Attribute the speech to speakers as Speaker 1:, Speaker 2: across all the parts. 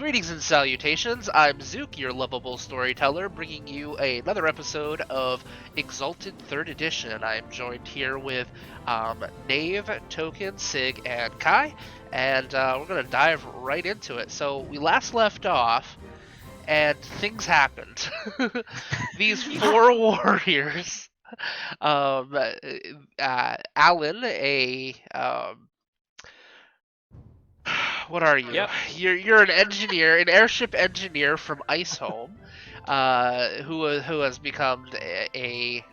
Speaker 1: Greetings and salutations, I'm Zook, your lovable storyteller, bringing you another episode of Exalted 3rd Edition. I'm joined here with Knave, Token, Sig, and Kai, and we're going to dive right into it. So we last left off, and things happened. These four warriors, Alan, what are you?
Speaker 2: Yep.
Speaker 1: You're an engineer, an airship engineer from Iceholm, who has become a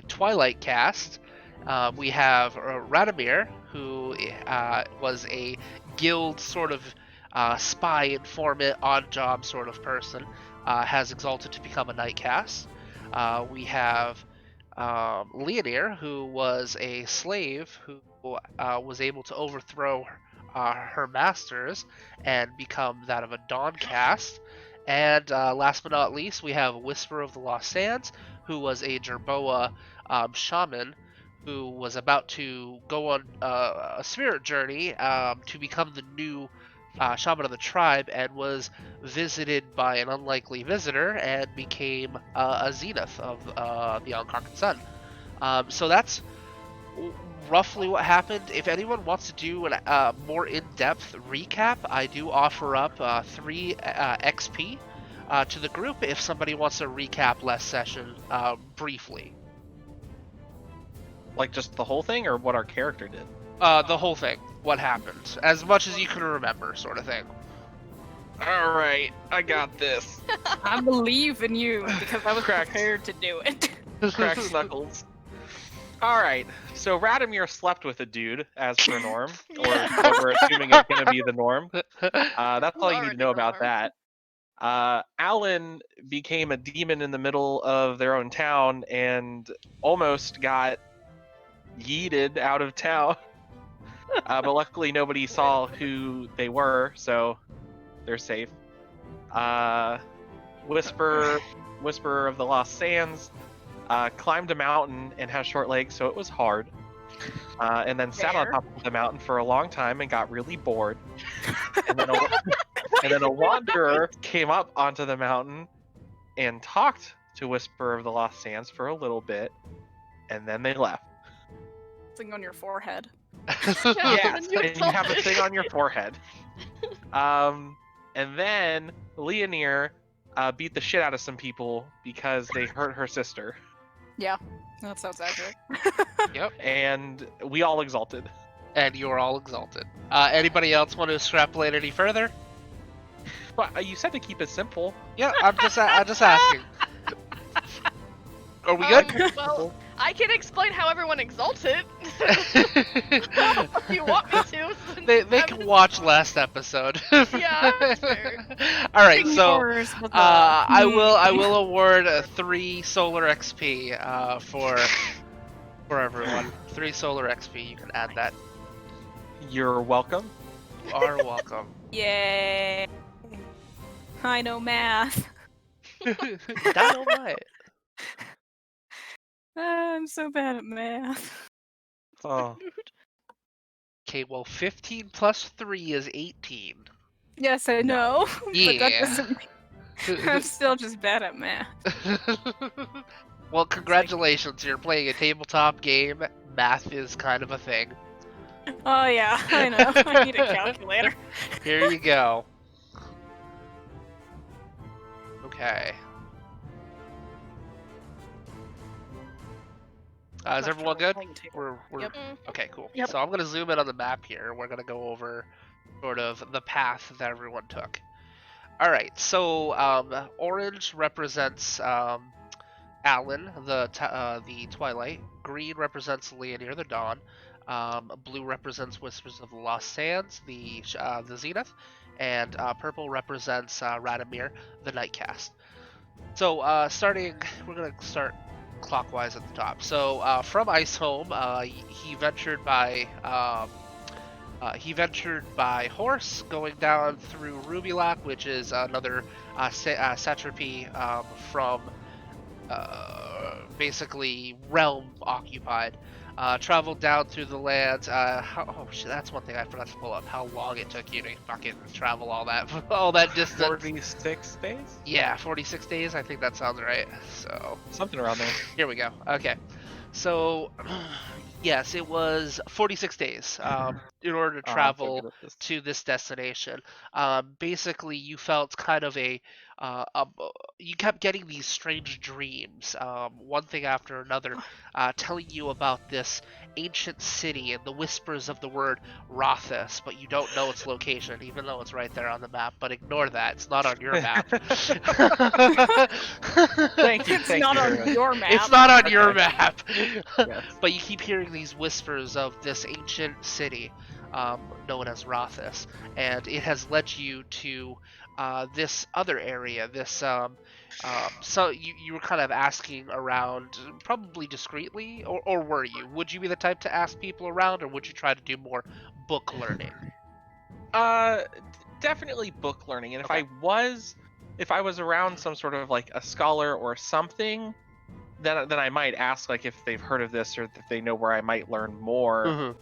Speaker 1: Twilight cast. We have Radomir, who was a guild sort of spy informant, odd job sort of person, has exalted to become a night cast. We have Leonir, who was a slave who was able to overthrow her masters and become that of a dawn cast. And last but not least, we have Whisper of the Lost Sands, who was a Jerboa shaman who was about to go on a spirit journey to become the new shaman of the tribe, and was visited by an unlikely visitor and became a zenith of the Orichalcum sun. So that's roughly what happened. If anyone wants to do a more in-depth recap, I do offer up 3 XP to the group if somebody wants to recap last session briefly.
Speaker 2: Like just the whole thing, or what our character did?
Speaker 1: The whole thing. What happened. As much as you can remember, sort of thing.
Speaker 2: Alright, I got this.
Speaker 3: I believe in you because I was prepared to do it.
Speaker 2: Crack Snuggles. Alright, so Radomir slept with a dude, as per norm. Or what we're assuming is going to be the norm. That's all you need to know about that. Alan became a demon in the middle of their own town and almost got yeeted out of town. But luckily nobody saw who they were, so they're safe. Whisper of the Lost Sands climbed a mountain and has short legs, so it was hard. And then sat on top of the mountain for a long time and got really bored. And then a wanderer came up onto the mountain and talked to Whisper of the Lost Sands for a little bit, and then they left.
Speaker 3: Thing on your forehead.
Speaker 2: Yes, and you have a thing on your forehead. And then Leonir beat the shit out of some people because they hurt her sister.
Speaker 3: Yeah, that sounds accurate.
Speaker 1: Yep.
Speaker 2: And we all exalted.
Speaker 1: And you are all exalted. Anybody else want to extrapolate any further?
Speaker 2: But you said to keep it simple.
Speaker 1: Yeah, I'm just asking. Are we good?
Speaker 4: Well, I can explain how everyone exalted. If you want me to.
Speaker 1: They can watch last episode.
Speaker 4: Yeah, sure.
Speaker 1: All right, so I will award 3 solar XP for everyone. 3 solar XP. You can add that.
Speaker 2: You're welcome.
Speaker 1: You are welcome.
Speaker 3: Yay! I know math.
Speaker 1: Dynamite.
Speaker 3: I'm so bad at math.
Speaker 2: Oh.
Speaker 1: Okay, well, 15 plus 3 is 18.
Speaker 3: Yes, I know.
Speaker 1: Yeah.
Speaker 3: But that doesn't mean I'm still just bad at math.
Speaker 1: Well, congratulations. You're playing a tabletop game. Math is kind of a thing.
Speaker 3: Oh yeah, I know. I need a calculator.
Speaker 1: Here you go. Okay. Is everyone good? We're
Speaker 3: Yep.
Speaker 1: Okay, cool.
Speaker 3: Yep.
Speaker 1: So I'm gonna zoom in on the map here. We're gonna go over sort of the path that everyone took. All right. So orange represents Alan, the Twilight. Green represents Leonir, the Dawn. Blue represents Whispers of the Lost Sands, the Zenith, and purple represents Radomir, the Nightcast. So we're gonna start clockwise at the top. So from Iceholm, he ventured by horse, going down through Rubilac, which is another satrapy from basically realm occupied. traveled down through the land. Oh shit, that's one thing I forgot to pull up. How long it took you to fucking travel all that distance?
Speaker 2: 46 days?
Speaker 1: Yeah, 46 days. I think that sounds right. So
Speaker 2: Something around there.
Speaker 1: here we go. Okay, so yes, it was 46 days in order to
Speaker 2: Oh, I'm so
Speaker 1: travel
Speaker 2: good at this.
Speaker 1: to this destination. Basically, you felt kind of uh, a you kept getting these strange dreams, one thing after another, telling you about this ancient city and the whispers of the word Rothus, but you don't know its location, even though it's right there on the map. But ignore that; it's not on your map.
Speaker 2: Thank you.
Speaker 3: It's
Speaker 2: Thank
Speaker 3: not
Speaker 2: you
Speaker 3: on
Speaker 2: very much.
Speaker 3: your map.
Speaker 1: It's not on your
Speaker 2: Okay.
Speaker 1: map.
Speaker 2: Yes.
Speaker 1: But you keep hearing these whispers of this ancient city known as Rothus, and it has led you to this other area. So you were kind of asking around, probably discreetly, or were you? Would you be the type to ask people around, or would you try to do more book learning?
Speaker 2: Uh, definitely book learning. And
Speaker 1: Okay.
Speaker 2: if I was around some sort of like a scholar or something, then I might ask like if they've heard of this or if they know where I might learn more.
Speaker 1: Mhm.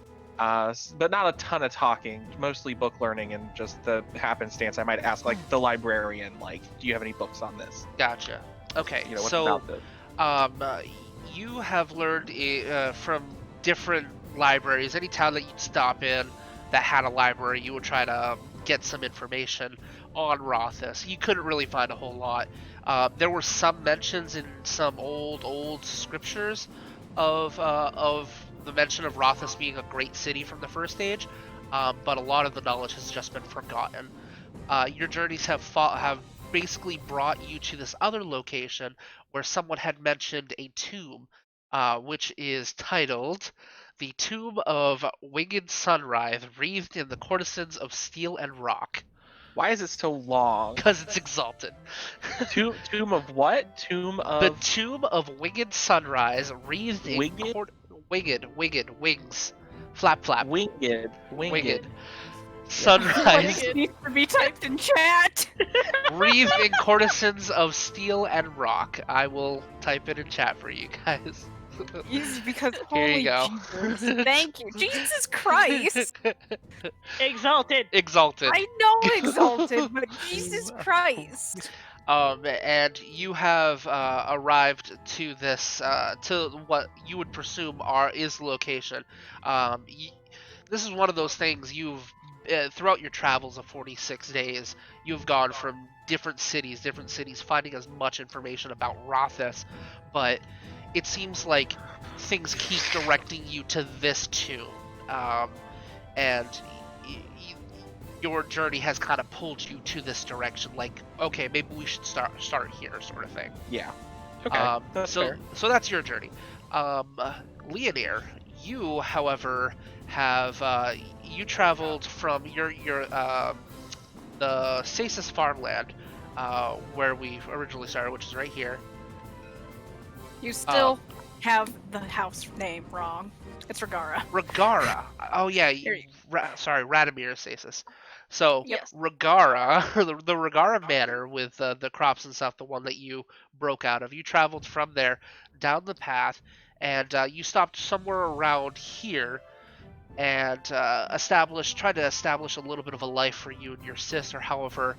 Speaker 2: But not a ton of talking. Mostly book learning and just the happenstance. I might ask like the librarian, like, do you have any books on this?
Speaker 1: Gotcha. Okay,
Speaker 2: You know, what's
Speaker 1: so
Speaker 2: about this?
Speaker 1: you have learned from different libraries. Any town that you'd stop in that had a library, you would try to get some information on Rothus. You couldn't really find a whole lot. There were some mentions in some old scriptures of the mention of Rothus being a great city from the first age, but a lot of the knowledge has just been forgotten. Your journeys have basically brought you to this other location where someone had mentioned a tomb, which is titled "The Tomb of Winged Sunrise, Wreathed in the Courtesans of Steel and Rock,"
Speaker 2: Why is it so long?
Speaker 1: because it's exalted.
Speaker 2: Tomb of what? Tomb
Speaker 1: The
Speaker 2: of
Speaker 1: Tomb of Winged Sunrise, wreathed in
Speaker 2: Winged?
Speaker 1: winged wings, flap flap,
Speaker 2: Winged.
Speaker 1: winged
Speaker 3: What
Speaker 1: sunrise,
Speaker 3: needs to be typed in chat?
Speaker 1: wreathed in courtesans of steel and rock. I will type it in chat for you guys.
Speaker 3: Yes, because
Speaker 1: Here
Speaker 3: holy
Speaker 1: you go.
Speaker 3: Jesus. Thank you. Jesus Christ.
Speaker 4: Exalted.
Speaker 1: Exalted.
Speaker 3: I know exalted, but Jesus Christ.
Speaker 1: And you have arrived to this, to what you would presume is the location. This is one of those things you've, throughout your travels of 46 days, you've gone from different cities, finding as much information about Rothus, but it seems like things keep directing you to this tomb, and your journey has kind of pulled you to this direction. Like, okay, maybe we should start here, sort of thing.
Speaker 2: Yeah. Okay. That's
Speaker 1: so
Speaker 2: fair.
Speaker 1: so that's your journey. Leonir, you, however, have you traveled from your the Stasis farmland, where we originally started, which is right here.
Speaker 3: You still have the house name wrong. It's Regara.
Speaker 1: Regara. Oh yeah,
Speaker 3: Here you-
Speaker 1: sorry, Radomir Stasis. So
Speaker 4: Yes.
Speaker 1: Regara, the Regara Manor with the crops and stuff, the one that you broke out of. You traveled from there down the path, and you stopped somewhere around here, and tried to establish a little bit of a life for you and your sister. However,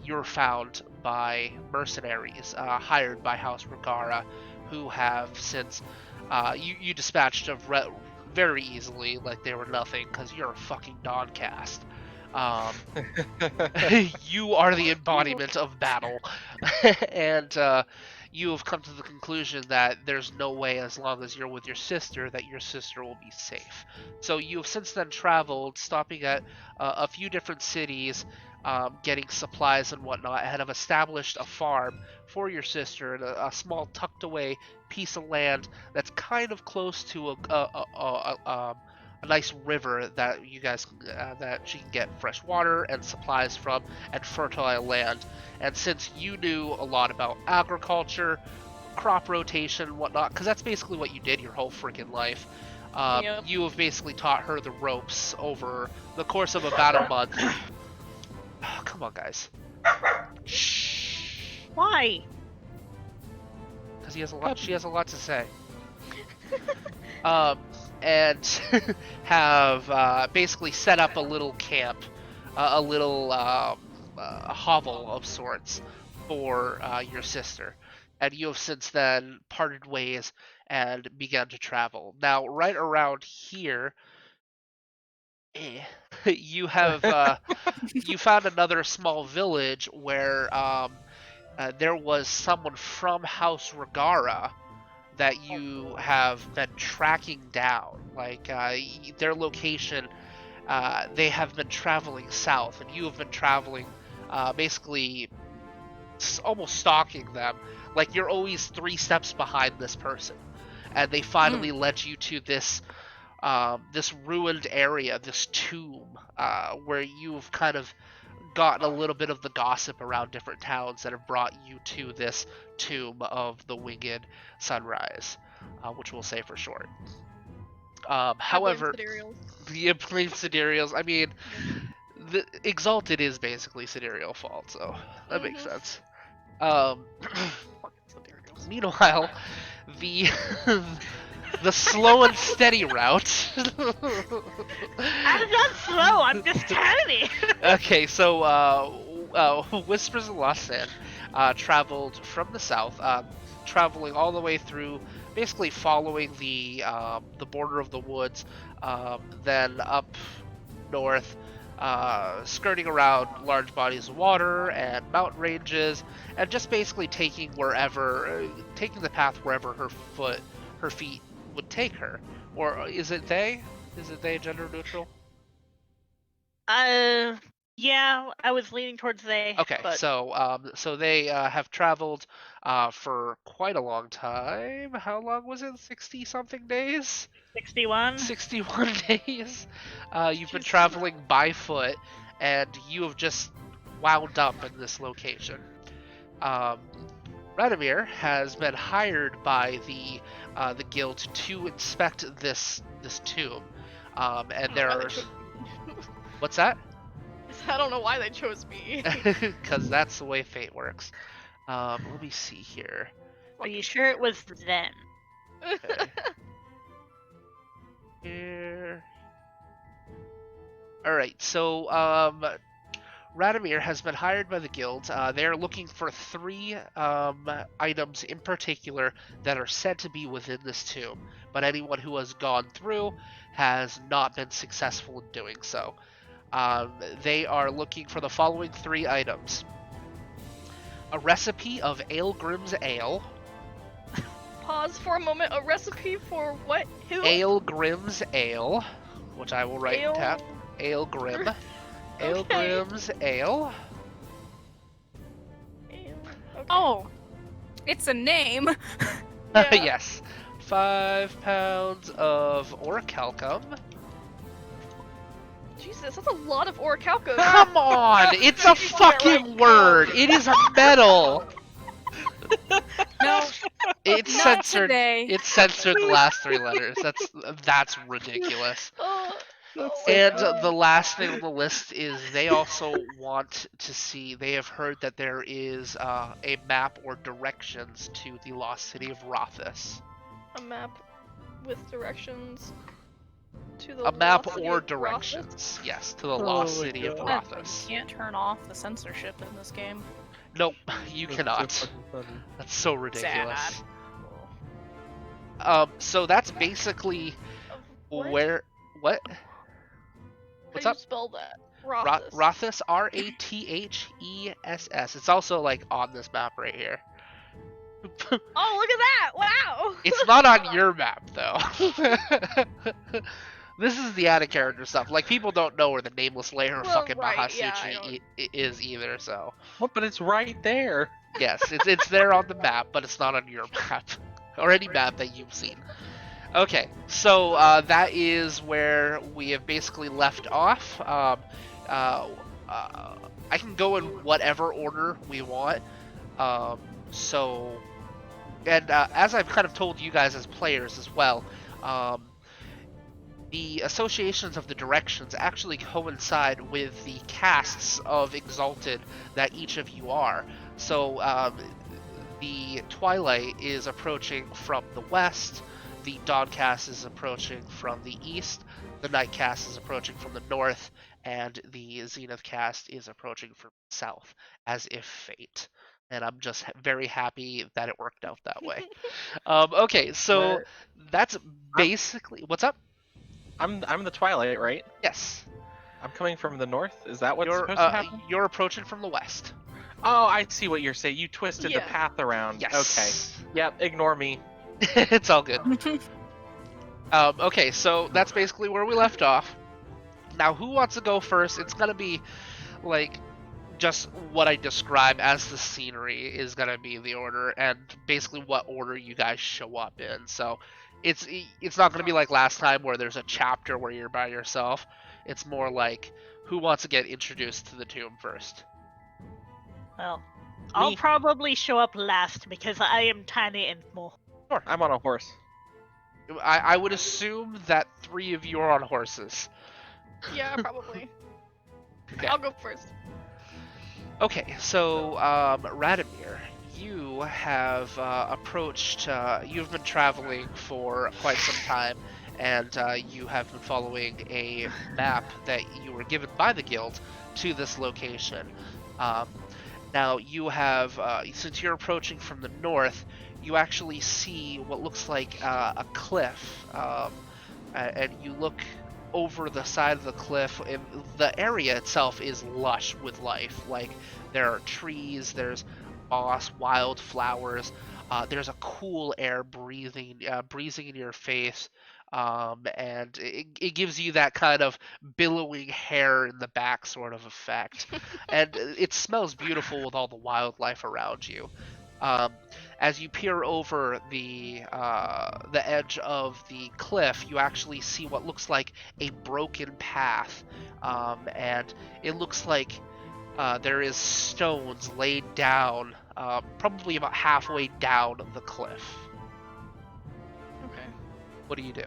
Speaker 1: you were found by mercenaries hired by House Regara, who have since you dispatched of very easily, like they were nothing, because you're a fucking Dawncast. You are the embodiment of battle, and you have come to the conclusion that there's no way, as long as you're with your sister, that your sister will be safe. So you have since then traveled, stopping at a few different cities, getting supplies and whatnot, and have established a farm for your sister in a small tucked away piece of land that's kind of close to a nice river that you guys that she can get fresh water and supplies from, and fertile land. And since you knew a lot about agriculture, crop rotation, whatnot, because that's basically what you did your whole freaking life.
Speaker 4: Yep.
Speaker 1: You have basically taught her the ropes over the course of about a month. Oh, come on, guys. Shh.
Speaker 4: Why?
Speaker 1: Because he has a lot. She has a lot to say. and have basically set up a little camp, a little hovel of sorts for your sister. And you have since then parted ways and begun to travel. Now, right around here, you have you found another small village where there was someone from House Regara that you have been tracking down. Like their location, they have been traveling south, and you have been traveling, basically almost stalking them. Like you're always 3 steps behind this person, and they finally led you to this this ruined area, this tomb, where you've kind of gotten a little bit of the gossip around different towns that have brought you to this tomb of the winged sunrise, which we'll say for short. However, the blame Sidereal's. I mean, the Exalted is basically Sidereal fault, so that makes sense. Meanwhile, the the slow and steady route.
Speaker 4: I'm not slow. I'm just tiny.
Speaker 1: Okay, so Whispers of Lost Sand traveled from the south, traveling all the way through, basically following the border of the woods, then up north, skirting around large bodies of water and mountain ranges, and just basically taking the path wherever her feet would take her. Or is it they? Is it they gender neutral?
Speaker 4: Yeah, I was leaning towards they.
Speaker 1: Okay,
Speaker 4: but...
Speaker 1: so they have traveled for quite a long time. How long was it? 60-something days?
Speaker 4: 61.
Speaker 1: 61 days. You've been traveling by foot, and you have just wound up in this location. Radomir has been hired by the guild to inspect this tomb, and there are. What's that?
Speaker 5: I don't know why they chose me.
Speaker 1: Because that's the way fate works. Let me see here.
Speaker 4: Are you sure it was them?
Speaker 1: Okay. Here. Alright, so Radomir has been hired by the guild. They are looking for 3 items in particular that are said to be within this tomb, but anyone who has gone through has not been successful in doing so. They are looking for the following 3 items: a recipe of Aelgrim's Ale.
Speaker 5: Pause for a moment. A recipe for what? Who?
Speaker 1: Aelgrim's Ale, which I will write in tap. Aelgrim. Aelgrim's Ale.
Speaker 5: Okay.
Speaker 3: Oh, it's a name.
Speaker 5: Yeah.
Speaker 1: Yes. 5 pounds of Orichalcum.
Speaker 5: Jesus, that's a lot of Orichalcum.
Speaker 1: Come on! It's a fucking word! It is a metal!
Speaker 3: No,
Speaker 1: It's
Speaker 3: not
Speaker 1: censored.
Speaker 3: today.
Speaker 1: It's censored the last 3 letters. That's ridiculous.
Speaker 5: Oh,
Speaker 1: And the last thing on the list is they also want to see. They have heard that there is a map or directions to the lost city of Rothus.
Speaker 5: a map with directions to the
Speaker 1: A map
Speaker 5: lost city
Speaker 1: or
Speaker 5: of
Speaker 1: directions, yes, to the
Speaker 2: Oh
Speaker 1: lost
Speaker 2: my
Speaker 1: city of
Speaker 2: God.
Speaker 1: Rothus.
Speaker 3: You can't turn off the censorship in this game.
Speaker 1: Nope, you
Speaker 2: That's
Speaker 1: cannot.
Speaker 2: so fucking funny.
Speaker 1: That's so ridiculous.
Speaker 3: Sad.
Speaker 1: So that's basically
Speaker 5: What?
Speaker 1: where. What? What's
Speaker 5: How
Speaker 1: up?
Speaker 5: do you spell that?
Speaker 1: Rothus,
Speaker 5: Rothus.
Speaker 1: Rathess. It's also like on this map right here.
Speaker 5: Oh, look at that! Wow.
Speaker 1: It's not on your map though. This is the added character stuff. Like people don't know where the nameless lair of
Speaker 5: Well,
Speaker 1: fucking
Speaker 5: right,
Speaker 1: Mahasuchi
Speaker 5: yeah, I don't-
Speaker 1: is either. So
Speaker 2: What? But it's right there.
Speaker 1: yes, it's there on the map, but it's not on your map or any map that you've seen. Okay, so that is where we have basically left off. I can go in whatever order we want. As I've kind of told you guys as players as well, the associations of the directions actually coincide with the castes of Exalted that each of you are. So the twilight is approaching from the west, the Dawncast is approaching from the east, the Nightcast is approaching from the north, and the Zenith cast is approaching from the south, as if fate. And I'm just very happy that it worked out that way. Okay, so
Speaker 2: Where-
Speaker 1: that's basically what's up.
Speaker 2: I'm the Twilight, right?
Speaker 1: Yes,
Speaker 2: I'm coming from the north. Is that what's supposed to happen?
Speaker 1: you're approaching from the west.
Speaker 2: Oh, I see what you're saying. You twisted the
Speaker 5: Yeah.
Speaker 2: path around.
Speaker 1: Yes.
Speaker 2: Okay. Yep. Ignore me.
Speaker 1: It's all good. Okay, so that's basically where we left off. Now, who wants to go first? It's gonna be like just what I describe as the scenery is gonna be the order, and basically what order you guys show up in. So it's not gonna be like last time where there's a chapter where you're by yourself. It's more like who wants to get introduced to the tomb first.
Speaker 4: Well, I'll probably show up last because I am tiny and small.
Speaker 2: Sure. I'm on a horse.
Speaker 1: I would assume that 3 of you are on horses.
Speaker 5: Yeah, probably.
Speaker 1: Okay.
Speaker 5: I'll go first.
Speaker 1: Okay, so Radomir, you have approached. You've been traveling for quite some time, and you have been following a map that you were given by the guild to this location. Now you have, since you're approaching from the north, you actually see what looks like a cliff, and you look over the side of the cliff. And the area itself is lush with life. Like there are trees, there's moss, wildflowers. There's a cool air breathing in your face, and it gives you that kind of billowing hair in the back sort of effect. And it smells beautiful with all the wildlife around you. As you peer over the edge of the cliff, you actually see what looks like a broken path, and it looks like there is stones laid down, probably about halfway down the cliff.
Speaker 5: Okay.
Speaker 1: What do you do?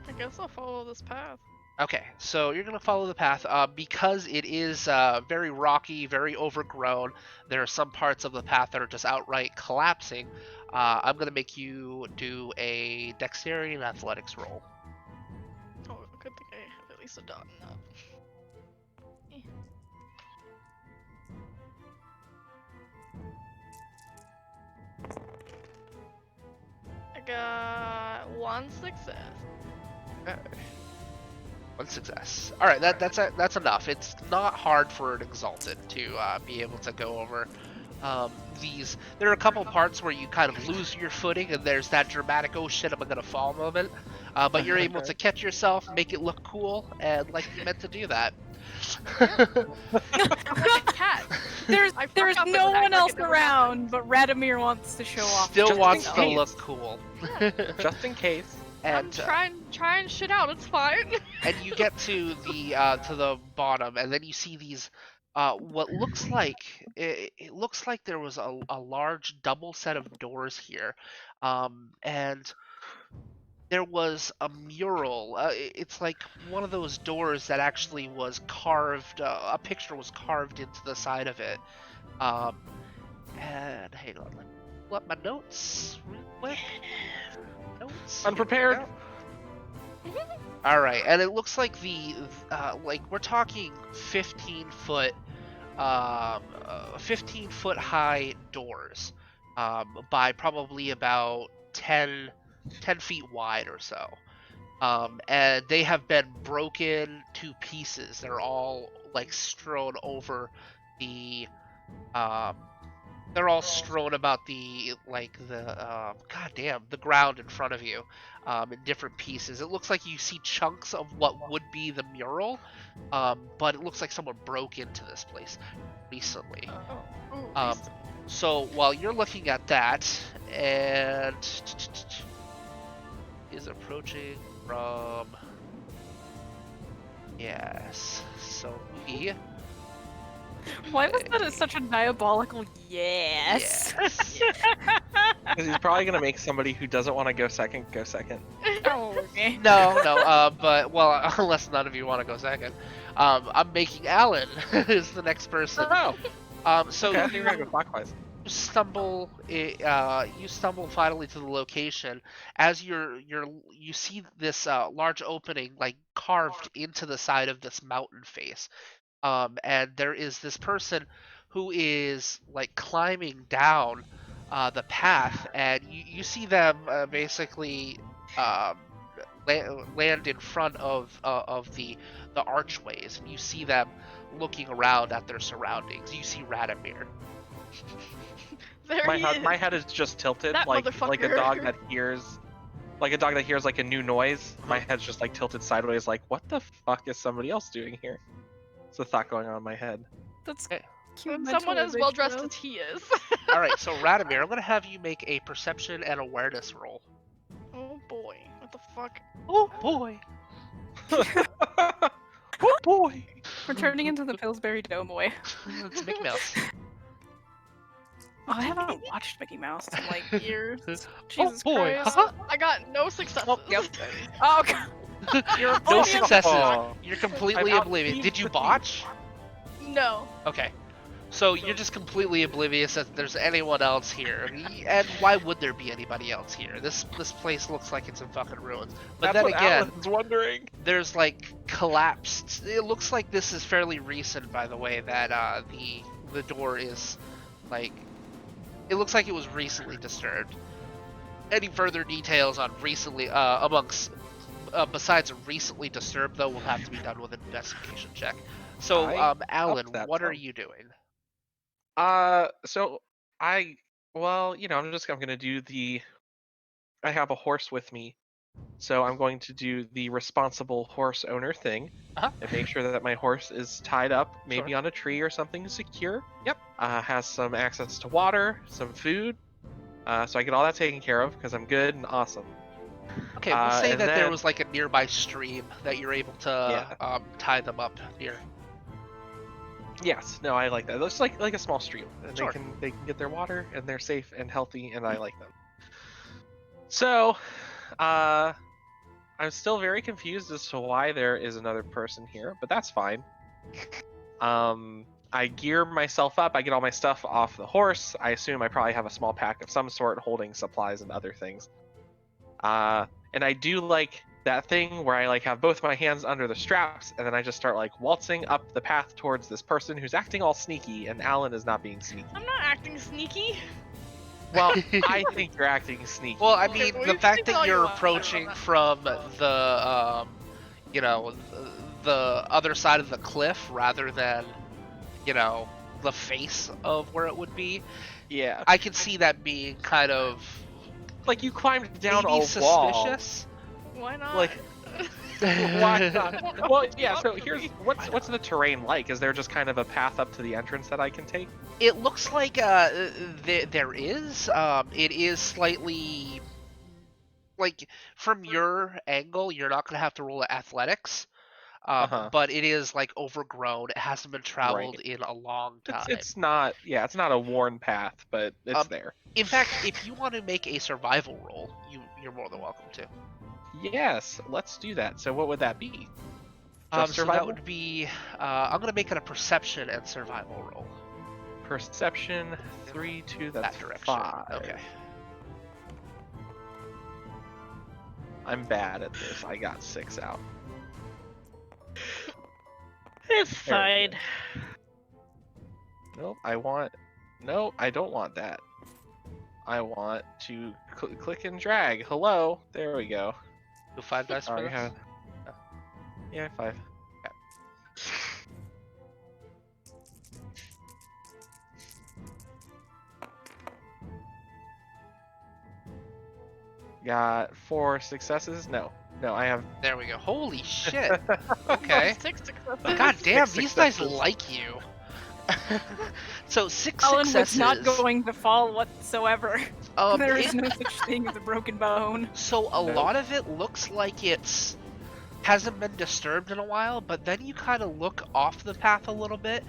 Speaker 5: I guess I'll follow this path.
Speaker 1: Okay, so you're going to follow the path. Because it is very rocky, very overgrown, there are some parts of the path that are just outright collapsing. I'm going to make you do a dexterity and athletics roll.
Speaker 5: Oh, good thing I have at least a dot in that. I got 1 success.
Speaker 1: Okay. 1 success. All right, that's enough. It's not hard for an exalted to be able to go over these. There are a couple parts where you kind of lose your footing, and there's that dramatic "oh shit, I'm gonna fall" moment. But you're able to catch yourself, make it look cool, and like you meant to do that.
Speaker 5: I'm like a cat.
Speaker 3: There's
Speaker 5: I
Speaker 3: there's
Speaker 5: forgot
Speaker 3: no
Speaker 5: that
Speaker 3: one
Speaker 5: I
Speaker 3: else
Speaker 5: fucking
Speaker 3: around, but Radomir wants to show off.
Speaker 1: Still
Speaker 2: Just
Speaker 1: wants
Speaker 2: in
Speaker 1: to
Speaker 2: case.
Speaker 1: look cool.
Speaker 2: Just in case.
Speaker 5: I'm
Speaker 1: And
Speaker 5: trying shit out. It's fine.
Speaker 1: and you get to the bottom, and then you see these what looks like it looks like there was a large double set of doors here, and there was a mural. It's like one of those doors that actually was carved. A picture was carved into the side of it. And hang on, let me pull up my notes real quick. Notes.
Speaker 2: Unprepared.
Speaker 1: Here we go. All right, and it looks like like we're talking 15-foot 15-foot high doors, by probably about 10 feet wide or so. And they have been broken to pieces. They're all like strewn over the they're all strewn about the the ground in front of you, in different pieces. It looks like you see chunks of what would be the mural, but it looks like someone broke into this place recently. So while you're looking at that, and is approaching from, yes, so we.
Speaker 3: Why was that such a diabolical yes?
Speaker 1: Yes.
Speaker 2: Because he's probably gonna make somebody who doesn't want to go second go second.
Speaker 3: Oh, okay.
Speaker 1: No, but well, unless none of you want to go second, I'm making Alan is the next person.
Speaker 2: Oh,
Speaker 1: So
Speaker 2: okay, I think we're gonna go clockwise.
Speaker 1: you stumble finally to the location. As you see this large opening like carved into the side of this mountain face. And there is this person who is like climbing down the path, and you see them basically um, land in front of the archways, and you see them looking around at their surroundings. You see Radomir.
Speaker 5: There he is.
Speaker 2: My head is just tilted,
Speaker 5: That
Speaker 2: like a
Speaker 5: motherfucker.
Speaker 2: dog that hears, like a new noise. My head's just like tilted sideways, like what the fuck is somebody else doing here? It's a thought going on in my head.
Speaker 3: That's
Speaker 1: Okay.
Speaker 3: cute.
Speaker 5: And someone as well dressed
Speaker 3: mentalization,
Speaker 5: as he is.
Speaker 1: All right, so Radomir, I'm gonna have you make a perception and awareness roll.
Speaker 5: Oh boy, what the fuck?
Speaker 1: Oh boy.
Speaker 2: Oh boy!
Speaker 3: We're turning into the Pillsbury Doughboy.
Speaker 1: It's Mickey Mouse.
Speaker 3: Oh, I haven't watched Mickey Mouse in like years.
Speaker 1: Oh
Speaker 3: Jesus
Speaker 1: boy.
Speaker 3: Christ.
Speaker 5: I got no successes.
Speaker 1: Oh, yep.
Speaker 3: Oh, God.
Speaker 1: You're no
Speaker 3: Oh,
Speaker 1: successes.
Speaker 2: Oh.
Speaker 1: You're completely
Speaker 2: I've
Speaker 1: oblivious.
Speaker 2: outbeat
Speaker 1: Did you
Speaker 2: the
Speaker 1: botch?
Speaker 5: No.
Speaker 1: Okay. So you're just completely oblivious that there's anyone else here. And why would there be anybody else here? This place looks like it's in fucking ruins. But
Speaker 2: That's
Speaker 1: then
Speaker 2: what
Speaker 1: again,
Speaker 2: Alan's wondering.
Speaker 1: there's like collapsed. It looks like this is fairly recent, by the way, that the door is like, it looks like it was recently disturbed. Any further details on recently amongst besides recently disturbed though will have to be done with an investigation check. So Alan,
Speaker 2: that
Speaker 1: what are
Speaker 2: sound.
Speaker 1: you doing?
Speaker 2: So I'm gonna do I have a horse with me, so I'm going to do the responsible horse owner thing
Speaker 1: Uh-huh.
Speaker 2: and make sure that my horse is tied up, maybe
Speaker 1: Sure.
Speaker 2: on a tree or something secure.
Speaker 1: Yep.
Speaker 2: Has some access to water, some food, so I get all that taken care of because I'm good and awesome.
Speaker 1: Okay, we'll say
Speaker 2: and
Speaker 1: that there
Speaker 2: then-
Speaker 1: was like a nearby stream that you're able to tie them up near.
Speaker 2: Yes, no, I like that. It looks like a small stream, and
Speaker 1: Sure.
Speaker 2: they can get their water, and they're safe and healthy, and I like them. So, I'm still very confused as to why there is another person here, but that's fine. I gear myself up. I get all my stuff off the horse. I assume I probably have a small pack of some sort holding supplies and other things. And I do like that thing where I like have both my hands under the straps, and then I just start like waltzing up the path towards this person who's acting all sneaky, and Alan is not being sneaky.
Speaker 5: I'm not acting sneaky.
Speaker 2: Well, I think you're acting sneaky.
Speaker 1: Well, I
Speaker 5: Okay,
Speaker 1: mean,
Speaker 5: well,
Speaker 1: the
Speaker 5: you
Speaker 1: fact
Speaker 5: can
Speaker 1: that
Speaker 5: tell
Speaker 1: you're
Speaker 5: you what,
Speaker 1: approaching
Speaker 5: I don't
Speaker 1: from the the other side of the cliff rather than, the face of where it would be,
Speaker 2: yeah,
Speaker 1: I can see that being kind of
Speaker 2: like you climbed down
Speaker 1: maybe
Speaker 2: a wall.
Speaker 1: suspicious.
Speaker 5: Why not?
Speaker 2: Like, why not? Well, yeah. So here's what's the terrain like? Is there just kind of a path up to the entrance that I can take?
Speaker 1: It looks like there is. It is slightly like from your angle, you're not gonna have to roll athletics. But it is like overgrown. It hasn't been traveled in a long time.
Speaker 2: It's not a worn path, but it's there.
Speaker 1: In fact, if you want to make a survival roll, you're more than welcome to.
Speaker 2: Yes, let's do that. So what would that be?
Speaker 1: So that
Speaker 2: survival?
Speaker 1: would be. I'm gonna make it a perception and survival roll.
Speaker 2: Perception 3, 2, that's
Speaker 1: That direction.
Speaker 2: 5.
Speaker 1: Okay.
Speaker 2: I'm bad at this. I got 6 out.
Speaker 4: It's
Speaker 2: There we
Speaker 4: fine.
Speaker 2: Nope, I don't want that. I want to click and drag. Hello, there we go.
Speaker 1: You 5 dice for
Speaker 2: Sorry,
Speaker 1: this?
Speaker 2: yeah, 5. Got 4 successes. No, I have.
Speaker 1: There we go. Holy shit. Okay.
Speaker 5: 6 successes.
Speaker 1: God damn,
Speaker 2: 6
Speaker 1: these guys
Speaker 2: successes.
Speaker 1: like you. So 6
Speaker 3: Alan was
Speaker 1: successes.
Speaker 3: not going to fall whatsoever. There is
Speaker 1: it-
Speaker 3: no such thing as a broken bone.
Speaker 1: So a lot of it looks like it's hasn't been disturbed in a while, but then you kind of look off the path a little bit,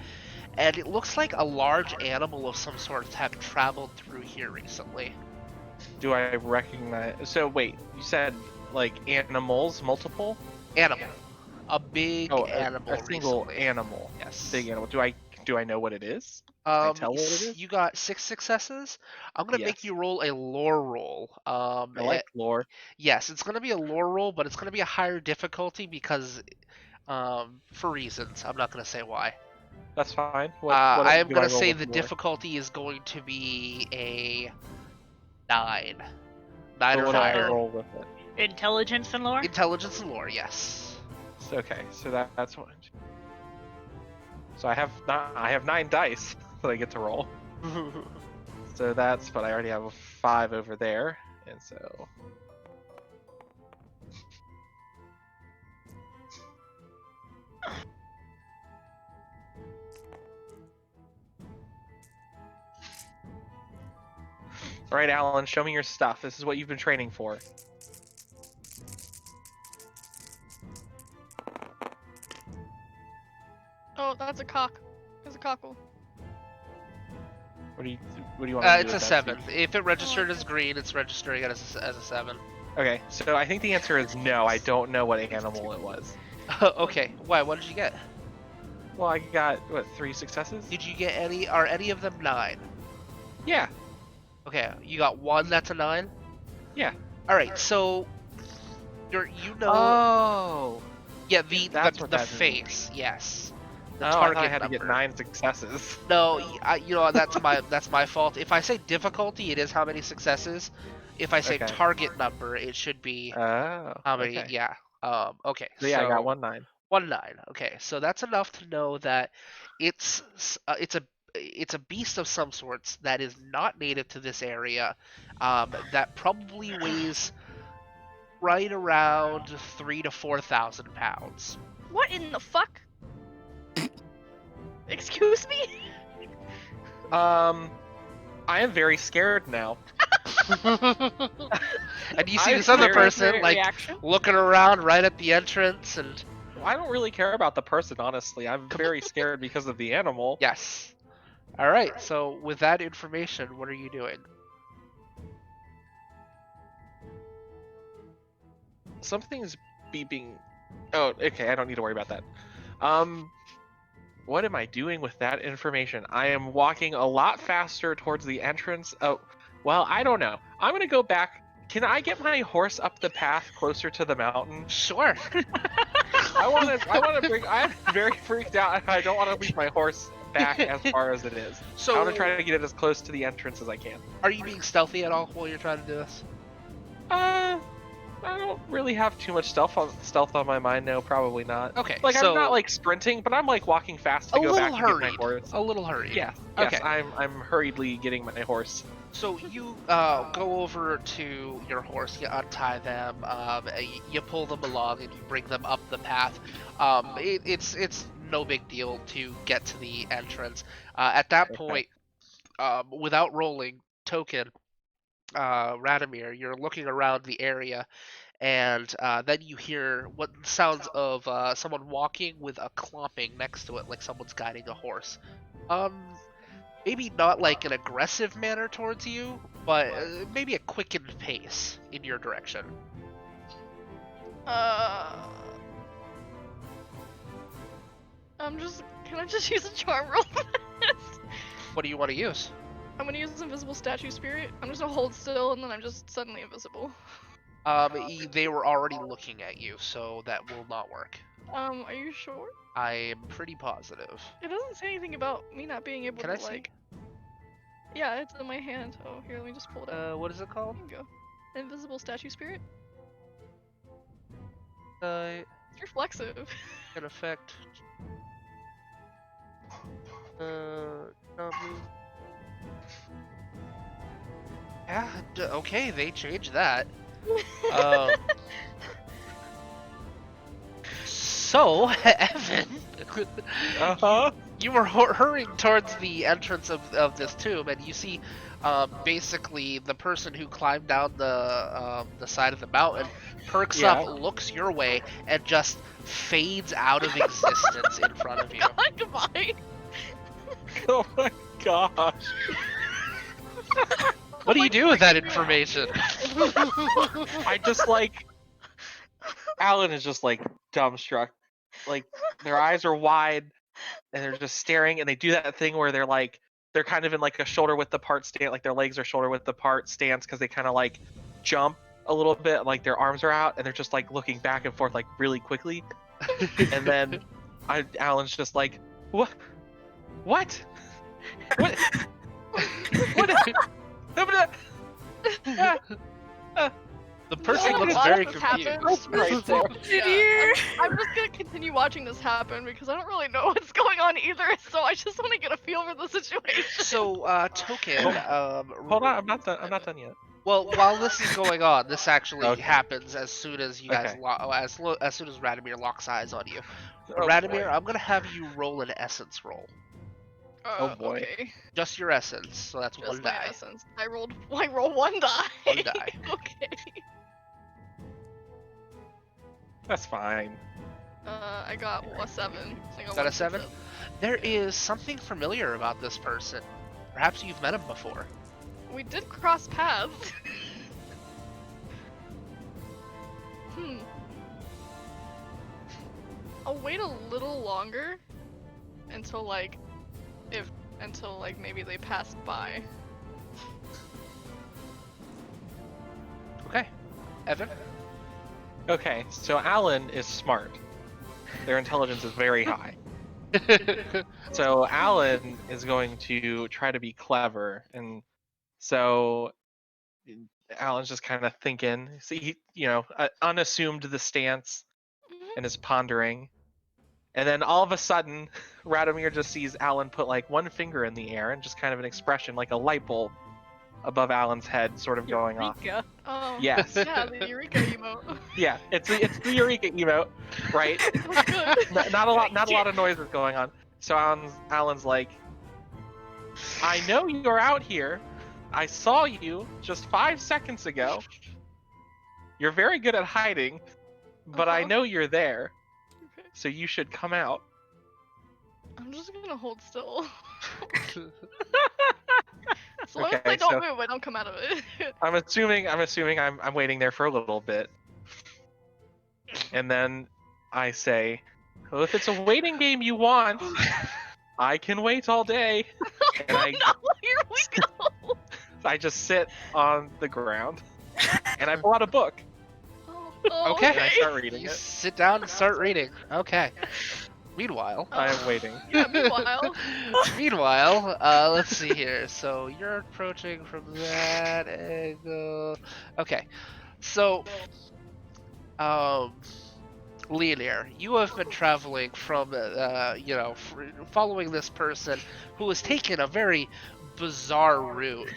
Speaker 1: and it looks like a large animal of some sort have traveled through here recently.
Speaker 2: Do I recognize? So wait, you said like animals, multiple?
Speaker 1: Animal. A big
Speaker 2: Oh,
Speaker 1: animal
Speaker 2: a single
Speaker 1: recently.
Speaker 2: animal.
Speaker 1: Yes.
Speaker 2: Big animal. Do I know what it is? I tell what it is?
Speaker 1: You got 6 successes. I'm gonna make
Speaker 2: Yes.
Speaker 1: you roll a lore roll.
Speaker 2: I like lore.
Speaker 1: Yes, it's gonna be a lore roll, but it's gonna be a higher difficulty because, for reasons. I'm not gonna say why.
Speaker 2: That's fine.
Speaker 1: I am
Speaker 2: do I
Speaker 1: gonna
Speaker 2: roll
Speaker 1: say
Speaker 2: with
Speaker 1: the
Speaker 2: lore?
Speaker 1: difficulty is going to be a 9. 9
Speaker 2: But
Speaker 1: or
Speaker 2: what do I
Speaker 1: higher.
Speaker 2: roll with it?
Speaker 4: Intelligence and lore?
Speaker 1: Intelligence and lore, yes.
Speaker 2: Okay, so that's one. So I have 9 dice that I get to roll. So that's, but I already have a 5 over there, and so. All right, Alan, show me your stuff. This is what you've been training for.
Speaker 5: Oh, that's a cock. There's a cockle.
Speaker 2: What do you want to do
Speaker 1: It's
Speaker 2: with
Speaker 1: a
Speaker 2: that,
Speaker 1: 7.
Speaker 2: Steve?
Speaker 1: If it registered as
Speaker 5: okay.
Speaker 1: green, it's registering it as a 7.
Speaker 2: Okay, so I think the answer is no. I don't know what animal it was.
Speaker 1: Okay, why? What did you get?
Speaker 2: Well, I got what 3 successes?
Speaker 1: Did you get any? Are any of them 9?
Speaker 2: Yeah,
Speaker 1: Okay, you got 1 that's a 9?
Speaker 2: yeah.
Speaker 1: Alright, so you know
Speaker 2: Oh.
Speaker 1: yeah,
Speaker 2: That's what
Speaker 1: the
Speaker 2: that means.
Speaker 1: face, yes. The
Speaker 2: Oh, I
Speaker 1: target
Speaker 2: thought I had
Speaker 1: number.
Speaker 2: to get 9 successes.
Speaker 1: No, you know that's my fault. If I say difficulty, it is how many successes. If I say
Speaker 2: Okay.
Speaker 1: target number, it should be
Speaker 2: Oh.
Speaker 1: how many.
Speaker 2: Okay.
Speaker 1: Yeah. Okay.
Speaker 2: So yeah, I got 1 9.
Speaker 1: 1-9. Okay, so that's enough to know that it's it's a beast of some sorts that is not native to this area. That probably weighs right around 3,000 to 4,000 pounds.
Speaker 5: What in the fuck? Excuse me?
Speaker 2: I am very scared now.
Speaker 1: And you see
Speaker 2: I'm
Speaker 1: this other
Speaker 2: very-
Speaker 1: person like
Speaker 3: reaction.
Speaker 1: looking around right at the entrance, and
Speaker 2: I don't really care about the person, honestly. I'm very scared because of the animal.
Speaker 1: yes. All right. So with that information, what are you doing?
Speaker 2: Something's beeping. Oh, okay. I don't need to worry about that. What am I doing with that information? I am walking a lot faster towards the entrance. Oh, well, I don't know. I'm gonna go back. Can I get my horse up the path closer to the mountain?
Speaker 1: Sure.
Speaker 2: I want to bring. I'm very freaked out. I don't want to leave my horse back as far as it is.
Speaker 1: So
Speaker 2: I want to try to get it as close to the entrance as I can.
Speaker 1: are you being stealthy at all while you're trying to do this?
Speaker 2: I don't really have too much stealth on my mind. No, probably not.
Speaker 1: Okay.
Speaker 2: Like
Speaker 1: so
Speaker 2: I'm not like sprinting, but I'm like walking fast to
Speaker 1: a
Speaker 2: go
Speaker 1: little
Speaker 2: back and get my
Speaker 1: hurried.
Speaker 2: horse.
Speaker 1: A little hurried.
Speaker 2: Yeah. Yes,
Speaker 1: Okay.
Speaker 2: I'm hurriedly getting my horse.
Speaker 1: So you go over to your horse, you untie them, you pull them along, and you bring them up the path. It's no big deal to get to the entrance. At that
Speaker 2: Okay.
Speaker 1: point, without rolling token, Radomir, you're looking around the area, and then you hear what sounds of someone walking with a clomping next to it, like someone's guiding a horse. Maybe not like an aggressive manner towards you, but maybe a quickened pace in your direction.
Speaker 5: Can I just use a charm roll for this?
Speaker 1: What do you want to use?
Speaker 5: I'm gonna use Invisible Statue Spirit. I'm just gonna hold still and then I'm just suddenly invisible.
Speaker 1: They were already looking at you, so that will not work.
Speaker 5: Are you sure?
Speaker 1: I am pretty positive.
Speaker 5: It doesn't say anything about me not being able
Speaker 1: Can
Speaker 5: to
Speaker 1: I see?
Speaker 5: like. Yeah, it's in my hand. Oh, here, let me just pull it out.
Speaker 1: What is it called?
Speaker 5: There you go. Invisible Statue Spirit. It's reflexive.
Speaker 1: In effect. Not me. Yeah. Okay, they changed that. So, Evan, you were hurrying towards the entrance of this tomb, and you see, basically the person who climbed down the side of the mountain perks up, looks your way, and just fades out of existence in front of you.
Speaker 5: God, goodbye.
Speaker 2: Oh my gosh.
Speaker 1: What do you do with that information?
Speaker 2: I just like. Alan is just like dumbstruck. Like their eyes are wide and they're just staring, and they do that thing where they're like they're kind of in like a shoulder width apart stance, like their legs are shoulder width apart stance because they kind of like jump a little bit, like their arms are out, and they're just like looking back and forth like really quickly. And then Alan's just like, what? What? What?
Speaker 1: The person
Speaker 5: Yeah,
Speaker 1: looks
Speaker 5: watch
Speaker 1: very
Speaker 5: this
Speaker 1: confused.
Speaker 5: happen.
Speaker 2: Right there.
Speaker 5: Yeah, I'm just gonna continue watching this happen because I don't really know what's going on either. So I just want to get a feel for the situation.
Speaker 1: So, Token,
Speaker 2: Hold on, I'm not done yet.
Speaker 1: well, while this is going on, this actually
Speaker 2: Okay.
Speaker 1: happens as soon as you guys,
Speaker 2: Okay.
Speaker 1: as soon as Radomir locks eyes on you.
Speaker 2: Oh,
Speaker 1: Radomir,
Speaker 2: boy.
Speaker 1: I'm gonna have you roll an essence roll.
Speaker 2: Oh, boy.
Speaker 5: Okay.
Speaker 1: Just your essence, so that's
Speaker 5: Just
Speaker 1: one
Speaker 5: my
Speaker 1: die.
Speaker 5: essence. I roll one die.
Speaker 1: One die.
Speaker 5: Okay.
Speaker 2: That's fine.
Speaker 5: I got a 7. I
Speaker 1: Got a
Speaker 5: one
Speaker 1: 7?
Speaker 5: success.
Speaker 1: There is something familiar about this person. Perhaps you've met him before.
Speaker 5: We did cross paths. I'll wait a little longer until like maybe they pass by.
Speaker 1: Okay. Evan?
Speaker 2: Okay, so Alan is smart. Their intelligence is very high. So Alan is going to try to be clever, and so Alan's just kind of thinking. See, he, unassumed the stance and is pondering. And then all of a sudden, Radomir just sees Alan put like one finger in the air and just kind of an expression, like a light bulb above Alan's head, sort of going off.
Speaker 3: Eureka.
Speaker 5: Oh.
Speaker 2: Yes.
Speaker 5: Yeah, the Eureka emote.
Speaker 2: Yeah, it's the Eureka emote, right?
Speaker 5: That was good.
Speaker 2: Not a lot of noise is going on. So Alan's like, I know you're out here. I saw you just 5 seconds ago. You're very good at hiding, but I
Speaker 5: Uh-huh.
Speaker 2: know you're there,
Speaker 5: Okay.
Speaker 2: so you should come out.
Speaker 5: I'm just gonna hold still. As long as
Speaker 2: Okay,
Speaker 5: I don't
Speaker 2: so-
Speaker 5: move, I don't come out of it.
Speaker 2: I'm assuming I'm waiting there for a little bit. And then I say, well, if it's a waiting game you want, I can wait all day. And
Speaker 5: No, here we go.
Speaker 2: I just sit on the ground and I pull out a book
Speaker 5: Oh,
Speaker 1: Okay.
Speaker 2: and I start reading
Speaker 1: You
Speaker 2: it.
Speaker 1: sit down and start reading. Okay. Meanwhile,
Speaker 2: I am waiting.
Speaker 5: Yeah, meanwhile.
Speaker 1: Meanwhile, let's see here. So you're approaching from that angle. Okay. So, Leonir, you have been traveling from, following this person who has taken a very bizarre route.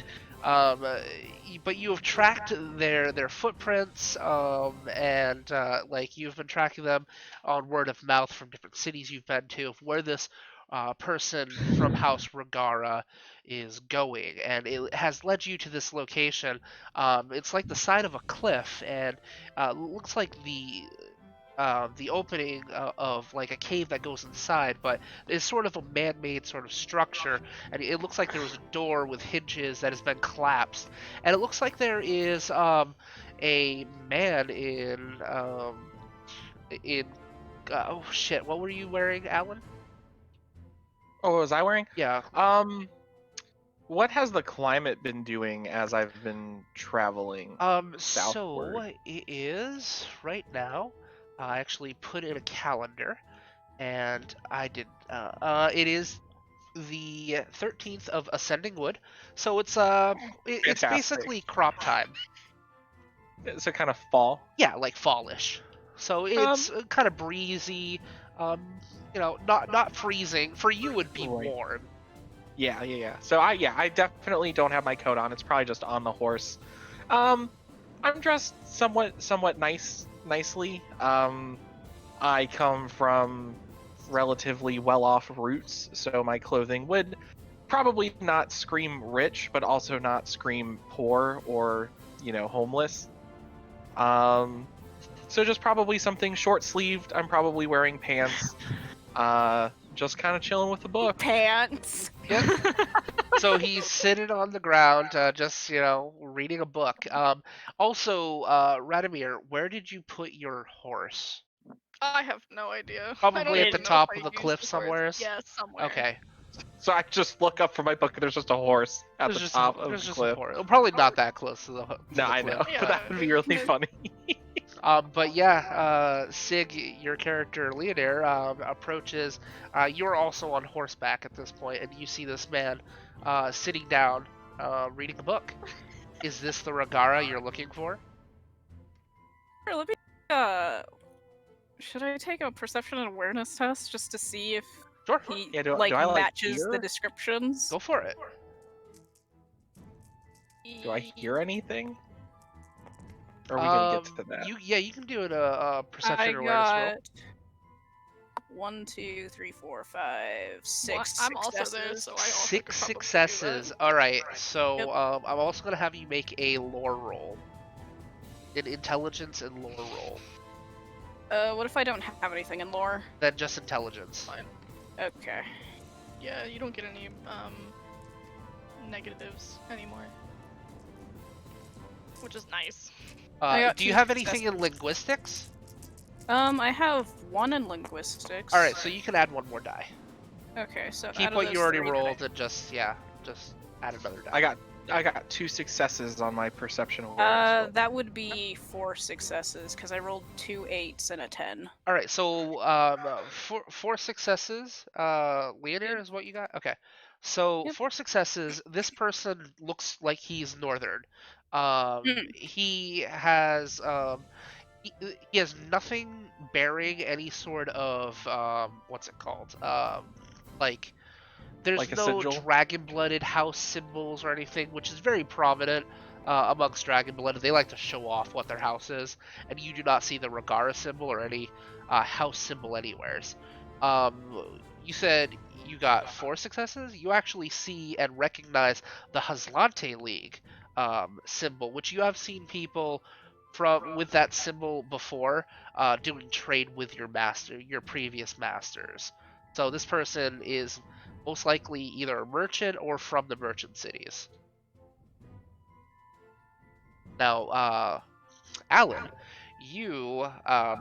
Speaker 1: But you have tracked their footprints, and like you've been tracking them on word of mouth from different cities you've been to, of where this person from House Regara is going, and it has led you to this location. It's like the side of a cliff, and looks like the opening of like a cave that goes inside, but it's sort of a man-made sort of structure, and it looks like there was a door with hinges that has been collapsed, and it looks like there is a man in oh shit, what were you wearing, Alan?
Speaker 2: Oh, what was I wearing?
Speaker 1: Yeah.
Speaker 2: What has the climate been doing as I've been traveling?
Speaker 1: So
Speaker 2: Southward.
Speaker 1: it is right now. I actually put in a calendar, and I did. It is the 13th of Ascending Wood, so it's it's
Speaker 2: Fantastic.
Speaker 1: basically crop time.
Speaker 2: So kind of fall.
Speaker 1: Yeah, like fallish. So it's kind of breezy. Not freezing. For you, would be
Speaker 2: Right.
Speaker 1: warm.
Speaker 2: Yeah. So I definitely don't have my coat on. It's probably just on the horse. I'm dressed somewhat nicely. I come from relatively well-off roots, so my clothing would probably not scream rich, but also not scream poor or, homeless. So just probably something short-sleeved. I'm probably wearing pants. Just kind of chilling with the book.
Speaker 3: Pants.
Speaker 1: So he's sitting on the ground, just reading a book. Also, Radomir, where did you put your horse?
Speaker 5: I have no idea.
Speaker 1: Probably
Speaker 5: I don't
Speaker 1: at
Speaker 5: even
Speaker 1: the
Speaker 5: know
Speaker 1: top
Speaker 5: if
Speaker 1: of
Speaker 5: I
Speaker 1: the
Speaker 5: used
Speaker 1: cliff
Speaker 5: the horse.
Speaker 1: somewheres?
Speaker 5: Yeah, somewhere.
Speaker 1: Okay.
Speaker 2: So I just look up from my book and there's just a horse at the top of the cliff.
Speaker 1: Probably not that close to the
Speaker 2: No, I know,
Speaker 5: Yeah,
Speaker 2: but that would be really funny.
Speaker 1: But yeah, Sig, your character Leonir, approaches. You're also on horseback at this point, and you see this man sitting down, reading a book. Is this the Ragara you're looking for?
Speaker 3: Here, let me. Should I take a perception and awareness test just to see if
Speaker 1: Sure.
Speaker 3: he
Speaker 2: Yeah, do I, like,
Speaker 3: matches
Speaker 2: hear?
Speaker 3: the descriptions?
Speaker 1: Go for it.
Speaker 2: Do I hear anything? Or are we gonna get to that?
Speaker 1: You can do it a perception or awareness roll.
Speaker 3: 1, 2, 3, 4, 5, 6.
Speaker 5: I'm also there, so I also could
Speaker 1: Six
Speaker 5: probably do
Speaker 1: successes.
Speaker 5: that.
Speaker 1: All right. So
Speaker 3: Yep.
Speaker 1: I'm also gonna have you make a lore roll, an intelligence and lore roll.
Speaker 3: What if I don't have anything in lore?
Speaker 1: Then just intelligence.
Speaker 5: Fine.
Speaker 3: Okay.
Speaker 5: Yeah, you don't get any negatives anymore, which is nice.
Speaker 3: I got
Speaker 1: Do you
Speaker 3: 2
Speaker 1: have anything
Speaker 3: successes.
Speaker 1: in linguistics?
Speaker 3: I have 1 in linguistics.
Speaker 1: All right, so you can add 1 more die.
Speaker 3: Okay, so
Speaker 1: Keep
Speaker 3: out of
Speaker 1: what
Speaker 3: those
Speaker 1: you already
Speaker 3: 3 that
Speaker 1: rolled and just add another die.
Speaker 2: I got 2 successes on my perception awareness. roll.
Speaker 3: That would be 4 successes because I rolled 2 8s and a 10.
Speaker 1: All right, so four successes. Leonir is what you got. Okay, so
Speaker 3: Yep.
Speaker 1: 4 successes. This person looks like he's northern. He has he has nothing bearing any sort of what's it called? Like there's
Speaker 2: Like a
Speaker 1: no
Speaker 2: sigil?
Speaker 1: dragon-blooded house symbols or anything, which is very prominent amongst dragon-blooded. They like to show off what their house is, and you do not see the Ragara symbol or any house symbol anywheres. You said you got 4 successes. You actually see and recognize the Haslante League symbol, which you have seen people with that symbol before doing trade with your previous masters. So this person is most likely either a merchant or from the merchant cities. Now, Alan, you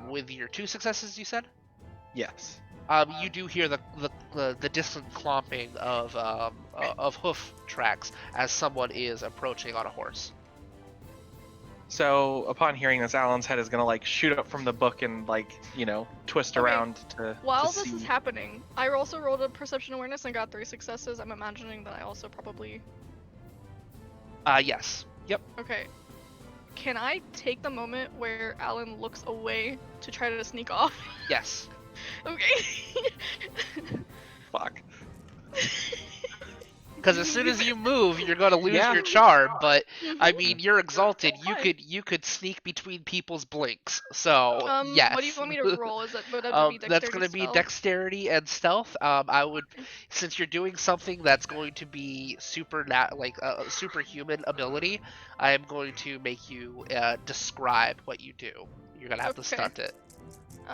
Speaker 1: with your 2 successes, you said,
Speaker 2: Yes.
Speaker 1: you do hear the distant clomping of hoof tracks as someone is approaching on a horse.
Speaker 2: So upon hearing this, Alan's head is gonna like shoot up from the book and like twist
Speaker 5: Okay,
Speaker 2: around to.
Speaker 5: While
Speaker 2: to
Speaker 5: this
Speaker 2: see.
Speaker 5: is happening, I also rolled a perception awareness and got 3 successes. I'm imagining that I also probably.
Speaker 1: Yes. Yep.
Speaker 5: Okay. Can I take the moment where Alan looks away to try to sneak off?
Speaker 1: Yes.
Speaker 5: Okay.
Speaker 2: Fuck.
Speaker 1: Because as soon as you move, you're going to lose
Speaker 2: Yeah.
Speaker 1: your charm. But I mean, you're exalted. You could sneak between people's blinks. So yes.
Speaker 5: What do you want me to roll? Would that be dexterity?
Speaker 1: That's going to be
Speaker 5: stealth?
Speaker 1: dexterity and stealth. I would, since you're doing something that's going to be superhuman ability, I am going to make you describe what you do. You're gonna have to
Speaker 5: Okay.
Speaker 1: stunt it.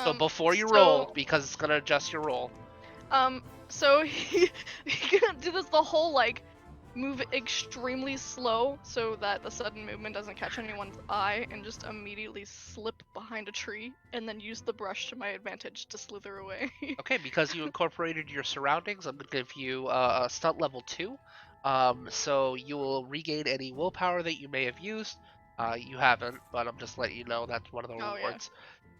Speaker 1: So before you roll, because it's gonna adjust your roll.
Speaker 5: So he's gonna do this the whole like move extremely slow so that the sudden movement doesn't catch anyone's eye and just immediately slip behind a tree and then use the brush to my advantage to slither away.
Speaker 1: Okay, because you incorporated your surroundings, I'm gonna give you a stunt level 2. So you will regain any willpower that you may have used. You haven't, but I'm just letting you know that's one of the
Speaker 5: Oh, yeah.
Speaker 1: rewards.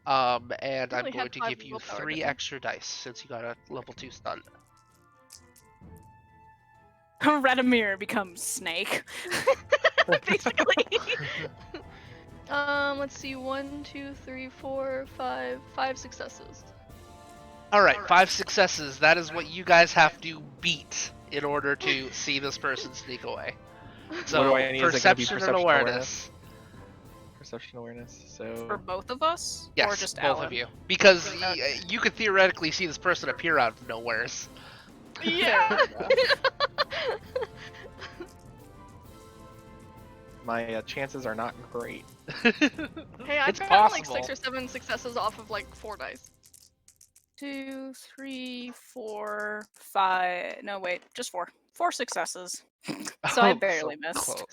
Speaker 1: And
Speaker 5: I
Speaker 1: I'm
Speaker 5: only
Speaker 1: going
Speaker 5: had
Speaker 1: to
Speaker 5: 5
Speaker 1: give you
Speaker 5: willpower,
Speaker 1: 3
Speaker 5: didn't I?
Speaker 1: extra dice since you got a level 2 stunt.
Speaker 3: Radamir becomes Snake.
Speaker 5: Basically. Let's see, 1, 2, 3, 4, 5 successes.
Speaker 1: Alright, 5 successes. That is what you guys have to beat in order to see this person sneak away. So,
Speaker 2: What do I need? Is it gonna be
Speaker 1: perception and
Speaker 2: perception
Speaker 1: awareness.
Speaker 2: Perception awareness. So.
Speaker 3: For both of us?
Speaker 1: Yes,
Speaker 3: Or just
Speaker 1: both
Speaker 3: Alan?
Speaker 1: of you. Because
Speaker 3: Okay.
Speaker 1: you could theoretically see this person appear out of nowheres.
Speaker 5: Yeah.
Speaker 2: My chances are not great.
Speaker 5: Hey, I've
Speaker 1: It's
Speaker 5: gotten like
Speaker 1: possible.
Speaker 5: 6 or 7 successes off of like 4 dice.
Speaker 3: 2, 3, 4, 5. No, wait, just 4. 4 successes. So I
Speaker 1: Oh,
Speaker 3: barely missed.
Speaker 1: close.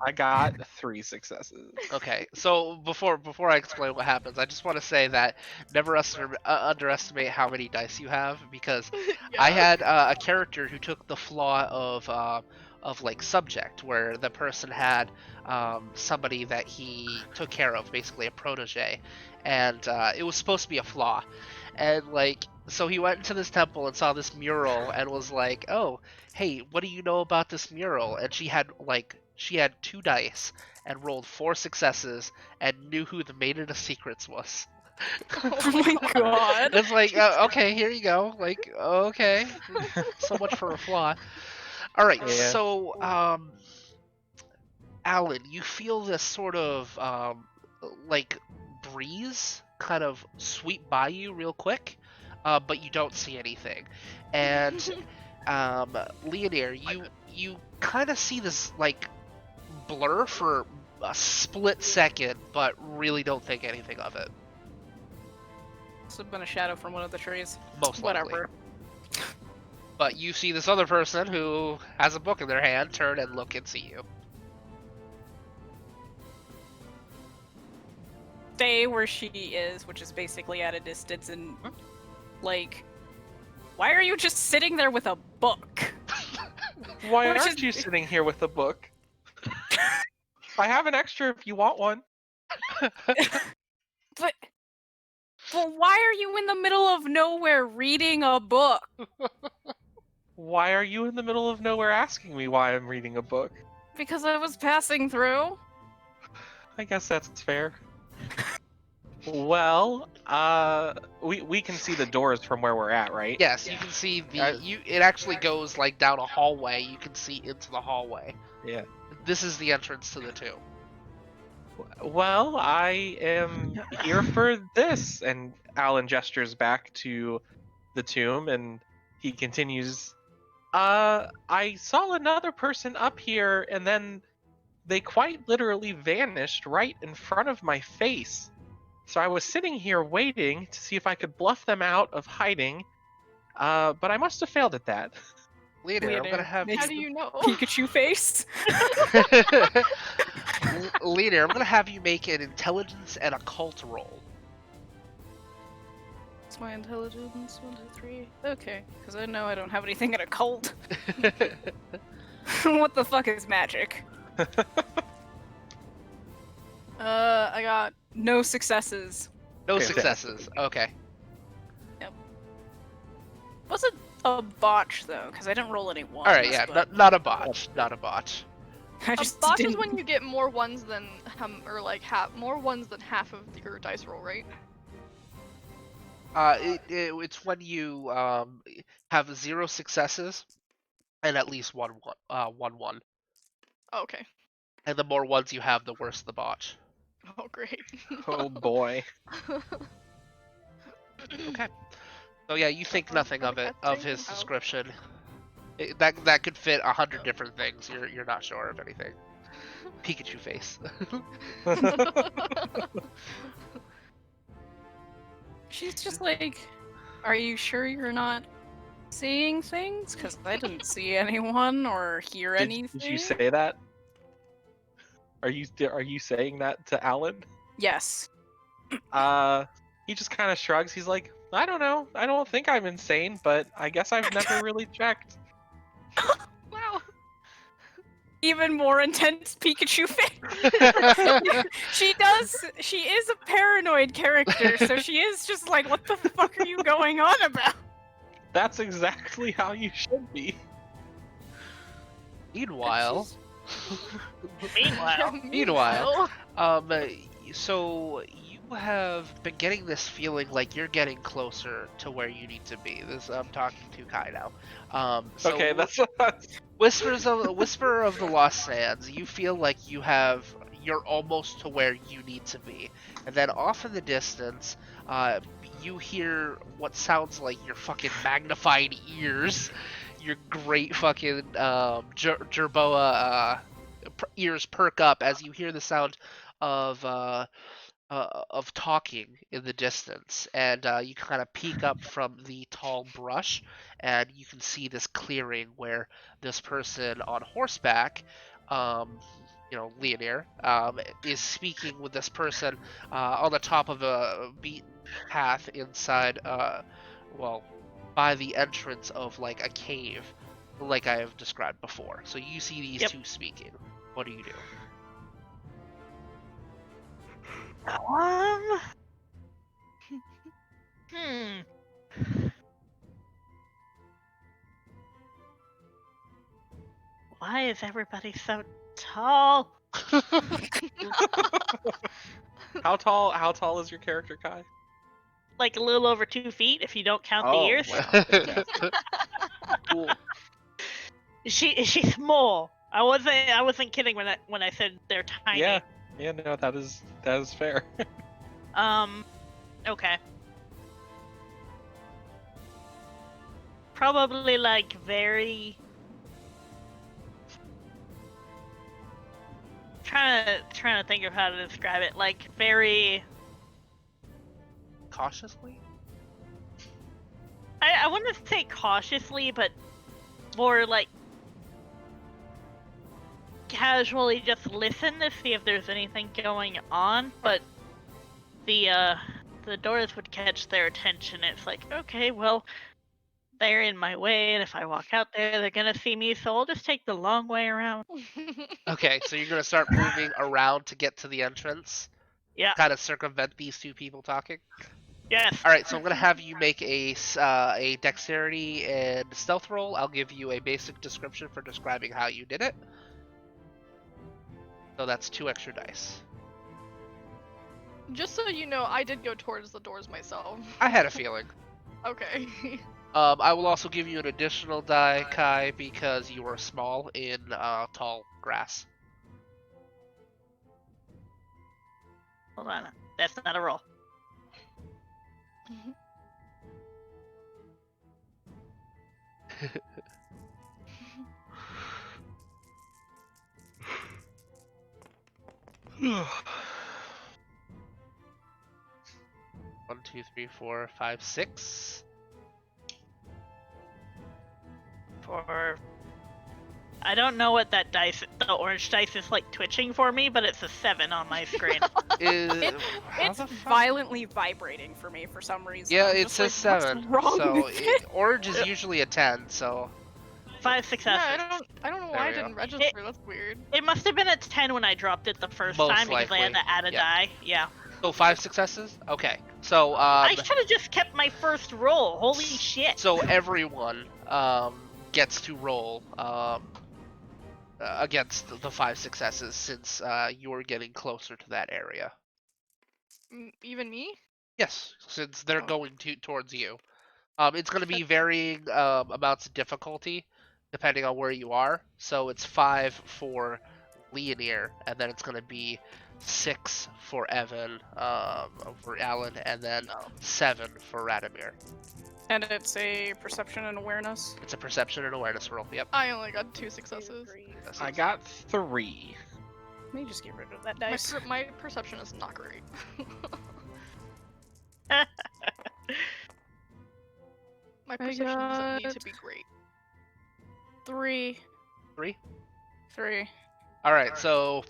Speaker 2: I got 3 successes.
Speaker 1: Okay, so before I explain what happens, I just want to say that never underestimate how many dice you have, because I had a character who took the flaw of like subject, where the person had somebody that he took care of, basically a protege, and it was supposed to be a flaw, and like so he went into this temple and saw this mural and was like, "Oh, hey, what do you know about this mural?" And she had 2 dice and rolled 4 successes and knew who the Maiden of Secrets was.
Speaker 3: Oh my god.
Speaker 1: It's like, okay, here you go. Like, okay, so much for a flaw. All right,
Speaker 2: Yeah.
Speaker 1: so Alan, you feel this sort of like breeze kind of sweep by you real quick, but you don't see anything. And Leonir, you kind of see this like blur for a split second, but really don't think anything of it.
Speaker 3: Must have been a shadow from one of the trees.
Speaker 1: Most likely.
Speaker 3: Whatever.
Speaker 1: But you see this other person who has a book in their hand turn and look and see you.
Speaker 3: Stay where she is, which is basically at a distance, and like, why are you just sitting there with a book?
Speaker 2: Why
Speaker 3: Which
Speaker 2: aren't
Speaker 3: is-
Speaker 2: you sitting here with a book? I have an extra if you want one.
Speaker 3: But why are you in the middle of nowhere reading a book?
Speaker 2: Why are you in the middle of nowhere asking me why I'm reading a book?
Speaker 3: Because I was passing through.
Speaker 2: I guess that's fair. Well, we can see the doors from where we're at, right?
Speaker 1: Yes, you can see
Speaker 2: I-
Speaker 1: it actually goes like down a hallway. You can see into the hallway.
Speaker 2: Yeah.
Speaker 1: This is the entrance to the tomb.
Speaker 2: Well, I am here for this. And Alan gestures back to the tomb and he continues, I saw another person up here and then they quite literally vanished right in front of my face. So I was sitting here waiting to see if I could bluff them out of hiding, but I must have failed at that.
Speaker 1: Leonir, I'm gonna have
Speaker 5: How do you know?
Speaker 3: Pikachu face.
Speaker 1: Leonir, I'm gonna have you make an intelligence and occult roll.
Speaker 3: It's my intelligence. 1, 2, 3. Okay, because I know I don't have anything in a cult. What the fuck is magic? I got no successes.
Speaker 1: No
Speaker 2: Okay.
Speaker 1: successes. Okay.
Speaker 3: Wasn't a botch though, because I didn't roll any ones.
Speaker 1: All right. Yeah.
Speaker 3: but
Speaker 1: Not a botch. Not a botch.
Speaker 3: I
Speaker 5: A
Speaker 3: just
Speaker 5: botch
Speaker 3: didn't...
Speaker 5: is when you get more ones than more ones than half of your dice roll, right?
Speaker 1: It's when you have 0 successes and at least one. Oh,
Speaker 5: Okay.
Speaker 1: and the more ones you have, the worse the botch.
Speaker 5: Oh, great.
Speaker 2: Oh boy.
Speaker 1: Okay. So yeah, you think nothing of it, of his
Speaker 5: Oh.
Speaker 1: description. That could fit 100 different things. You're not sure of anything. Pikachu face.
Speaker 3: She's just like, are you sure you're not seeing things? Because I didn't see anyone or hear anything.
Speaker 2: Did you say that? Are you saying that to Alan?
Speaker 3: Yes.
Speaker 2: He just kind of shrugs. He's like, I don't know. I don't think I'm insane, but I guess I've never really checked.
Speaker 5: Wow.
Speaker 3: Even more intense Pikachu face. She is a paranoid character, so she is just like, what the fuck are you going on about?
Speaker 2: That's exactly how you should be.
Speaker 1: Meanwhile,
Speaker 4: Meanwhile.
Speaker 1: so you have been getting this feeling like you're getting closer to where you need to be. This I'm talking to Kai now. So
Speaker 2: Okay, that's
Speaker 1: Whisper of the Lost Sands. You feel like you're almost to where you need to be, and then off in the distance, you hear what sounds like your fucking magnified ears, your great fucking Jerboa ears perk up as you hear the sound of talking in the distance, and you kind of peek up from the tall brush, and you can see this clearing where this person on horseback Leonir, is speaking with this person on the top of a beaten path inside, by the entrance of like a cave, like I have described before. So you see these two speaking. What do you do?
Speaker 4: Why is everybody so tall?
Speaker 2: How tall is your character, Kai?
Speaker 4: Like a little over 2 feet if you don't count the
Speaker 2: Oh,
Speaker 4: ears.
Speaker 2: wow. Fantastic. Cool.
Speaker 4: She's small. I wasn't kidding when I said they're tiny.
Speaker 2: Yeah, no, that is fair.
Speaker 4: Okay. Probably like very. Trying to think of how to describe it. Like very.
Speaker 1: Cautiously?
Speaker 4: I wouldn't say cautiously, but more like casually just listen to see if there's anything going on. But the doors would catch their attention. It's like, okay, well, they're in my way, and if I walk out there, they're gonna see me, so I'll just take the long way around.
Speaker 1: Okay, so you're gonna start moving around to get to the entrance.
Speaker 4: Yeah.
Speaker 1: Kind of circumvent these two people talking.
Speaker 4: Yes.
Speaker 1: All right, so I'm gonna have you make a dexterity and stealth roll. I'll give you a basic description for describing how you did it. So that's 2 extra dice.
Speaker 5: Just so you know, I did go towards the doors myself.
Speaker 1: I had a feeling.
Speaker 5: Okay.
Speaker 1: I will also give you an additional die, Kai, because you are small in tall grass.
Speaker 4: Hold on. That's not a roll.
Speaker 1: One, two, three, 4, 5, 6.
Speaker 4: I don't know what that dice, the orange dice is like twitching for me, but it's a 7 on my screen.
Speaker 3: It's violently vibrating for me for some reason.
Speaker 1: Yeah,
Speaker 3: I'm
Speaker 1: it
Speaker 3: just
Speaker 1: says
Speaker 3: like,
Speaker 1: 7.
Speaker 3: What's wrong
Speaker 1: So
Speaker 3: with it?
Speaker 1: orange is usually a 10. So
Speaker 4: 5 successes.
Speaker 5: Yeah, I don't know
Speaker 1: There
Speaker 5: why
Speaker 1: we
Speaker 5: I
Speaker 1: go.
Speaker 5: didn't register. That's weird.
Speaker 4: It must have been a 10 when I dropped it the first
Speaker 1: Most
Speaker 4: time because I had
Speaker 1: likely,
Speaker 4: to add a
Speaker 1: yeah.
Speaker 4: die. Yeah.
Speaker 1: 5 successes. Okay. So
Speaker 4: I should have just kept my first roll. Holy shit.
Speaker 1: So everyone gets to roll against the 5 successes since you're getting closer to that area.
Speaker 5: Even me?
Speaker 1: Yes, since they're
Speaker 5: Oh.
Speaker 1: going towards you. It's going to be varying amounts of difficulty depending on where you are. So it's 5 for Leonir, and then it's going to be 6 for Evan, for Alan, and then 7 for Radomir.
Speaker 3: And it's a perception and awareness.
Speaker 1: It's a perception and awareness roll. Yep.
Speaker 5: I only got 2 successes.
Speaker 2: I got 3.
Speaker 3: Let me just get rid of that
Speaker 5: My,
Speaker 3: dice.
Speaker 5: my perception is not great. My perception doesn't need to be great.
Speaker 3: 3.
Speaker 1: 3?
Speaker 3: 3.
Speaker 1: All right. So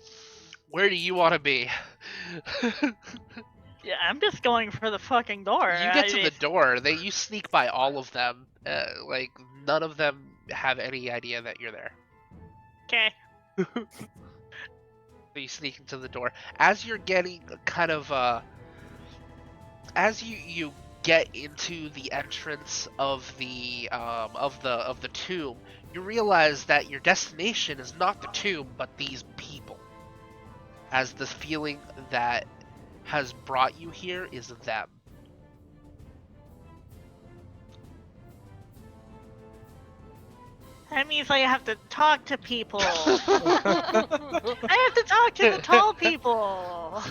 Speaker 1: where do you want to be?
Speaker 4: Yeah, I'm just going for the fucking door.
Speaker 1: You get to the door. You sneak by all of them. Like none of them have any idea that you're there.
Speaker 4: Okay.
Speaker 1: So you sneak into the door. As you're getting kind of as you get into the entrance of the tomb, you realize that your destination is not the tomb, but these people. As the feeling that has brought you here is them.
Speaker 4: That means I have to talk to people. I have to talk to the tall people.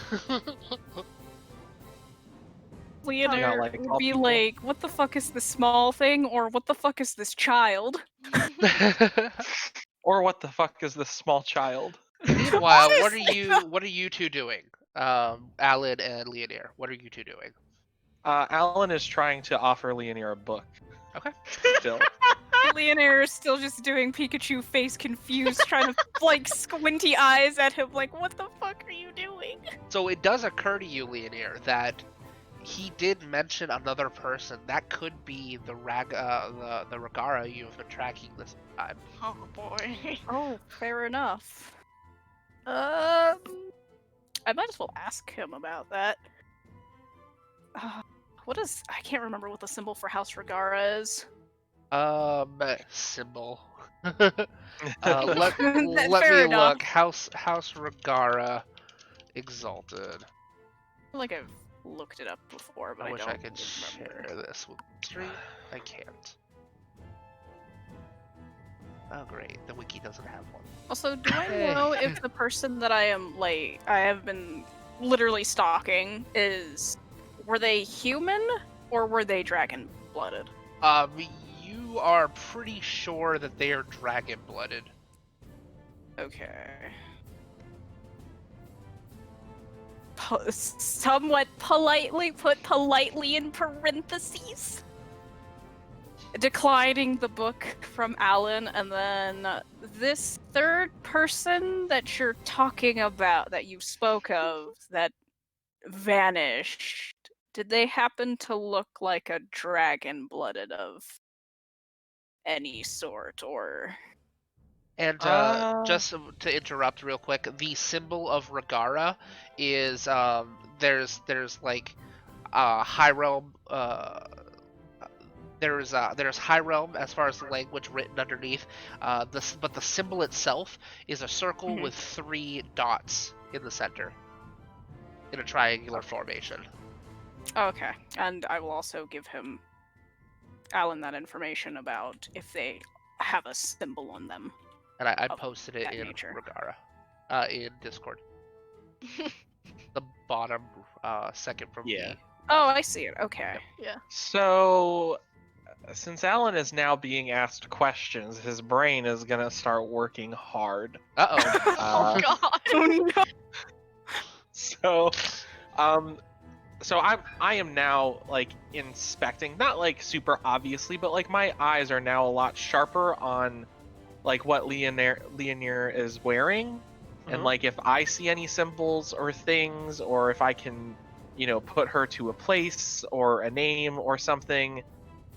Speaker 3: Leonir
Speaker 2: like
Speaker 3: would
Speaker 2: tall
Speaker 3: be
Speaker 2: people.
Speaker 3: like, what the fuck is this small thing? Or what the fuck is this child?
Speaker 2: Or what the fuck is this small child?
Speaker 1: Meanwhile,
Speaker 3: Honestly,
Speaker 1: what are you two doing? Alan and Leonir, what are you two doing?
Speaker 2: Alan is trying to offer Leonir a book.
Speaker 1: Okay.
Speaker 2: Still.
Speaker 3: Leonir is still just doing Pikachu face confused, trying to like squinty eyes at him, like, what the fuck are you doing?
Speaker 1: So it does occur to you, Leonir, that he did mention another person. That could be the Ragara you've been tracking this time.
Speaker 5: Oh boy.
Speaker 3: Oh, fair enough. I might as well ask him about that. What is? I can't remember what the symbol for House Ragara is.
Speaker 1: Symbol. let
Speaker 3: Fair
Speaker 1: me
Speaker 3: enough.
Speaker 1: look. House Ragara Exalted.
Speaker 3: I feel like I've looked it up before, but
Speaker 1: I wish
Speaker 3: don't
Speaker 1: I could
Speaker 3: remember.
Speaker 1: share this with the stream. I can't. Oh great, the wiki doesn't have one.
Speaker 3: Also, do I
Speaker 1: Hey.
Speaker 3: know if the person that I have been literally stalking were they human or were they dragon blooded?
Speaker 1: You are pretty sure that they are dragon-blooded.
Speaker 3: Okay. Somewhat politely in parentheses. Declining the book from Alan, and then this third person that you're talking about, that you spoke of, that vanished, did they happen to look like a dragon-blooded of any sort, or...
Speaker 1: And just to interrupt real quick, the symbol of Ragara is there's like high realm there's high realm as far as the language written underneath. But the symbol itself is a circle with 3 dots in the center in a triangular formation.
Speaker 3: Okay, and I will also give Alan that information about if they have a symbol on them.
Speaker 1: And I
Speaker 3: Of
Speaker 1: posted it
Speaker 3: that
Speaker 1: in
Speaker 3: nature.
Speaker 1: Ragara, in Discord. The bottom second from
Speaker 2: Yeah.
Speaker 1: me.
Speaker 3: Oh, I see it. Okay.
Speaker 5: Yeah.
Speaker 2: So, since Alan is now being asked questions, his brain is gonna start working hard.
Speaker 1: Uh-oh.
Speaker 5: Oh god.
Speaker 3: Oh no!
Speaker 2: So, I am now like inspecting, not like super obviously, but like my eyes are now a lot sharper on like what Leonir is wearing, and
Speaker 1: Mhm.
Speaker 2: like if I see any symbols or things, or if I can, put her to a place or a name or something,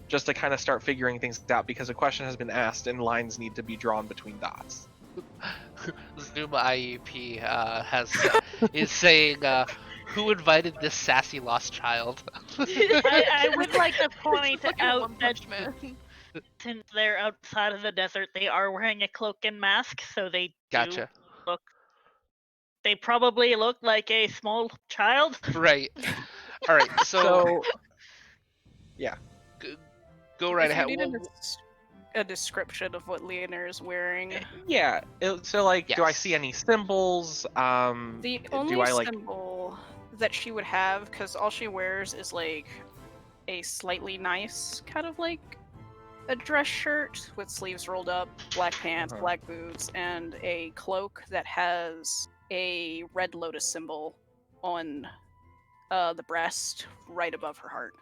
Speaker 2: just to kind of start figuring things out, because a question has been asked and lines need to be drawn between dots.
Speaker 1: Zuma IEP is saying, who invited this sassy lost child?
Speaker 4: I would like to point
Speaker 5: Look at
Speaker 4: out
Speaker 5: One
Speaker 4: that
Speaker 5: Punch Man.
Speaker 4: since they're outside of the desert, they are wearing a cloak and mask, so they
Speaker 1: Gotcha.
Speaker 4: do look. They probably look like a small child.
Speaker 1: Right. All right. So go right
Speaker 3: If you
Speaker 1: ahead.
Speaker 3: need
Speaker 1: Well,
Speaker 3: a description of what Leonir is wearing,
Speaker 2: yeah. So like, do I
Speaker 1: Yes.
Speaker 2: see any symbols?
Speaker 3: the only
Speaker 2: do I like?
Speaker 3: symbol that she would have, because all she wears is like a slightly nice kind of like a dress shirt with sleeves rolled up, black pants,
Speaker 2: Uh-huh.
Speaker 3: black boots, and a cloak that has a red lotus symbol on the breast right above her heart.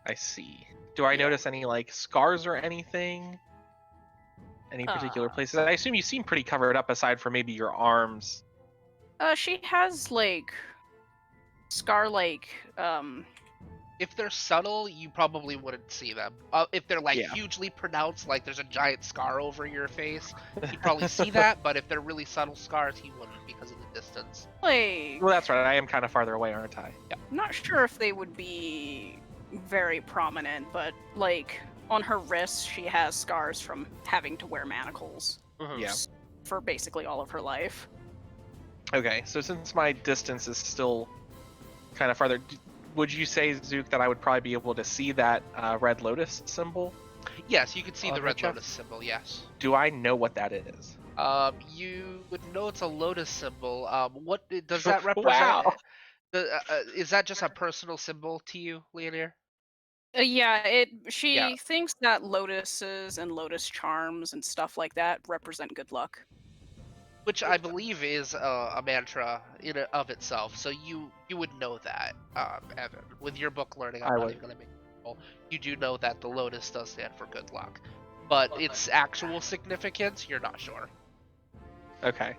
Speaker 2: I see. Do I notice any like scars or anything? Any particular places? I assume you seem pretty covered up aside from maybe your arms.
Speaker 3: She has like scar like
Speaker 1: if they're subtle, you probably wouldn't see them. If they're like
Speaker 2: Yeah.
Speaker 1: hugely pronounced, like there's a giant scar over your face, you'd probably see that. But if they're really subtle scars, he wouldn't because of the distance.
Speaker 3: like
Speaker 2: Well, that's right. I am kind of farther away, aren't I? Yeah.
Speaker 3: not sure if they would be very prominent, but like on her wrists she has scars from having to wear manacles
Speaker 1: Mhm.
Speaker 2: Yeah.
Speaker 3: for basically all of her life.
Speaker 2: Okay. So since my distance is still kind of farther, would you say, Zook, that I would probably be able to see that red lotus symbol?
Speaker 1: Yes, you can see
Speaker 2: On
Speaker 1: the
Speaker 2: her
Speaker 1: red
Speaker 2: chest?
Speaker 1: lotus symbol. Yes.
Speaker 2: Do I know what that is?
Speaker 1: You would know it's a lotus symbol. What does that represent?
Speaker 2: Wow.
Speaker 1: Is that just a personal symbol to you, Leonir?
Speaker 3: She
Speaker 1: Yeah.
Speaker 3: thinks that lotuses and lotus charms and stuff like that represent good luck.
Speaker 1: Which I believe is a mantra in of itself. So you would know that, Evan. With your book learning, I'm
Speaker 2: I
Speaker 1: not
Speaker 2: would.
Speaker 1: even gonna make you do know that the lotus does stand for good luck. But its actual significance, you're not sure.
Speaker 2: Okay.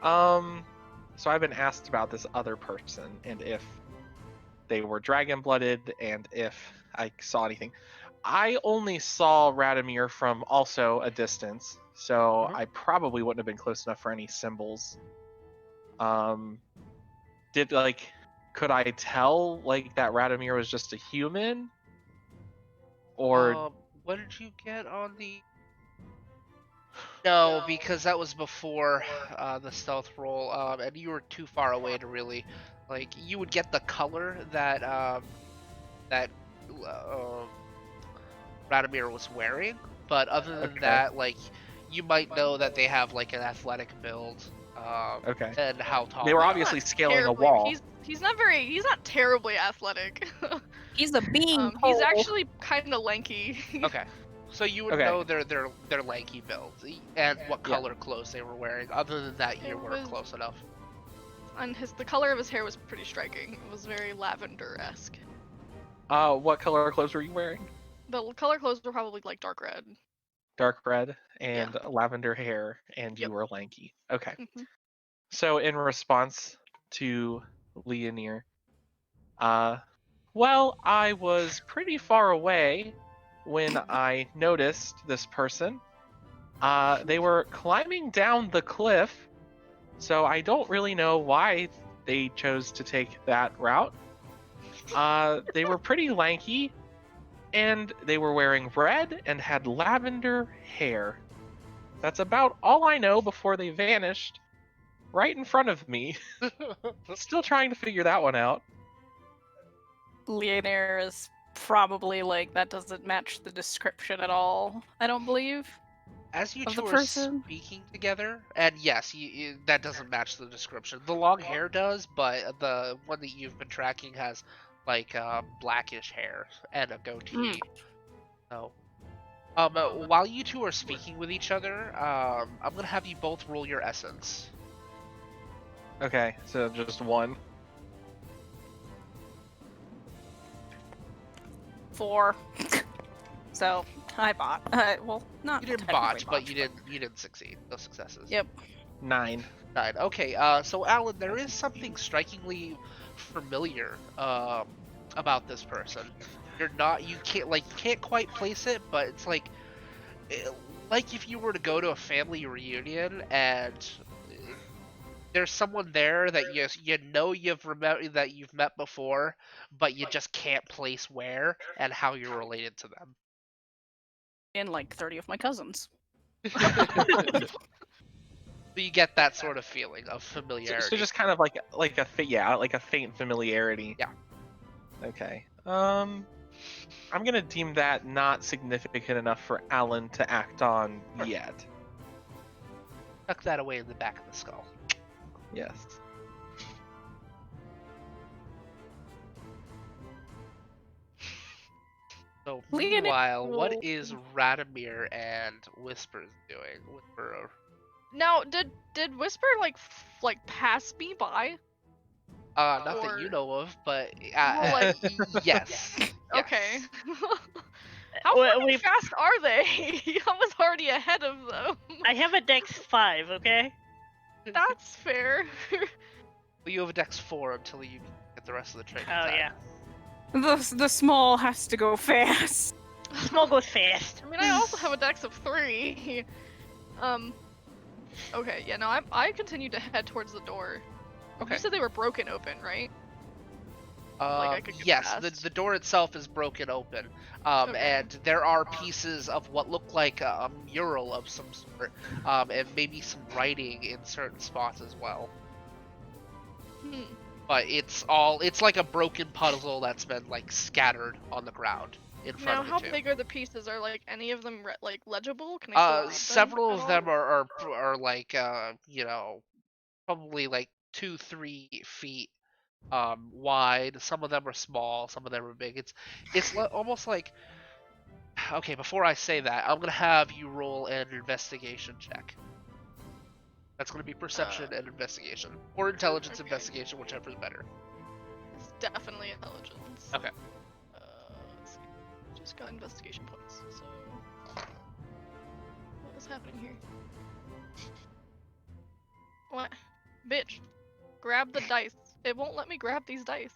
Speaker 2: So I've been asked about this other person and if they were dragon-blooded and if I saw anything. I only saw Radomir from also a distance, so I probably wouldn't have been close enough for any symbols. Could I tell that Radomir was just a human? Or
Speaker 1: what did you get on the? No, because that was before the stealth roll, and you were too far away to really, you would get the color that that Radomir was wearing, but other than that, you might know that they have an athletic build,
Speaker 2: Okay.
Speaker 1: and how tall
Speaker 2: They were
Speaker 1: are.
Speaker 2: obviously scaling a
Speaker 5: terribly-
Speaker 2: wall.
Speaker 5: He's not terribly athletic.
Speaker 3: He's a bean
Speaker 5: He's
Speaker 3: pole.
Speaker 5: actually kind of lanky.
Speaker 1: Okay. So you would
Speaker 2: Okay.
Speaker 1: know their lanky builds and what color clothes they were wearing. Other than that, you
Speaker 5: It
Speaker 1: weren't
Speaker 5: was-
Speaker 1: close enough.
Speaker 5: And the color of his hair was pretty striking. It was very lavender-esque.
Speaker 2: What color clothes were you wearing?
Speaker 5: The color clothes were probably dark red.
Speaker 2: Dark red and lavender hair, and you were lanky. Okay.
Speaker 5: Mm-hmm.
Speaker 2: So in response to Leonir, well, I was pretty far away when I noticed this person. They were climbing down the cliff, so I don't really know why they chose to take that route. They were pretty lanky, and they were wearing red and had lavender hair. That's about all I know before they vanished right in front of me. Still trying to figure that one out.
Speaker 3: Leonir is probably that doesn't match the description at all, I don't believe.
Speaker 1: As you
Speaker 3: Of the
Speaker 1: two are
Speaker 3: person?
Speaker 1: speaking together, and yes, that doesn't match the description. The long hair does, but the one that you've been tracking has blackish hair and a goatee. So, while you two are speaking with each other, I'm gonna have you both roll your essence.
Speaker 2: Okay, so just one.
Speaker 3: 4. So I bought. Well, not
Speaker 1: You didn't
Speaker 3: technically
Speaker 1: botch, but
Speaker 3: botched,
Speaker 1: you didn't succeed. No successes.
Speaker 3: Yep.
Speaker 2: 9.
Speaker 1: 9. Okay. So Alan, there is something strikingly familiar about this person. You can't quite place it, but it's like if you were to go to a family reunion and there's someone there that that you've met before, but you just can't place where and how you're related to them.
Speaker 3: in 30 of my cousins.
Speaker 1: So you get that sort of feeling of familiarity.
Speaker 2: So just kind of like a faint familiarity.
Speaker 1: Yeah.
Speaker 2: Okay. I'm gonna deem that not significant enough for Alan to act on yet.
Speaker 1: Tuck that away in the back of the skull.
Speaker 2: Yes.
Speaker 1: So
Speaker 3: Leonid
Speaker 1: meanwhile, what
Speaker 3: will-
Speaker 1: is Radomir and Whispers doing? Whisperer.
Speaker 5: Now, did Whisper pass me by?
Speaker 1: Not
Speaker 5: Or-
Speaker 1: that you know of, but
Speaker 5: Well,
Speaker 1: yes.
Speaker 5: Okay.
Speaker 1: Yes.
Speaker 5: How
Speaker 4: Well,
Speaker 5: fucking fast are they? I was already ahead of them.
Speaker 4: I have a Dex 5, okay?
Speaker 5: That's fair.
Speaker 1: Well, you have a Dex 4 until you get the rest of the training.
Speaker 4: Oh,
Speaker 1: time.
Speaker 4: yeah.
Speaker 3: The small has to go fast.
Speaker 4: Small goes fast.
Speaker 5: I mean, I also have a Dex of 3. Okay, yeah, no, I continue to head towards the door.
Speaker 1: Okay.
Speaker 5: You said they were broken open, right? I could get
Speaker 1: Yes,
Speaker 5: past?
Speaker 1: the door itself is broken open,
Speaker 5: Okay.
Speaker 1: and there are pieces of what look like a mural of some sort, and maybe some writing in certain spots as well. But it's like a broken puzzle that's been scattered on the ground in front
Speaker 5: Now,
Speaker 1: of
Speaker 5: how
Speaker 1: the two.
Speaker 5: big are the pieces? Are any of them legible? Can I still read them
Speaker 1: Several
Speaker 5: at
Speaker 1: of them
Speaker 5: all?
Speaker 1: are probably 2-3 feet wide. Some of them are small, some of them are big. It's almost like, okay, before I say that, I'm gonna have you roll an investigation check. That's gonna be perception and investigation, or intelligence
Speaker 5: okay.
Speaker 1: investigation, whichever is better.
Speaker 5: It's definitely intelligence.
Speaker 1: Okay.
Speaker 5: just got investigation points. So, what is happening here? What? Bitch, grab the dice. It won't let me grab these dice.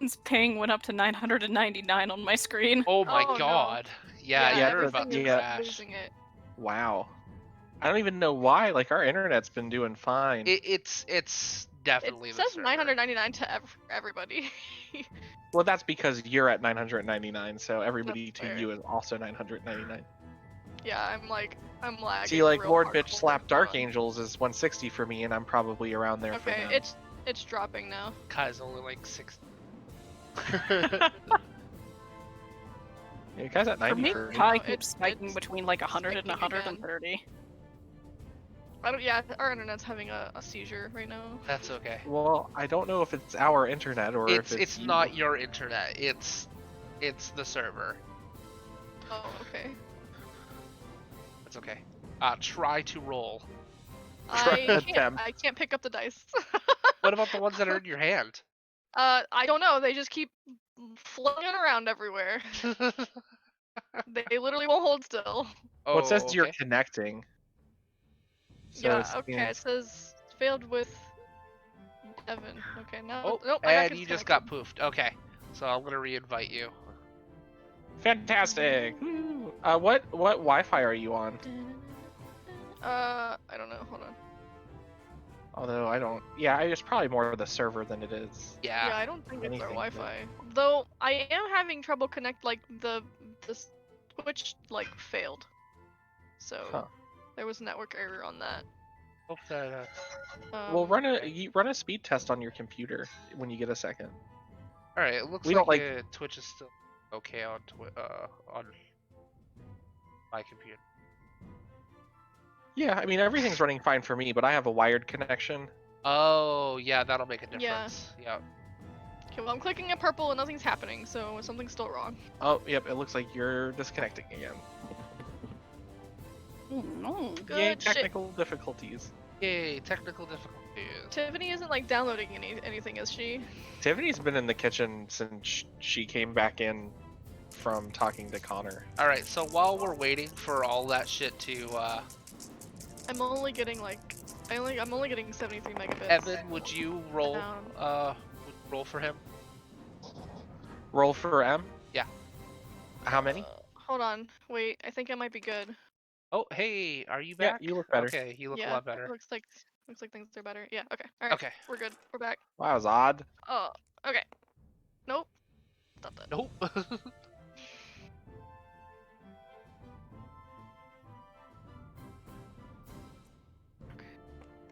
Speaker 3: Its ping went up to 999 on my screen.
Speaker 1: Oh my
Speaker 5: Oh, no.
Speaker 1: god. Yeah,
Speaker 2: Yeah,
Speaker 1: you're about
Speaker 5: everything
Speaker 1: to
Speaker 5: is
Speaker 1: crash.
Speaker 5: losing it.
Speaker 2: Wow. I don't even know why. Like, our internet's been doing fine.
Speaker 1: It's definitely
Speaker 5: It
Speaker 1: the
Speaker 5: says
Speaker 1: server.
Speaker 5: 999 to everybody.
Speaker 2: Well, that's because you're at 999, so everybody
Speaker 5: That's
Speaker 2: to
Speaker 5: fair.
Speaker 2: you is also 999.
Speaker 5: Yeah, I'm lagging.
Speaker 2: See, like,
Speaker 5: real
Speaker 2: Lord
Speaker 5: hardcore.
Speaker 2: Bitch Slap
Speaker 5: Hold
Speaker 2: Dark
Speaker 5: on.
Speaker 2: Angels is 160 for me, and I'm probably around there for
Speaker 5: Okay,
Speaker 2: them.
Speaker 5: it's dropping now.
Speaker 1: Kai's only like 6.
Speaker 2: Yeah, guys at
Speaker 3: For
Speaker 2: 90
Speaker 3: me,
Speaker 2: for me.
Speaker 3: Kai
Speaker 5: No,
Speaker 3: keeps
Speaker 5: it's
Speaker 3: spiking between like 100 and
Speaker 5: spiking again.
Speaker 3: 130.
Speaker 5: Yeah, our internet's having a seizure right now.
Speaker 1: That's okay.
Speaker 2: Well, I don't know if it's our internet or if
Speaker 1: It's
Speaker 2: you.
Speaker 1: not your internet. It's the server.
Speaker 5: Oh, okay.
Speaker 1: It's okay. Try to roll.
Speaker 5: I
Speaker 2: Attempt.
Speaker 5: can't pick up the dice.
Speaker 1: What about the ones that are in your hand?
Speaker 5: I don't know. They just keep flinging around everywhere. They literally won't hold still.
Speaker 1: Oh,
Speaker 2: Well, it says
Speaker 1: okay.
Speaker 2: you're connecting. So
Speaker 5: Yeah,
Speaker 2: it's-
Speaker 5: okay, it says failed with Evan. Okay, now
Speaker 1: Oh,
Speaker 5: nope, I got
Speaker 1: and you just got
Speaker 5: disconnected.
Speaker 1: poofed. Okay, so I'm gonna re-invite you.
Speaker 2: Fantastic! Woo. What Wi-Fi are you on?
Speaker 5: I don't know. Hold on.
Speaker 2: Although I don't. Yeah, it's probably more of the server than it is.
Speaker 5: Yeah,
Speaker 1: Yeah.
Speaker 5: I don't think it's our
Speaker 2: Anything, but-
Speaker 5: Wi-Fi. Though I am having trouble connect. Like the Twitch like failed. So
Speaker 2: Huh.
Speaker 5: there was network error on that.
Speaker 1: Hope that.
Speaker 2: Well, run a speed test on your computer when you get a second.
Speaker 1: All right. It looks
Speaker 2: We
Speaker 1: like,
Speaker 2: don't like-
Speaker 1: Twitch is still okay on on my computer.
Speaker 2: Yeah, I mean everything's running fine for me, but I have a wired connection.
Speaker 1: Oh, yeah, that'll make a
Speaker 5: Yeah.
Speaker 1: difference. Yeah.
Speaker 5: Okay, well I'm clicking at purple and nothing's happening, so something's still wrong.
Speaker 2: Oh, yep, it looks like you're disconnecting again.
Speaker 3: Oh no.
Speaker 5: Good
Speaker 2: Yay,
Speaker 5: shit.
Speaker 2: technical difficulties.
Speaker 1: Yay, technical difficulties.
Speaker 5: Tiffany isn't like downloading anything, is she?
Speaker 2: Tiffany's been in the kitchen since she came back in from talking to Connor.
Speaker 1: All right. So while we're waiting for all that shit to,
Speaker 5: I'm only getting like I'm only getting 73 megabits.
Speaker 1: Evan, would you roll?
Speaker 5: Down.
Speaker 1: Roll for him.
Speaker 2: Roll for M?
Speaker 1: Yeah.
Speaker 2: How many?
Speaker 5: Hold on, wait. I think I might be good.
Speaker 1: Oh, hey, are you
Speaker 2: Yeah,
Speaker 1: back?
Speaker 2: you look better.
Speaker 1: Okay, you look
Speaker 5: yeah,
Speaker 1: a lot better.
Speaker 5: looks like things are better. Yeah. Okay. All right.
Speaker 1: Okay.
Speaker 5: We're good. We're back.
Speaker 2: Wow, that was odd.
Speaker 5: Oh. Okay. Nope. Stop that.
Speaker 1: Nope.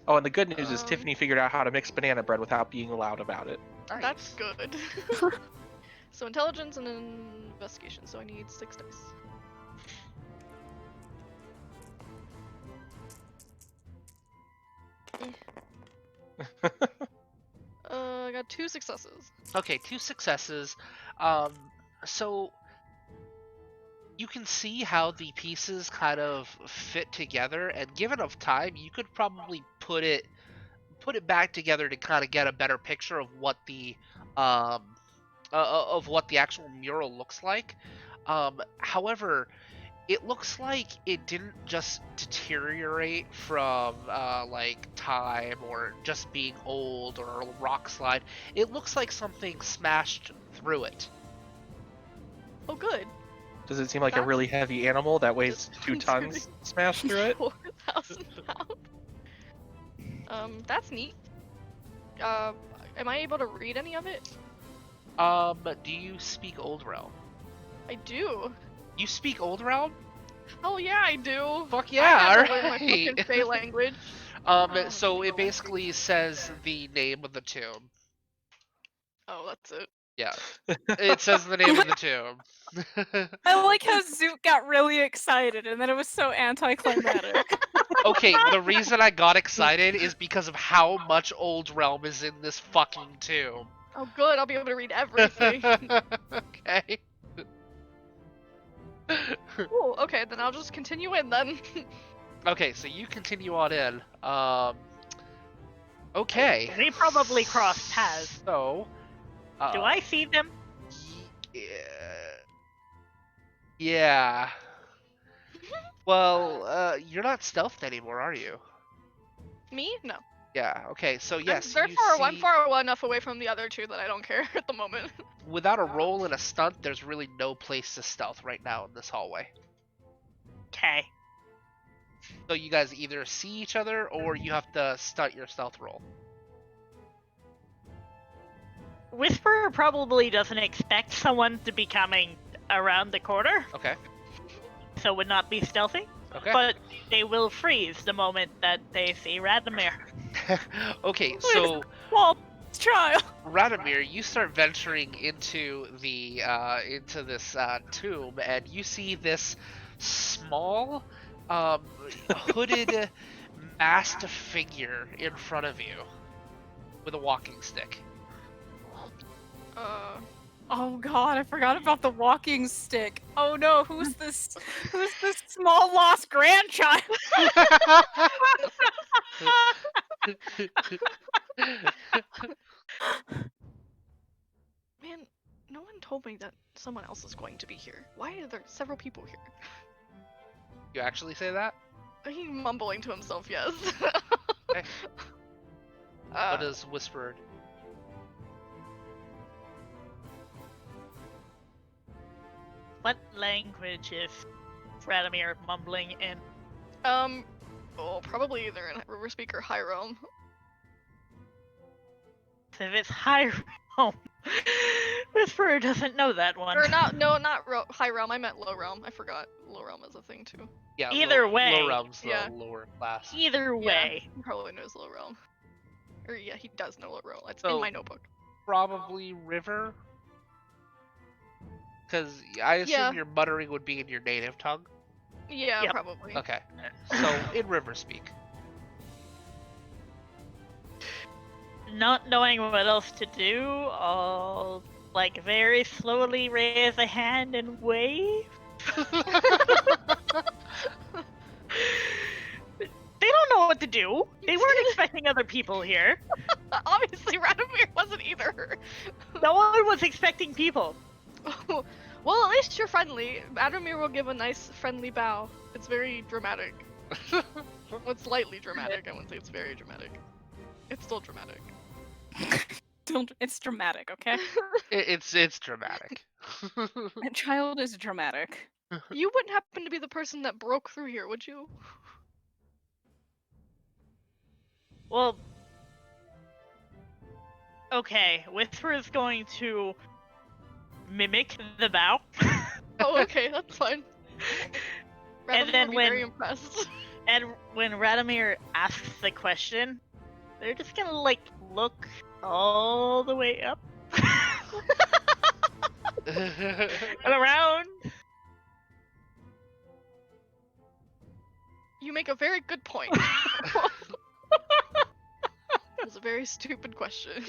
Speaker 2: Oh, and the good news is
Speaker 5: Um,
Speaker 2: Tiffany figured out how to mix banana bread without being loud about it.
Speaker 5: That's good. So intelligence and investigation. So I need 6 dice. I got 2 successes.
Speaker 1: Okay, 2 successes. So you can see how the pieces kind of fit together, and given enough time, you could probably put it back together to kind of get a better picture of what the actual mural looks like. However, it looks like it didn't just deteriorate from like time or just being old or a rock slide. It looks like something smashed through it.
Speaker 5: Oh, good.
Speaker 2: Does it seem like a
Speaker 5: That's-
Speaker 2: really heavy animal that weighs
Speaker 5: Just
Speaker 2: 2 tons smashed through it?
Speaker 5: 4,000 pounds. That's neat. Am I able to read any of it?
Speaker 1: Do you speak Old Realm?
Speaker 5: I do.
Speaker 1: You speak Old Realm?
Speaker 5: Oh yeah, I do.
Speaker 1: Fuck
Speaker 5: I
Speaker 1: yeah!
Speaker 5: had to learn my
Speaker 1: Alright.
Speaker 5: fucking Fey language.
Speaker 1: So it basically says the name of the tomb.
Speaker 5: Oh, that's it.
Speaker 1: Yeah, it says the name of the tomb.
Speaker 3: I like how Zoot got really excited and then it was so anticlimactic.
Speaker 1: Okay, the reason I got excited is because of how much Old Realm is in this fucking tomb.
Speaker 5: Oh, good. I'll be able to read everything.
Speaker 1: Okay.
Speaker 5: Cool. Okay, then I'll just continue in then.
Speaker 1: Okay, so you continue on in. Okay.
Speaker 4: They probably crossed paths.
Speaker 1: So.
Speaker 4: Do I see them?
Speaker 1: Yeah, Yeah. Well, you're not stealthed anymore, are you?
Speaker 5: Me? No.
Speaker 1: Yeah. Okay. So yes,
Speaker 5: I'm
Speaker 1: you
Speaker 5: I'm
Speaker 1: see.
Speaker 5: far enough away from the other two that I don't care at the moment.
Speaker 1: Without a roll and a stunt, there's really no place to stealth right now in this hallway.
Speaker 4: Okay.
Speaker 1: So you guys either see each other or you have to stunt your stealth roll.
Speaker 4: Whisperer probably doesn't expect someone to be coming around the corner,
Speaker 1: Okay.
Speaker 4: so would not be stealthy.
Speaker 1: Okay.
Speaker 4: But they will freeze the moment that they see Radomir.
Speaker 1: Okay. So
Speaker 3: Well, child.
Speaker 1: Radomir, you start venturing into the into this tomb, and you see this small, hooded, masked figure in front of you with a walking stick.
Speaker 3: Oh god, I forgot about the walking stick. Oh no, who's this? Who's this small lost grandchild?
Speaker 5: Man, no one told me that someone else is going to be here. Why are there several people here?
Speaker 1: You actually say that?
Speaker 5: He's mumbling to himself, yes.
Speaker 1: Okay. What is whispered?
Speaker 4: What language is Radomir mumbling in?
Speaker 5: Oh, probably either in River Speak or High Realm.
Speaker 4: If it's High Realm, Whisperer doesn't know that one.
Speaker 5: Or not, no, not High Realm, I meant Low Realm. I forgot Low Realm is a thing too.
Speaker 1: Yeah.
Speaker 4: Either
Speaker 1: low,
Speaker 4: way.
Speaker 1: Low realm's the
Speaker 5: Yeah.
Speaker 1: lower class.
Speaker 4: Either way.
Speaker 5: He probably knows Low Realm. Or yeah, he does know Low Realm. It's
Speaker 1: So-
Speaker 5: in my notebook.
Speaker 1: Probably river. Because I assume
Speaker 5: Yeah.
Speaker 1: your muttering would be in your native tongue.
Speaker 5: Yeah,
Speaker 4: Yep.
Speaker 5: probably.
Speaker 1: Okay. So in river speak.
Speaker 4: Not knowing what else to do, I'll like very slowly raise a hand and wave. They don't know what to do. They weren't expecting other people here.
Speaker 5: Obviously, Radomir wasn't either.
Speaker 4: No one was expecting people.
Speaker 5: Well, at least you're friendly. Radomir will give a nice, friendly bow. It's very dramatic. Well, it's slightly dramatic. I wouldn't say it's very dramatic. It's still dramatic.
Speaker 3: It's dramatic, okay?
Speaker 1: It's dramatic.
Speaker 3: A child is dramatic.
Speaker 5: You wouldn't happen to be the person that broke through here, would you?
Speaker 4: Well, okay, Whisper is going to mimic the bow.
Speaker 5: Oh, okay, that's fine.
Speaker 4: And
Speaker 5: Radomir
Speaker 4: then
Speaker 5: will be
Speaker 4: when-
Speaker 5: very impressed.
Speaker 4: And when Radomir asks the question, they're just gonna like look all the way up and around.
Speaker 5: You make a very good point. It was a very stupid question.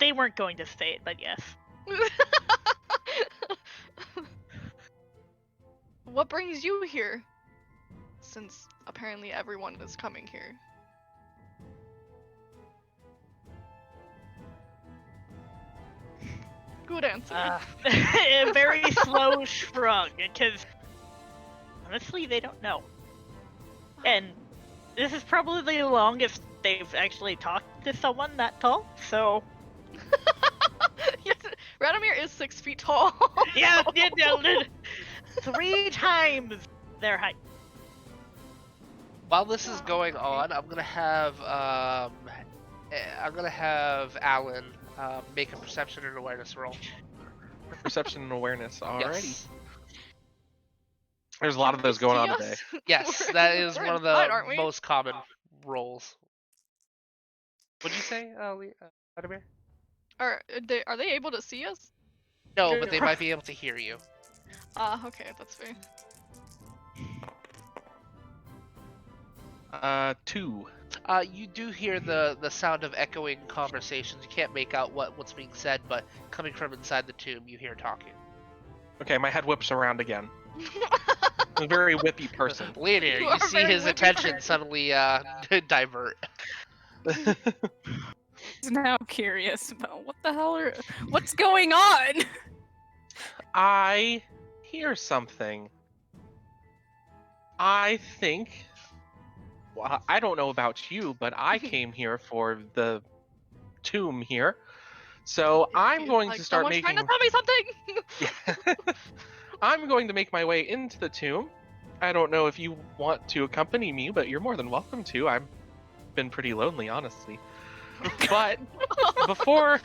Speaker 4: They weren't going to say it, but yes.
Speaker 5: What brings you here? Since apparently everyone is coming here. Good answer.
Speaker 4: A very slow shrug, because honestly, they don't know. And this is probably the longest they've actually talked to someone that tall, so...
Speaker 5: Yes, Radomir is 6 feet tall.
Speaker 4: Yeah, 3 times their height.
Speaker 1: While this is going on, I'm gonna have Alan make a perception and awareness roll.
Speaker 2: Perception and awareness. Alrighty.
Speaker 1: Yes.
Speaker 2: There's a lot of those going on today.
Speaker 1: Yes,
Speaker 5: We're-
Speaker 1: that is
Speaker 5: we're
Speaker 1: one of
Speaker 5: inside,
Speaker 1: the
Speaker 5: aren't we?
Speaker 1: most common rolls. What'd you say, Vladimir?
Speaker 5: Are they able to see us?
Speaker 1: No, but they might be able to hear you.
Speaker 5: Okay, that's fair.
Speaker 2: 2.
Speaker 1: You do hear the sound of echoing conversations. You can't make out what's being said, but coming from inside the tomb, you hear talking.
Speaker 2: Okay, my head whips around again. I'm a very whippy person.
Speaker 1: Later,
Speaker 5: You
Speaker 1: you
Speaker 5: are
Speaker 1: see
Speaker 5: very
Speaker 1: his
Speaker 5: whippy
Speaker 1: attention
Speaker 5: person.
Speaker 1: suddenly divert.
Speaker 3: He's now curious about what's going on.
Speaker 2: I hear something. I think. Well, I don't know about you, but I came here for the tomb here. So I'm going to start
Speaker 5: someone's
Speaker 2: making.
Speaker 5: trying to tell me something.
Speaker 2: Yeah. I'm going to make my way into the tomb. I don't know if you want to accompany me, but you're more than welcome to. I've been pretty lonely, honestly. But before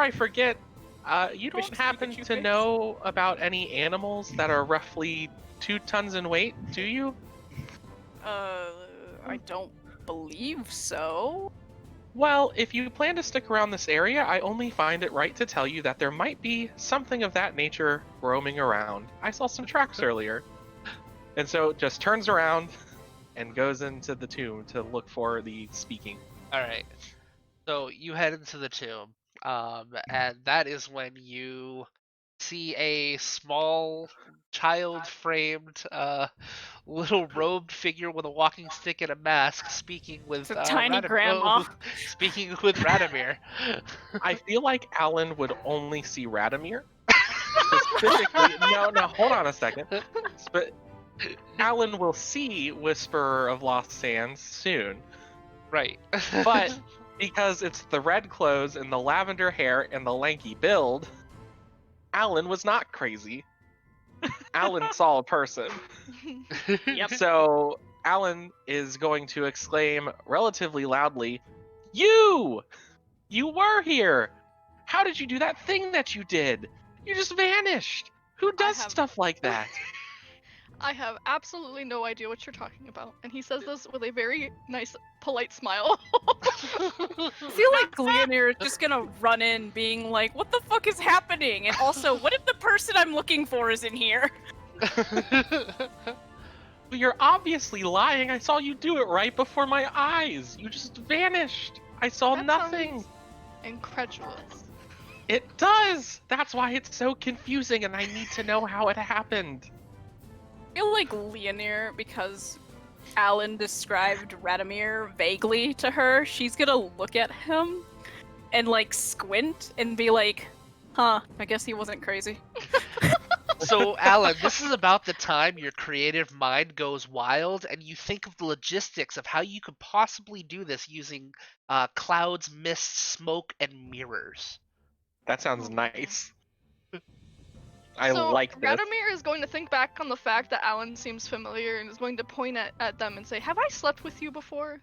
Speaker 2: I forget, you
Speaker 3: Wish
Speaker 2: don't
Speaker 3: to
Speaker 2: happen
Speaker 3: get you
Speaker 2: to
Speaker 3: fixed.
Speaker 2: know about any animals that are roughly 2 tons in weight, do you?
Speaker 3: I don't believe so.
Speaker 2: Well, if you plan to stick around this area, I only find it right to tell you that there might be something of that nature roaming around. I saw some tracks earlier. And so just turns around and goes into the tomb to look for the speaking.
Speaker 1: All right. So you head into the tomb, and that is when you see a small child-framed, little robed figure with a walking stick and a mask, speaking with
Speaker 3: It's a tiny
Speaker 1: Radom-
Speaker 3: grandma.
Speaker 1: speaking with Radomir.
Speaker 2: I feel like Alan would only see Radomir. Specifically, no, hold on a second. Alan will see Whisperer of Lost Sands soon.
Speaker 1: Right.
Speaker 2: But because it's the red clothes and the lavender hair and the lanky build, Alan was not crazy. Alan saw a person.
Speaker 4: Yep.
Speaker 2: So Alan is going to exclaim relatively loudly, "You! You were here! How did you do that thing that you did? You just vanished! Who does
Speaker 5: have-
Speaker 2: stuff like that?"
Speaker 5: I have absolutely no idea what you're talking about, and he says this with a very nice, polite smile.
Speaker 3: I feel like Leonir is just gonna run in being like, what the fuck is happening? And also, what if the person I'm looking for is in here?
Speaker 2: But you're obviously lying. I saw you do it right before my eyes. You just vanished. I saw
Speaker 5: That
Speaker 2: nothing.
Speaker 5: sounds incredulous.
Speaker 2: It does. That's why it's so confusing, and I need to know how it happened.
Speaker 3: I feel like Leonir, because Alan described Radomir vaguely to her, she's gonna look at him and like squint and be like, huh, I guess he wasn't crazy.
Speaker 1: So, Alan, this is about the time your creative mind goes wild and you think of the logistics of how you could possibly do this using clouds, mist, smoke, and mirrors.
Speaker 2: That sounds
Speaker 5: Oh.
Speaker 2: nice. I
Speaker 5: so
Speaker 2: like this.
Speaker 5: Radomir is going to think back on the fact that Alan seems familiar and is going to point at them and say, "Have I slept with you before?"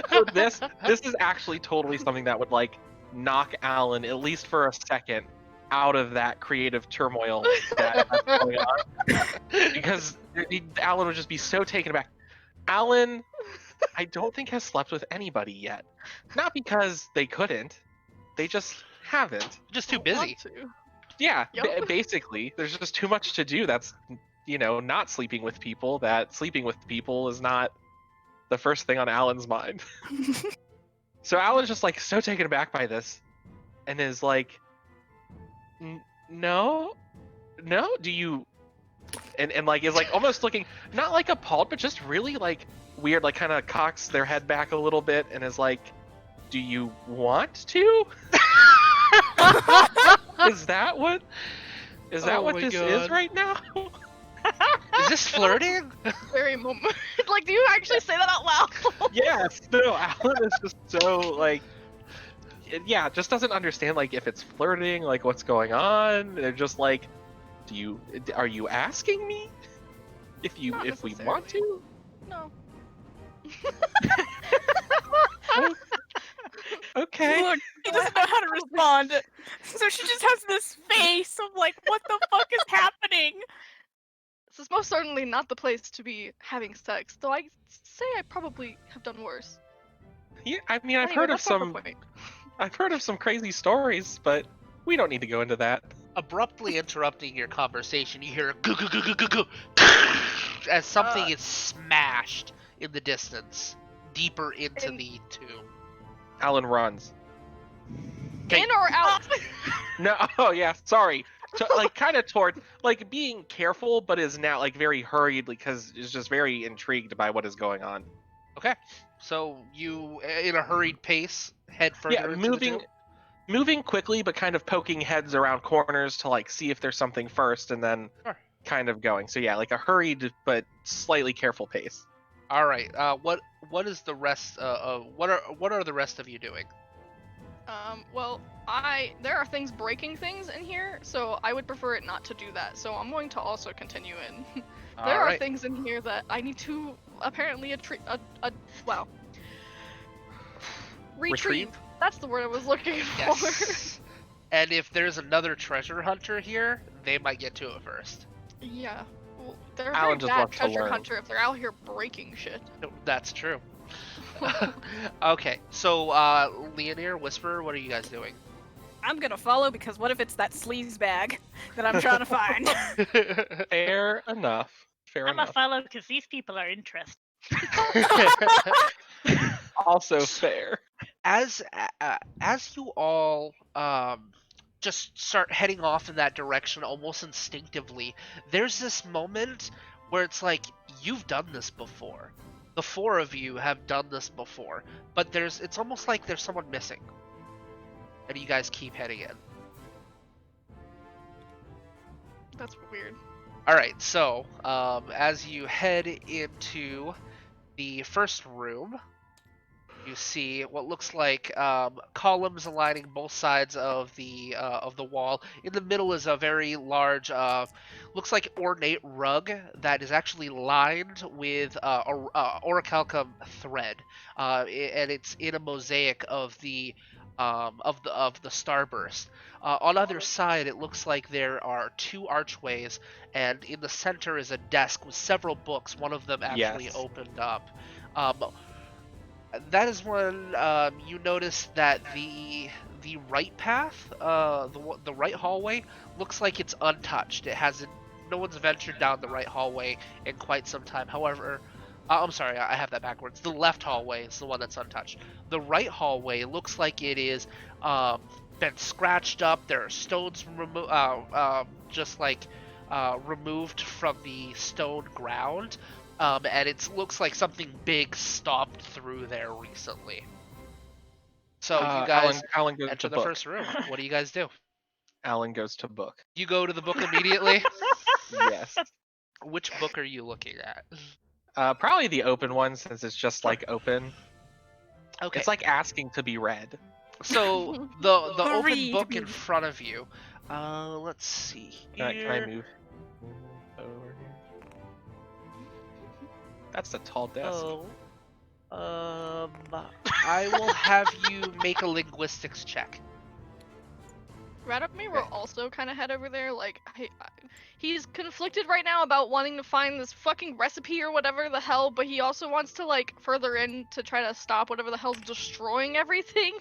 Speaker 2: So this is actually totally something that would like knock Alan, at least for a second, out of that creative turmoil that's going on. Because Alan would just be so taken aback. Alan, I don't think has slept with anybody yet. Not because they couldn't, they just haven't.
Speaker 1: Just too
Speaker 5: Don't
Speaker 1: busy.
Speaker 5: want to.
Speaker 2: Yeah,
Speaker 5: Yep.
Speaker 2: basically, there's just too much to do. That's, not sleeping with people. That sleeping with people is not the first thing on Alan's mind. So Alan's just like so taken aback by this, and is like, no, do you? And like is like almost looking not like appalled, but just really like weird, like kind of cocks their head back a little bit, and is like, do you want to? Is that what this
Speaker 1: God.
Speaker 2: is right now?
Speaker 1: Is this flirting?
Speaker 5: Very moment. Like, do you actually say that out loud?
Speaker 2: Yes. No, Alan is just so like, yeah, just doesn't understand like if it's flirting, like what's going on. They're just like, are you asking me if we
Speaker 5: Not
Speaker 2: want to?
Speaker 5: No.
Speaker 2: Okay.
Speaker 3: Look, she doesn't know how to respond. So she just has this face of like, what the fuck is happening?
Speaker 5: This is most certainly not the place to be having sex, though I say I probably have done worse.
Speaker 2: Yeah, I mean, I've
Speaker 5: Anyway,
Speaker 2: heard of
Speaker 5: that's not the
Speaker 2: some
Speaker 5: point.
Speaker 2: I've heard of some crazy stories, but we don't need to go into that.
Speaker 1: Abruptly interrupting your conversation, you hear a goo goo goo goo goo goo as something is smashed in the distance, deeper into
Speaker 5: In-
Speaker 1: the tomb.
Speaker 2: Alan runs. Okay.
Speaker 5: In or out?
Speaker 2: No, oh yeah, sorry. Like kind of toward like being careful, but is now like very hurried because is just very intrigued by what is going on.
Speaker 1: Okay, so you, in a hurried pace, head further
Speaker 2: Yeah,
Speaker 1: into the
Speaker 2: moving.
Speaker 1: tomb?
Speaker 2: moving quickly, but kind of poking heads around corners to like see if there's something first, and then
Speaker 1: Sure.
Speaker 2: kind of going. So yeah, like a hurried but slightly careful pace.
Speaker 1: All right. What is the rest? What are the rest of you doing?
Speaker 5: Well, there are things breaking things in here, so I would prefer it not to do that. So I'm going to also continue in. There
Speaker 1: All
Speaker 5: are
Speaker 1: right.
Speaker 5: things in here that I need to apparently retrieve. That's the word I was looking for.
Speaker 1: Yes. And if there's another treasure hunter here, they might get to it first.
Speaker 5: Yeah. Well, they're a
Speaker 2: Alan
Speaker 5: very
Speaker 2: just
Speaker 5: bad
Speaker 2: wants to
Speaker 5: treasure
Speaker 2: learn.
Speaker 5: hunter if they're out here breaking shit.
Speaker 1: That's true. Okay, so Leonir, Whisper, what are you guys doing?
Speaker 3: I'm gonna follow because what if it's that sleaze bag that I'm trying to find?
Speaker 2: Fair enough. Fair
Speaker 4: I'm gonna
Speaker 2: enough.
Speaker 4: follow because these people are interested.
Speaker 2: Also fair.
Speaker 1: As you all just start heading off in that direction almost instinctively, there's this moment where it's like you've done this before. The four of you have done this before, but it's almost like there's someone missing. And you guys keep heading in.
Speaker 5: That's weird.
Speaker 1: All right, so as you head into the first room, you see what looks like columns aligning both sides of the wall. In the middle is a very large, looks like ornate rug that is actually lined with Orichalcum thread, and it's in a mosaic of the starburst. On either side, it looks like there are two archways, and in the center is a desk with several books. One of them actually
Speaker 2: Yes.
Speaker 1: opened up. That is when you notice that the right path, the right hallway, looks like it's untouched. No one's ventured down the right hallway in quite some time. However, I'm sorry, I have that backwards. The left hallway is the one that's untouched. The right hallway looks like it is been scratched up. There are stones removed from the stone ground. And it looks like something big stomped through there recently. So you guys
Speaker 2: Alan goes
Speaker 1: enter
Speaker 2: to
Speaker 1: the
Speaker 2: book.
Speaker 1: first room. What do you guys do?
Speaker 2: Alan goes to book.
Speaker 1: You go to the book immediately?
Speaker 2: Yes.
Speaker 1: Which book are you looking at?
Speaker 2: Probably the open one since it's just like open.
Speaker 1: Okay.
Speaker 2: It's like asking to be read.
Speaker 1: So the open
Speaker 3: Read
Speaker 1: book
Speaker 3: me.
Speaker 1: in front of you. Let's see
Speaker 2: Can
Speaker 1: here.
Speaker 2: I move over here? That's a tall desk.
Speaker 1: I will have you make a linguistics check.
Speaker 5: Radomir will also kind of head over there. Like, he's conflicted right now about wanting to find this fucking recipe or whatever the hell, but he also wants to, like, further in to try to stop whatever the hell's destroying everything.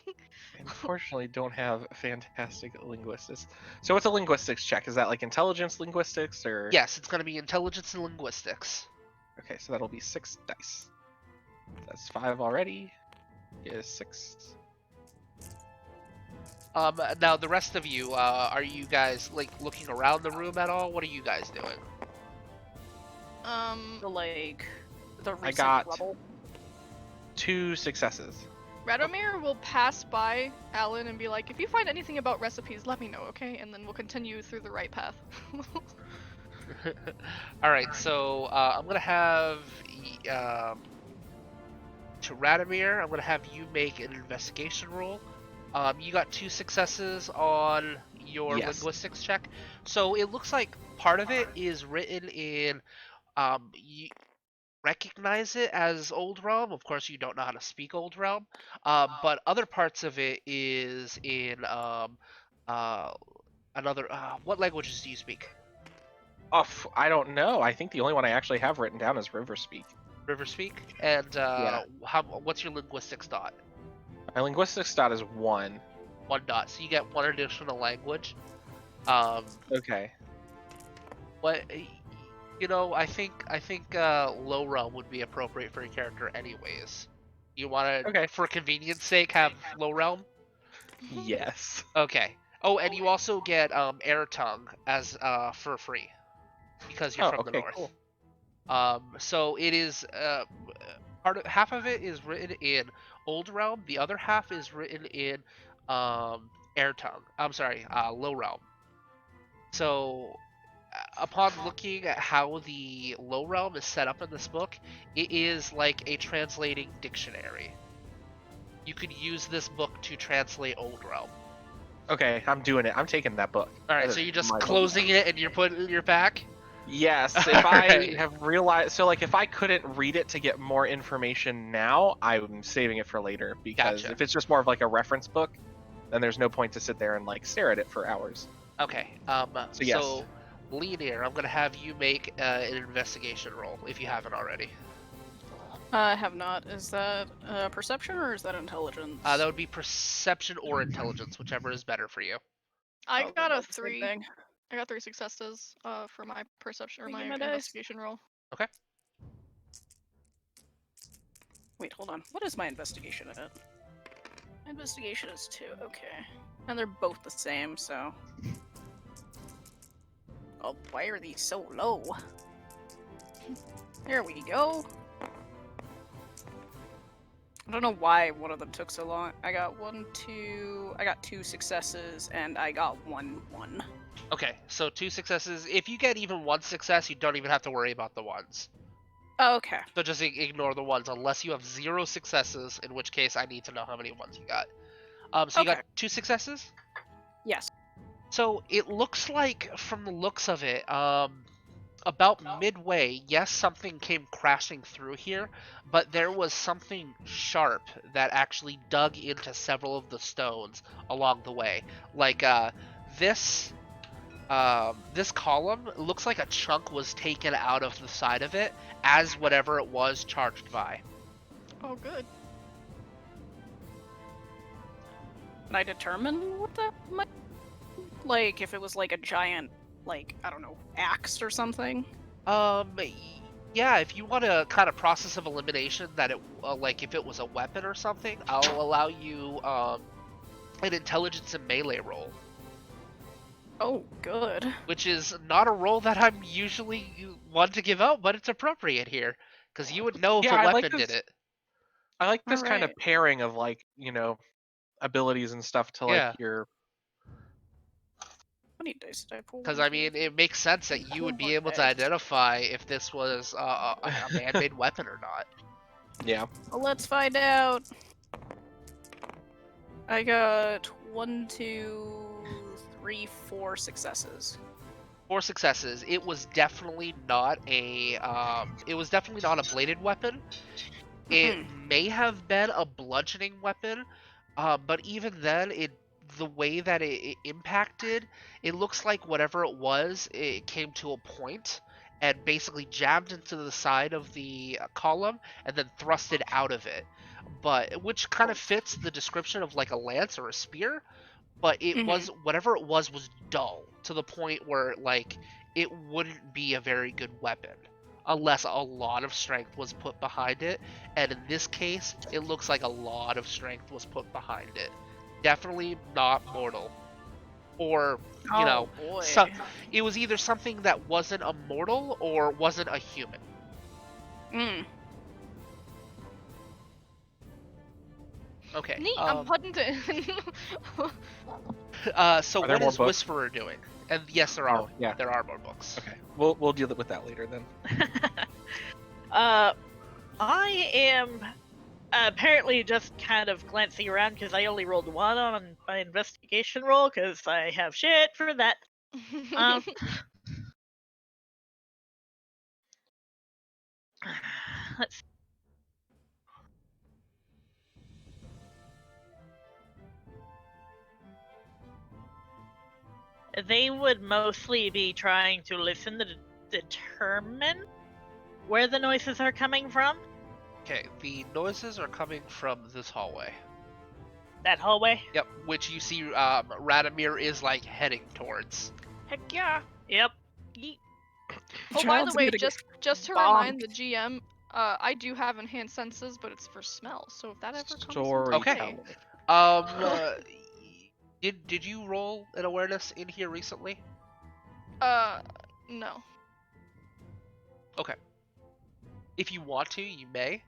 Speaker 2: Unfortunately, don't have fantastic linguistics. So what's a linguistics check? Is that like intelligence linguistics or?
Speaker 1: Yes, it's going to be intelligence and linguistics.
Speaker 2: Okay, so that'll be 6 dice. That's 5 already. Is 6.
Speaker 1: Now the rest of you, are you guys like looking around the room at all? What are you guys doing?
Speaker 3: The recent
Speaker 2: got-
Speaker 3: rubble.
Speaker 2: 2 successes.
Speaker 5: Radomir will pass by Alan and be like, if you find anything about recipes, let me know, okay? And then we'll continue through the right path.
Speaker 1: All right, so I'm gonna have to Radomir. I'm gonna have you make an investigation roll. You got 2 successes on your
Speaker 2: Yes.
Speaker 1: linguistics check, so it looks like part of it is written in. You recognize it as Old Realm. Of course, you don't know how to speak Old Realm, but other parts of it is in another. What languages do you speak?
Speaker 2: Oh, I don't know. I think the only one I actually have written down is River Speak.
Speaker 1: River speak, and
Speaker 2: Yeah.
Speaker 1: what's your linguistics dot?
Speaker 2: My linguistics dot is 1.
Speaker 1: 1 dot. So you get 1 additional language.
Speaker 2: Okay.
Speaker 1: What I think low realm would be appropriate for your character anyways. You want to,
Speaker 2: Okay.
Speaker 1: for convenience sake, have low realm?
Speaker 2: Yes.
Speaker 1: Okay. Oh, and you also get air tongue as for free because you're from the
Speaker 2: okay,
Speaker 1: north.
Speaker 2: cool.
Speaker 1: So it is half of it is written in Old Realm, the other half is written in Air tongue. I'm sorry, low realm. So, upon looking at how the low realm is set up in this book, it is like a translating dictionary. You could use this book to translate old realm.
Speaker 2: Okay, I'm doing it. I'm taking that book.
Speaker 1: All right,
Speaker 2: That
Speaker 1: so
Speaker 2: is
Speaker 1: you're just
Speaker 2: my book.
Speaker 1: closing it and you're putting it in your pack.
Speaker 2: Yes, if I
Speaker 1: Alright.
Speaker 2: have realized, so like if I couldn't read it to get more information now, I'm saving it for later because
Speaker 1: Gotcha.
Speaker 2: if it's just more of like a reference book, then there's no point to sit there and like stare at it for hours.
Speaker 1: Okay.
Speaker 2: So yes.
Speaker 1: So, Leonir, I'm gonna have you make an investigation roll if you haven't already.
Speaker 3: I have not. Is that perception or is that intelligence?
Speaker 1: That would be perception or intelligence, whichever is better for you.
Speaker 5: I
Speaker 3: Oh,
Speaker 5: got a
Speaker 3: that's the same
Speaker 5: 3.
Speaker 3: thing.
Speaker 5: I got 3 successes for my perception or
Speaker 3: Thank
Speaker 5: my
Speaker 3: you, my dice.
Speaker 5: investigation roll.
Speaker 3: Wait, hold on. What is my investigation at? My investigation is 2. Okay. And they're both the same, so. Oh, why are these so low? There we go. I don't know why one of them took so long. I got 2 successes, and I got 1.
Speaker 1: Okay, so 2 successes. If you get even 1 success, you don't even have to worry about the ones.
Speaker 3: Okay.
Speaker 1: So just ignore the ones unless you have 0 successes, in which case I need to know how many ones you got. So you got 2 successes?
Speaker 3: Yes.
Speaker 1: So it looks like, from the looks of it, about midway, yes, something came crashing through here, but there was something sharp that actually dug into several of the stones along the way. Like, this column looks like a chunk was taken out of the side of it as whatever it was charged by.
Speaker 5: Oh, good.
Speaker 3: Can I determine what that might... Like, if it was like a giant, like, I don't know, axe or something?
Speaker 1: Yeah, if you want a kind of process of elimination that it, like if it was a weapon or something, I'll allow you, an intelligence and melee roll.
Speaker 3: Oh, good.
Speaker 1: Which is not a roll that I'm usually one to give out, but it's appropriate here. Because you would know if
Speaker 2: Yeah,
Speaker 1: a
Speaker 2: I like
Speaker 1: weapon
Speaker 2: this-
Speaker 1: did it.
Speaker 2: I like this kind of
Speaker 3: Alright.
Speaker 2: pairing of like, abilities and stuff to like
Speaker 1: Yeah.
Speaker 2: your.
Speaker 3: How many dice did I pull?
Speaker 1: Because,
Speaker 3: 1,
Speaker 1: I
Speaker 3: 2,
Speaker 1: mean, it makes sense that you would be able to identify if this was a man-made weapon or not.
Speaker 2: Yeah.
Speaker 3: Well, let's find out. I got 1, 2, 3, 4 successes.
Speaker 1: 4 successes. It was definitely not a bladed weapon. It may have been a bludgeoning weapon, but even then, the way that it impacted, it looks like whatever it was, it came to a point and basically jabbed into the side of the column and then thrusted out of it. But which kind of fits the description of like a lance or a spear, but it was whatever it was dull to the point where like it wouldn't be a very good weapon unless a lot of strength was put behind it, and in this case it looks like a lot of strength was put behind it. Definitely not mortal, or it was either something that wasn't a mortal or wasn't a human. Okay.
Speaker 5: Neat, I'm putting it in.
Speaker 1: So
Speaker 2: Are there
Speaker 1: what
Speaker 2: more
Speaker 1: is
Speaker 2: books?
Speaker 1: Whisperer doing? And yes, there are.
Speaker 2: Oh, yeah.
Speaker 1: There are more books.
Speaker 2: Okay. We'll deal with that later then.
Speaker 4: I am apparently just kind of glancing around because I only rolled 1 on my investigation roll because I have shit for that. Let's see. They would mostly be trying to listen to determine where the noises are coming from.
Speaker 1: Okay, the noises are coming from this hallway.
Speaker 4: That hallway?
Speaker 1: Yep, which you see Radomir is like heading towards.
Speaker 5: Heck yeah.
Speaker 4: Yep. Yeet.
Speaker 5: Oh, by the way, just to remind the GM, I do have enhanced senses, but it's for smell. So if that ever comes into play,
Speaker 1: Did you roll an awareness in here recently?
Speaker 5: no.
Speaker 1: Okay. If you want to, you may.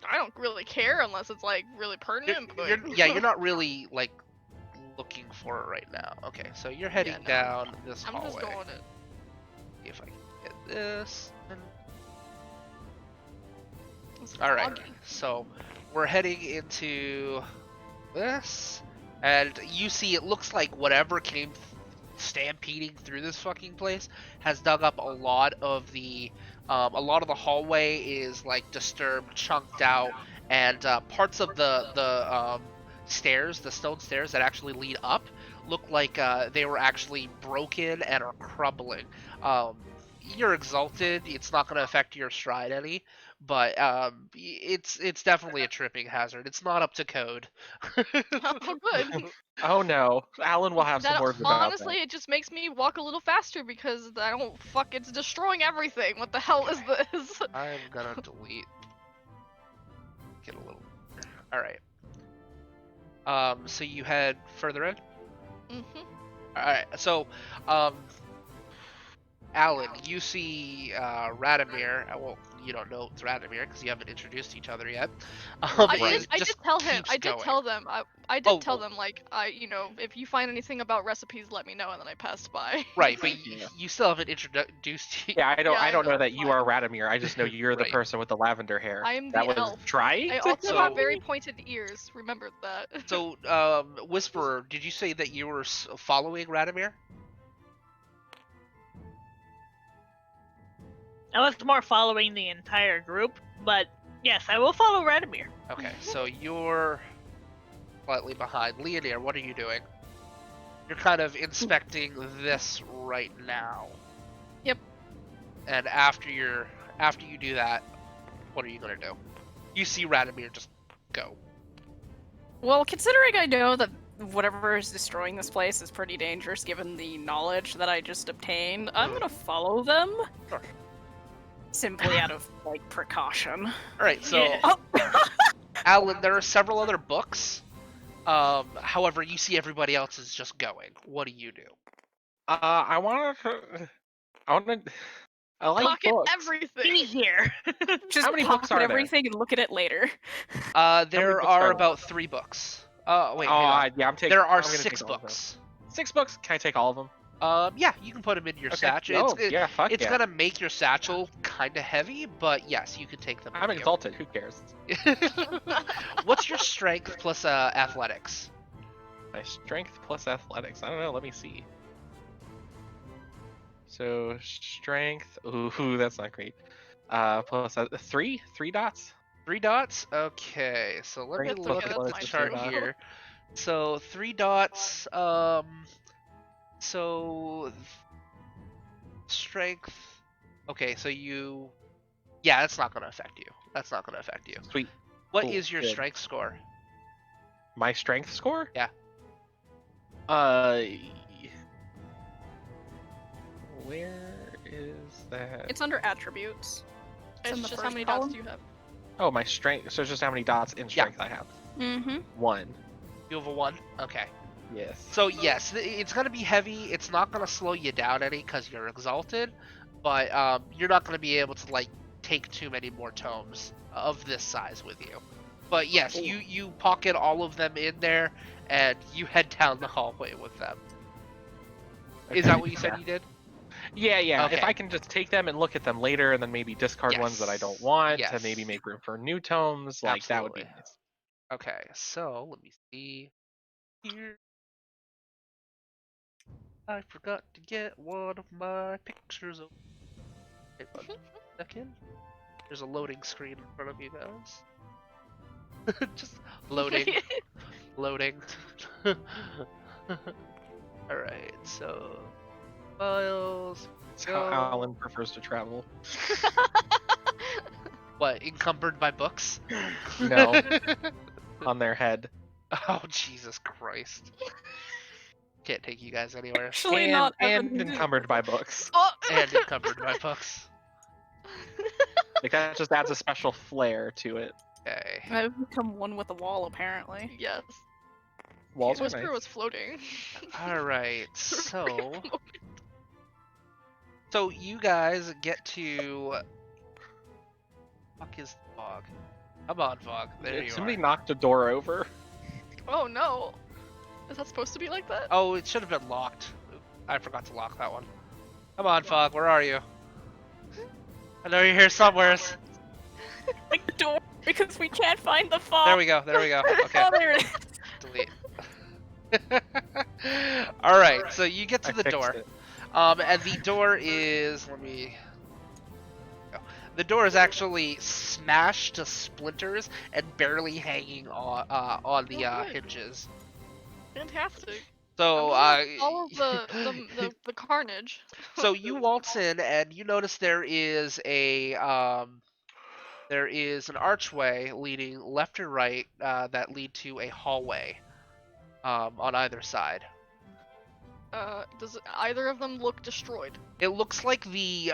Speaker 5: I don't really care unless it's like really pertinent.
Speaker 1: You're not really like looking for it right now. Okay, so you're heading
Speaker 5: no.
Speaker 1: down this
Speaker 5: I'm
Speaker 1: hallway.
Speaker 5: just going to.
Speaker 1: See if I can get this.
Speaker 5: It's
Speaker 1: Alright,
Speaker 5: foggy.
Speaker 1: so we're heading into this, and you see it looks like whatever came stampeding through this fucking place has dug up a lot of the hallway is like disturbed, chunked out, and parts of the stairs, the stone stairs that actually lead up, look like they were actually broken and are crumbling. You're exalted; it's not going to affect your stride any, but it's definitely a tripping hazard. It's not up to code.
Speaker 5: Oh, good.
Speaker 2: Oh no, Alan will have some
Speaker 5: That
Speaker 2: words about
Speaker 5: honestly, it just makes me walk a little faster because I don't fuck. It's destroying everything. What the hell is this?
Speaker 1: I'm gonna delete. Get a little. All right. So you head further in.
Speaker 5: Mhm.
Speaker 1: All right. So, Alan, you see Radomir. Well, you don't know it's Radomir because you haven't introduced each other yet.
Speaker 5: I
Speaker 1: it
Speaker 5: did. I
Speaker 1: just
Speaker 5: did tell him.
Speaker 1: keeps
Speaker 5: I did
Speaker 1: going.
Speaker 5: tell them. I did
Speaker 1: Oh,
Speaker 5: tell them like if you find anything about recipes, let me know. And then I passed by.
Speaker 1: Right, but
Speaker 2: Yeah.
Speaker 1: you still haven't introduced.
Speaker 2: Yeah, I don't.
Speaker 5: Yeah,
Speaker 2: I
Speaker 5: I
Speaker 2: don't know
Speaker 5: know,
Speaker 2: that you
Speaker 5: fine.
Speaker 2: are Radomir. I just know you're the
Speaker 1: Right.
Speaker 2: person with the lavender hair.
Speaker 5: I am
Speaker 2: That
Speaker 5: the
Speaker 2: was
Speaker 5: elf.
Speaker 2: trying
Speaker 5: I
Speaker 2: to
Speaker 5: also
Speaker 1: So-
Speaker 5: have very pointed ears. Remember that.
Speaker 1: So, Whisperer, did you say that you were following Radomir?
Speaker 4: I was more following the entire group, but yes, I will follow Radomir.
Speaker 1: Okay, so you're slightly behind. Leonir, what are you doing? You're kind of inspecting this right now.
Speaker 5: Yep.
Speaker 1: And after you do that, what are you gonna do? You see Radomir just go.
Speaker 3: Well, considering I know that whatever is destroying this place is pretty dangerous given the knowledge that I just obtained, I'm gonna follow them.
Speaker 1: Sure.
Speaker 3: Simply out of, like, precaution.
Speaker 1: Alright, so
Speaker 4: Yeah.
Speaker 3: Oh!
Speaker 1: Alan, there are several other books. However, you see everybody else is just going. What do you do?
Speaker 2: I want to. I like
Speaker 5: Pocket
Speaker 2: books.
Speaker 5: everything.
Speaker 4: Easier.
Speaker 3: Just
Speaker 2: How many
Speaker 3: pocket
Speaker 2: books are there?
Speaker 3: everything and look at it later.
Speaker 1: There
Speaker 2: books
Speaker 1: are
Speaker 2: are
Speaker 1: about 3 books. Wait,
Speaker 2: Oh,
Speaker 1: hang on.
Speaker 2: yeah, I'm taking.
Speaker 1: There are
Speaker 2: I'm gonna
Speaker 1: 6
Speaker 2: take all of them.
Speaker 1: books.
Speaker 2: 6 books? Can I take all of them?
Speaker 1: Yeah, you can put them in your
Speaker 2: Okay.
Speaker 1: satchel.
Speaker 2: Oh, yeah, fuck
Speaker 1: It's
Speaker 2: yeah.
Speaker 1: gonna make your satchel kind of heavy, but yes, you can take them.
Speaker 2: I'm
Speaker 1: with
Speaker 2: exalted. Who cares?
Speaker 1: you. What's your strength plus athletics?
Speaker 2: My strength plus athletics. I don't know. Let me see. So strength. Ooh, that's not great. Plus 3 dots.
Speaker 1: 3 dots. Okay, so let me
Speaker 2: Strength
Speaker 1: look
Speaker 5: plus
Speaker 1: at
Speaker 5: athletics
Speaker 1: the
Speaker 5: is
Speaker 1: chart
Speaker 2: 3 dots.
Speaker 1: here. So 3 dots. So strength. Okay, so you. Yeah, that's not gonna affect you. That's not gonna affect you.
Speaker 2: Sweet.
Speaker 1: What
Speaker 2: Cool,
Speaker 1: is your
Speaker 2: good.
Speaker 1: strength score?
Speaker 2: My strength score?
Speaker 1: Yeah.
Speaker 2: Where is that?
Speaker 3: It's under attributes. It's in
Speaker 5: It's
Speaker 3: the
Speaker 5: just how
Speaker 3: first
Speaker 5: many
Speaker 3: column.
Speaker 5: dots do you have?
Speaker 2: Oh, my strength. So it's just how many dots in strength I have?
Speaker 3: Mm-hmm.
Speaker 2: 1.
Speaker 1: You have a 1. Okay.
Speaker 2: Yes.
Speaker 1: So yes, it's gonna be heavy. It's not gonna slow you down any because you're exalted, but you're not gonna be able to like take too many more tomes of this size with you. But yes, you pocket all of them in there, and you head down the hallway with them. Is that what you said
Speaker 2: Yeah.
Speaker 1: you did?
Speaker 2: Yeah, yeah.
Speaker 1: Okay.
Speaker 2: If I can just take them and look at them later, and then maybe discard ones that I don't want to maybe
Speaker 1: Yes.
Speaker 2: make room for new tomes, like that would be
Speaker 1: Absolutely.
Speaker 2: nice.
Speaker 1: Okay, so let me see here. I forgot to get one of my pictures. Wait 1 second. There's a loading screen in front of you guys. Just loading. Loading. Alright, so files.
Speaker 2: That's how Alan prefers to travel.
Speaker 1: What, encumbered by books?
Speaker 2: No. On their head.
Speaker 1: Oh, Jesus Christ. Can't take you guys anywhere.
Speaker 3: Actually,
Speaker 2: and,
Speaker 3: not
Speaker 2: and
Speaker 3: Evan.
Speaker 2: encumbered by books.
Speaker 5: Oh!
Speaker 1: And encumbered by books.
Speaker 2: Like that just adds a special flair to it.
Speaker 1: Okay.
Speaker 3: I've become one with the wall, apparently.
Speaker 5: Yes.
Speaker 2: Walls are
Speaker 5: Whisper
Speaker 2: nice.
Speaker 5: was floating.
Speaker 1: Alright, so you guys get to. Fuck is the fog? Come on, fog. There you
Speaker 2: Somebody
Speaker 1: are.
Speaker 2: knocked a door over.
Speaker 5: Oh no. Is that supposed to be like that?
Speaker 1: Oh, it should have been locked. I forgot to lock that one. Come on, Fog, where are you? I know you're here somewhere.
Speaker 3: Like the door, because we can't find the fog.
Speaker 1: There we go, there we go. Okay,
Speaker 3: Oh, there it is.
Speaker 1: delete. Alright, so you get to
Speaker 2: I
Speaker 1: the
Speaker 2: fixed
Speaker 1: door.
Speaker 2: it.
Speaker 1: And the door is, the door is actually smashed to splinters and barely hanging on the
Speaker 5: Oh, good.
Speaker 1: hinges.
Speaker 5: Fantastic.
Speaker 1: So,
Speaker 5: All of the carnage.
Speaker 1: so you waltz in and you notice there is an archway leading left or right that lead to a hallway on either side.
Speaker 5: Does either of them look destroyed?
Speaker 1: It looks like the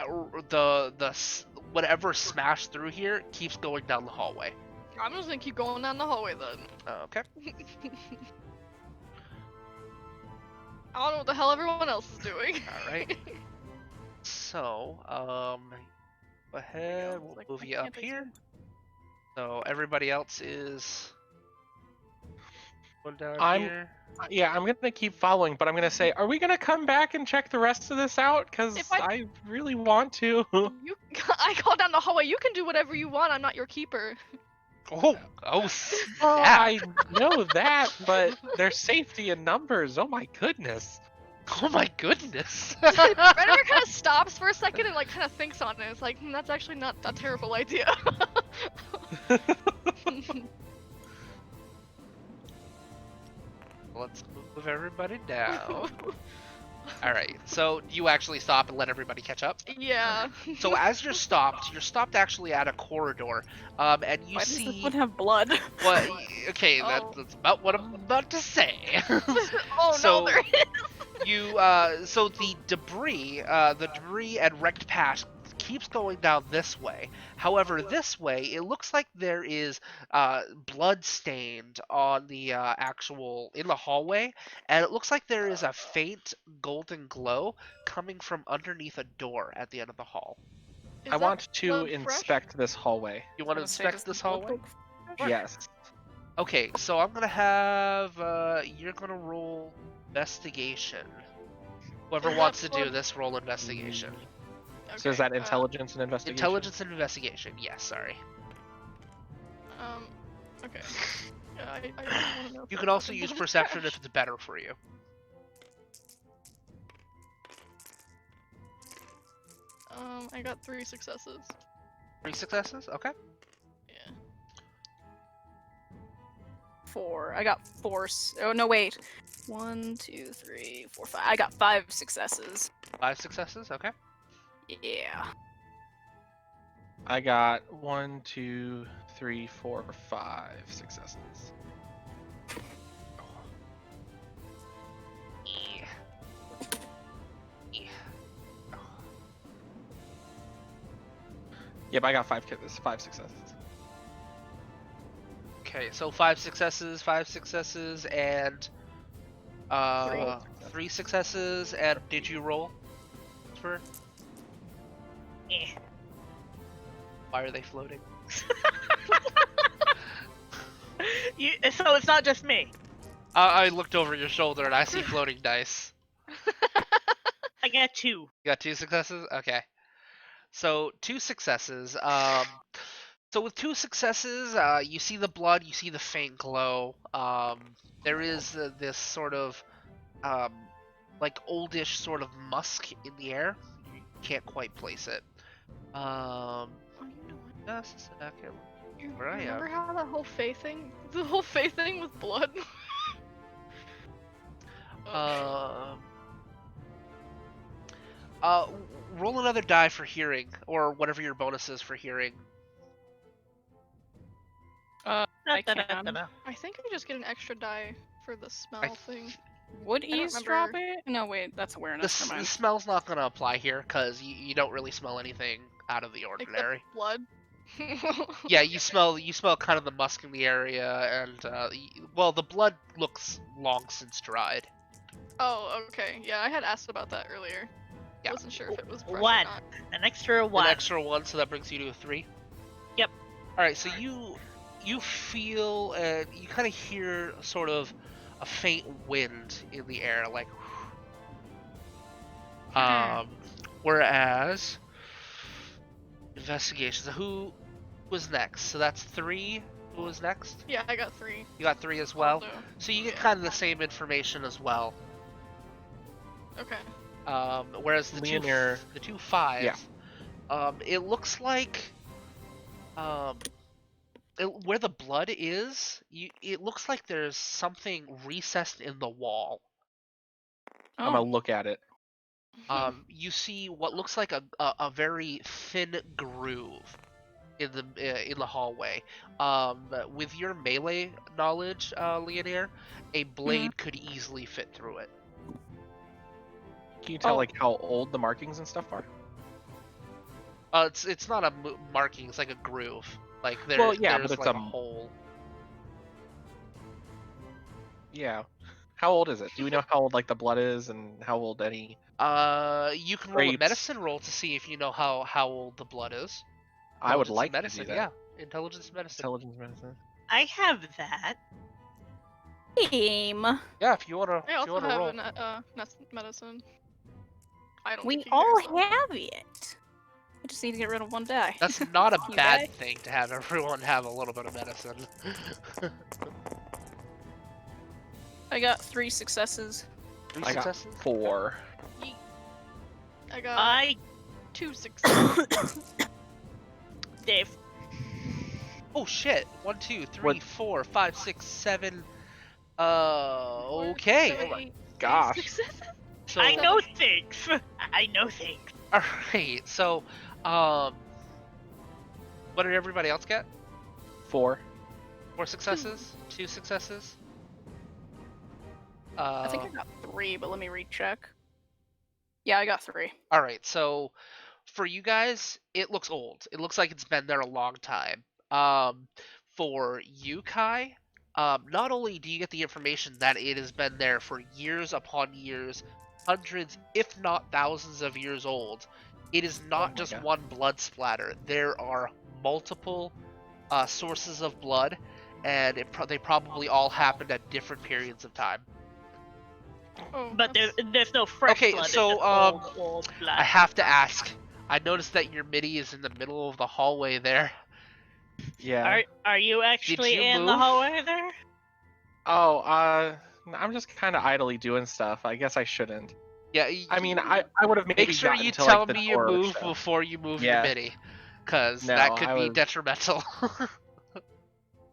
Speaker 1: whatever smashed through here keeps going down the hallway.
Speaker 5: I'm just gonna keep going down the hallway then.
Speaker 1: Okay.
Speaker 5: I don't know what the hell everyone else is doing.
Speaker 1: All right. So, go ahead. We'll
Speaker 5: Like,
Speaker 1: move
Speaker 5: why
Speaker 1: you
Speaker 5: can't
Speaker 1: up
Speaker 5: I
Speaker 1: here. So everybody else is going down here.
Speaker 2: Yeah, I'm gonna keep following, but I'm gonna say, are we gonna come back and check the rest of this out? Because
Speaker 5: If
Speaker 2: I really want to.
Speaker 5: I call down the hallway. You can do whatever you want. I'm not your keeper.
Speaker 1: Oh,
Speaker 2: Oh,
Speaker 1: snap!
Speaker 2: I know that, but there's safety in numbers. Oh my goodness.
Speaker 1: Oh my goodness!
Speaker 5: Redditor kind of stops for a second and like kind of thinks on it. It's like, that's actually not a terrible idea.
Speaker 1: Let's move everybody down. All right. So you actually stop and let everybody catch up.
Speaker 5: Yeah.
Speaker 1: So as you're stopped actually at a corridor, and you
Speaker 3: Why does
Speaker 1: see.
Speaker 3: this one have blood?
Speaker 1: What? Okay,
Speaker 5: Oh.
Speaker 1: that's about what I'm about to say.
Speaker 5: Oh
Speaker 1: So-
Speaker 5: no, there is.
Speaker 1: So the debris and wrecked path keeps going down this way. However, this way it looks like there is blood stained on the in the hallway, and it looks like there is a faint golden glow coming from underneath a door at the end of the hall.
Speaker 5: Is
Speaker 2: I
Speaker 5: that
Speaker 2: want to
Speaker 5: blood fresh?
Speaker 2: inspect this hallway.
Speaker 1: You want to
Speaker 3: I was
Speaker 1: inspect
Speaker 3: gonna say, does
Speaker 1: this
Speaker 3: the blood
Speaker 1: hallway?
Speaker 3: look-
Speaker 2: Yes.
Speaker 1: Okay, so I'm gonna have you're gonna roll investigation. Whoever
Speaker 5: Is
Speaker 1: wants to
Speaker 5: that
Speaker 1: do
Speaker 5: blood-
Speaker 1: this, roll investigation.
Speaker 2: So is that
Speaker 5: Okay,
Speaker 2: intelligence and investigation?
Speaker 1: Intelligence and investigation. Yes, sorry.
Speaker 5: Okay. Yeah, I really want to know. if
Speaker 1: You
Speaker 5: that
Speaker 1: can also
Speaker 5: fucking
Speaker 1: use
Speaker 5: blood
Speaker 1: perception
Speaker 5: fresh.
Speaker 1: if it's better for you.
Speaker 5: I got 3 successes.
Speaker 1: 3 successes. Okay.
Speaker 5: Yeah.
Speaker 3: 4. I got 4. Oh no, wait. 1, 2, 3, 4, 5. I got 5 successes.
Speaker 1: 5 successes. Okay.
Speaker 3: Yeah.
Speaker 2: I got 1, 2, 3, 4, 5 successes.
Speaker 1: Yeah. Yeah.
Speaker 2: Yep, I got 5 successes.
Speaker 1: Okay, so 5 successes, 5 successes, and 3 successes. And did you roll? For?
Speaker 4: Eh.
Speaker 1: Why are they floating?
Speaker 4: So it's not just me.
Speaker 1: I looked over your shoulder and I see floating dice.
Speaker 4: I got 2.
Speaker 1: You got 2 successes? Okay. So 2 successes. So with 2 successes, you see the blood, you see the faint glow. There is this sort of like oldish sort of musk in the air. You can't quite place it.
Speaker 5: Oh, you know what?
Speaker 1: Just a second.
Speaker 5: You
Speaker 1: Where I
Speaker 5: remember
Speaker 1: am.
Speaker 5: how the whole Fae thing with blood?
Speaker 1: Roll another die for hearing, or whatever your bonus is for hearing.
Speaker 3: I can.
Speaker 5: I think I just get an extra die for the smell thing.
Speaker 3: Would
Speaker 5: don't
Speaker 3: eavesdrop
Speaker 5: remember.
Speaker 3: it? No, wait, that's awareness.
Speaker 1: The
Speaker 3: Never mind.
Speaker 1: smell's not going to apply here, because you don't really smell anything out of the ordinary.
Speaker 5: Except blood.
Speaker 1: Yeah, you smell kind of the musk in the area, and well, the blood looks long since dried.
Speaker 5: Oh, okay. Yeah, I had asked about that earlier.
Speaker 1: Yeah.
Speaker 5: Wasn't sure if it was fresh or
Speaker 4: 1.
Speaker 5: not.
Speaker 4: An extra 1.
Speaker 1: An extra 1, so that brings you to a 3.
Speaker 4: Yep.
Speaker 1: All right, so you feel and you kind of hear sort of a faint wind in the air, like. Whereas investigations. Who was next? So that's 3. Who was next?
Speaker 5: Yeah, I got 3.
Speaker 1: You got 3 as well.
Speaker 5: Also,
Speaker 1: So you get
Speaker 5: yeah.
Speaker 1: kind of the same information as well.
Speaker 5: Okay.
Speaker 1: Whereas the
Speaker 2: Leonir-
Speaker 1: two 5s,
Speaker 2: Yeah.
Speaker 1: it looks like where the blood is, it looks like there's something recessed in the wall.
Speaker 2: I'm gonna
Speaker 3: Oh,
Speaker 2: look at it.
Speaker 1: You see what looks like a very thin groove in the hallway. With your melee knowledge, Leonir, a blade could easily fit through it.
Speaker 2: Can you tell
Speaker 3: Oh.
Speaker 2: like how old the markings and stuff are?
Speaker 1: It's not a marking. It's like a groove. Like there's
Speaker 2: but it's
Speaker 1: like a
Speaker 2: a
Speaker 1: hole.
Speaker 2: Yeah. How old is it? Do we know how old like the blood is and how old any?
Speaker 1: You can roll a
Speaker 2: Grapes.
Speaker 1: medicine roll to see if you know how old the blood is.
Speaker 2: I would
Speaker 1: Intelligence
Speaker 2: like
Speaker 1: medicine,
Speaker 2: to do that.
Speaker 1: yeah. Intelligence medicine.
Speaker 2: Intelligence medicine.
Speaker 4: I have that.
Speaker 3: game.
Speaker 1: Yeah, if you wanna,
Speaker 5: I
Speaker 1: if you
Speaker 5: also
Speaker 1: wanna
Speaker 5: have
Speaker 1: roll.
Speaker 5: medicine. I don't
Speaker 3: We
Speaker 5: think you
Speaker 3: all
Speaker 5: guys know.
Speaker 3: have it. I just need to get rid of one die.
Speaker 1: That's not a
Speaker 3: You
Speaker 1: bad
Speaker 3: die.
Speaker 1: thing to have everyone have a little bit of medicine.
Speaker 3: I got 3 successes.
Speaker 1: 3
Speaker 2: I got
Speaker 1: successes?
Speaker 2: 4.
Speaker 5: I got
Speaker 4: I
Speaker 5: 2 successes.
Speaker 4: Dave.
Speaker 1: Oh shit! 1, 2, 3,
Speaker 2: What-
Speaker 1: 4, 5, 6, 7. Okay.
Speaker 2: Oh my gosh.
Speaker 5: Successes?
Speaker 1: So,
Speaker 4: I know things. I know things.
Speaker 1: all right. So, what did everybody else get?
Speaker 2: 4.
Speaker 1: 4 successes? 2 successes?
Speaker 3: I think I got 3, but let me recheck. Yeah, I got 3.
Speaker 1: All right, so for you guys, it looks old. It looks like it's been there a long time. For you, Kai, not only do you get the information that it has been there for years upon years, hundreds, if not thousands of years old, it is not
Speaker 2: my
Speaker 1: just
Speaker 2: God.
Speaker 1: one blood splatter. There are multiple sources of blood, and they probably all happened at different periods of time.
Speaker 5: Oh,
Speaker 4: But
Speaker 5: that's-
Speaker 4: there's no fresh
Speaker 1: Okay,
Speaker 4: blood. it's
Speaker 1: so,
Speaker 4: just old blood.
Speaker 1: I have to ask. I noticed that your MIDI is in the middle of the hallway there.
Speaker 2: Yeah.
Speaker 4: Are you actually
Speaker 1: you
Speaker 4: in the
Speaker 1: move?
Speaker 4: hallway there?
Speaker 2: Oh, I'm just kind of idly doing stuff. I guess I shouldn't.
Speaker 1: Yeah.
Speaker 2: I mean, I would have maybe
Speaker 1: make sure
Speaker 2: gotten
Speaker 1: you
Speaker 2: to,
Speaker 1: tell
Speaker 2: like, the
Speaker 1: me you
Speaker 2: door
Speaker 1: move
Speaker 2: show.
Speaker 1: before you move
Speaker 2: Yeah.
Speaker 1: your MIDI, because
Speaker 2: No,
Speaker 1: that could
Speaker 2: I
Speaker 1: be
Speaker 2: was-
Speaker 1: detrimental.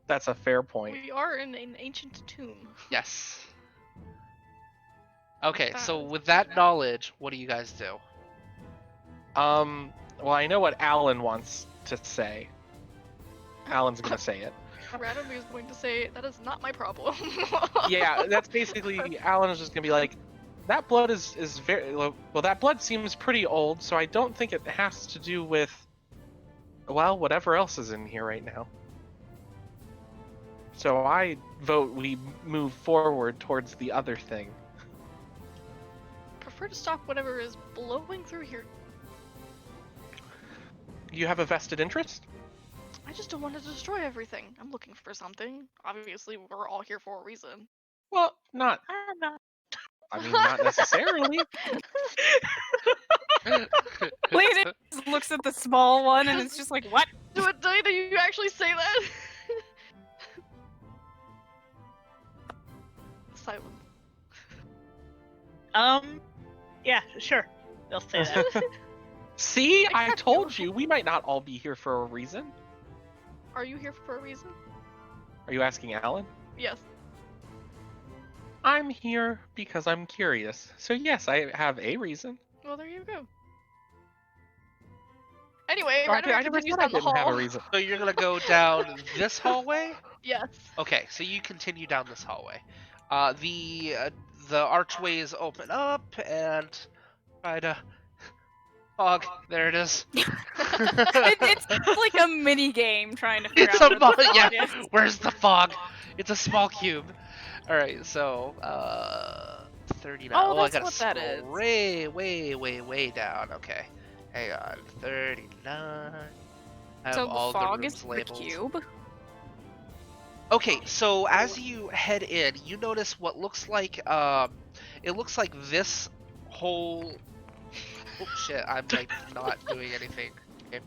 Speaker 2: That's a fair point.
Speaker 5: we are in an ancient tomb.
Speaker 1: Yes. Okay, so
Speaker 5: That-
Speaker 1: with that knowledge, what do you guys do?
Speaker 2: Well, I know what Alan wants to say. Alan's gonna say it.
Speaker 5: Radomir is going to say, that is not my problem.
Speaker 2: Yeah, that's basically Alan is just gonna be like, that blood is very well. That blood seems pretty old, so I don't think it has to do with, well, whatever else is in here right now. So I vote we move forward towards the other thing.
Speaker 5: Prefer to stop whatever is blowing through here.
Speaker 2: You have a vested interest?
Speaker 5: I just don't want to destroy everything. I'm looking for something. Obviously, we're all here for a reason.
Speaker 2: Well, not.
Speaker 4: I'm not.
Speaker 2: I mean, not necessarily.
Speaker 3: Lady just looks at the small one and it's just like, what?
Speaker 5: Do you actually say that? Silence.
Speaker 4: Yeah, sure. They'll say that.
Speaker 2: See, I
Speaker 5: can't
Speaker 2: told
Speaker 5: feel-
Speaker 2: you we might not all be here for a reason.
Speaker 5: Are you here for a reason?
Speaker 2: Are you asking Alan?
Speaker 5: Yes.
Speaker 2: I'm here because I'm curious. So yes, I have a reason.
Speaker 5: Well, there you go. Anyway,
Speaker 2: I
Speaker 5: Radomir
Speaker 2: never
Speaker 5: continues
Speaker 2: said I
Speaker 5: down the
Speaker 2: didn't have
Speaker 5: hall.
Speaker 2: a reason.
Speaker 1: So you're gonna go down this hallway?
Speaker 5: Yes.
Speaker 1: Okay, so you continue down this hallway. The archways open up and try to fog. There it is.
Speaker 3: It's like a mini game trying to figure
Speaker 1: It's
Speaker 3: out
Speaker 1: a
Speaker 3: what the
Speaker 1: fog. Yeah.
Speaker 3: fog is.
Speaker 1: Where's the fog? It's a small cube. All right, so 39.
Speaker 3: Oh,
Speaker 1: I
Speaker 3: that's
Speaker 1: gotta
Speaker 3: what that is.
Speaker 1: scroll way down. Okay, hang on. 39. I have
Speaker 3: So
Speaker 1: all
Speaker 3: the fog
Speaker 1: the
Speaker 3: is
Speaker 1: rooms
Speaker 3: the
Speaker 1: labeled.
Speaker 3: cube.
Speaker 1: Okay, so as you head in, you notice what looks like it looks like this whole. Oh shit! I'm like not doing anything. Okay.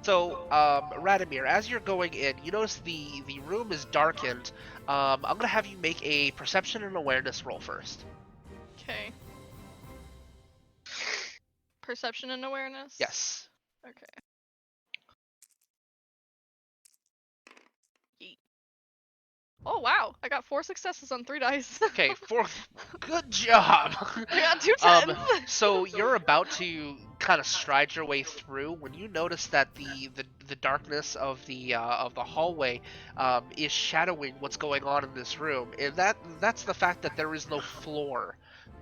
Speaker 1: So, Radomir, as you're going in, you notice the room is darkened. I'm gonna have you make a perception and awareness roll first.
Speaker 5: Okay. Perception and awareness?
Speaker 1: Yes.
Speaker 5: Okay. Yeet. Oh wow, I got 4 successes on 3 dice.
Speaker 1: Okay, good job.
Speaker 5: I got 2 tens.
Speaker 1: So you're about to kind of stride your way through when you notice that the darkness of the hallway is shadowing what's going on in this room, and that's the fact that there is no floor.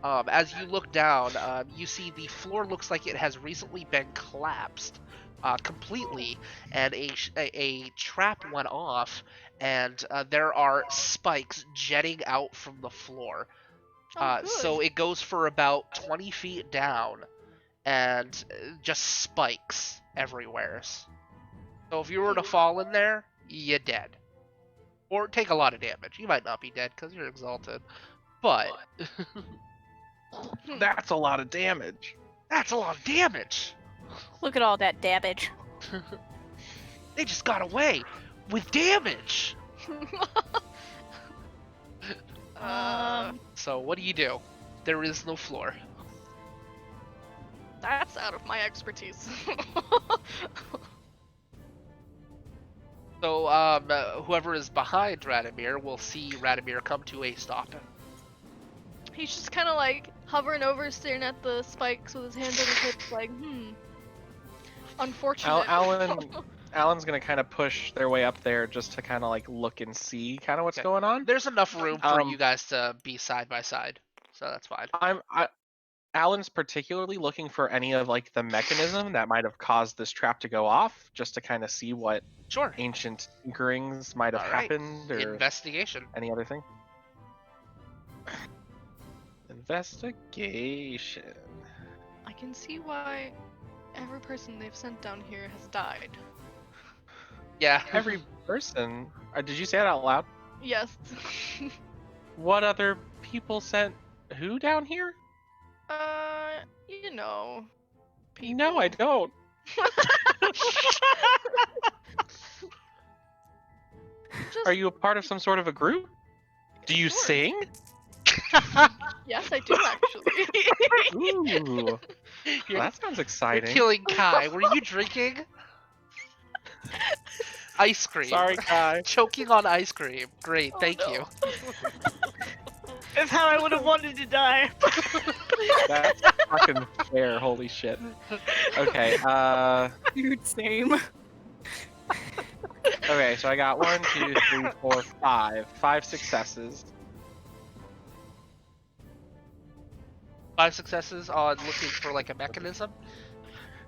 Speaker 1: As you look down, you see the floor looks like it has recently been collapsed completely, and a trap went off, and there are spikes jetting out from the floor.
Speaker 5: Oh, good.
Speaker 1: So it goes for about 20 feet down, and just spikes everywhere. So if you were to fall in there, you're dead. Or take a lot of damage. You might not be dead because you're exalted. But
Speaker 2: That's a lot of damage.
Speaker 1: that's a lot of damage.
Speaker 3: Look at all that damage.
Speaker 1: They just got away with damage. So what do? There is no floor.
Speaker 5: That's out of my expertise.
Speaker 1: So whoever is behind Radomir will see Radomir come to a stop.
Speaker 5: He's just kind of like hovering over, staring at the spikes with his hands on his hips, like, unfortunate.
Speaker 2: Alan's gonna kind of push their way up there just to kind of like look and see kind of what's
Speaker 1: Okay.
Speaker 2: going on.
Speaker 1: There's enough room for you guys to be side by side, so that's fine.
Speaker 2: Alan's particularly looking for any of like the mechanism that might have caused this trap to go off, just to kind of see what
Speaker 1: Sure.
Speaker 2: ancient tinkerings might have
Speaker 1: All right.
Speaker 2: happened or
Speaker 1: Investigation.
Speaker 2: any other thing. Investigation.
Speaker 5: I can see why every person they've sent down here has died.
Speaker 1: Yeah.
Speaker 2: Every person. Did you say that out loud?
Speaker 5: Yes.
Speaker 2: What other people sent who down here?
Speaker 5: You know, people.
Speaker 2: No, I don't. Are you a part of some sort of a group? Do you
Speaker 5: Sure.
Speaker 2: sing?
Speaker 5: Yes, I do actually.
Speaker 2: Ooh,
Speaker 1: You're,
Speaker 2: that sounds
Speaker 1: you're
Speaker 2: exciting.
Speaker 1: killing Kai. Were you drinking? Ice cream.
Speaker 2: Sorry, Kai.
Speaker 1: Choking on ice cream. Great,
Speaker 5: Oh,
Speaker 1: thank
Speaker 5: no.
Speaker 1: you.
Speaker 4: That's how I would have wanted to die.
Speaker 2: That's fucking fair. Holy shit. Okay.
Speaker 3: Dude, same.
Speaker 2: Okay. So I got 1, 2, 3, 4, 5. 5 successes.
Speaker 1: 5 successes on looking for like a mechanism.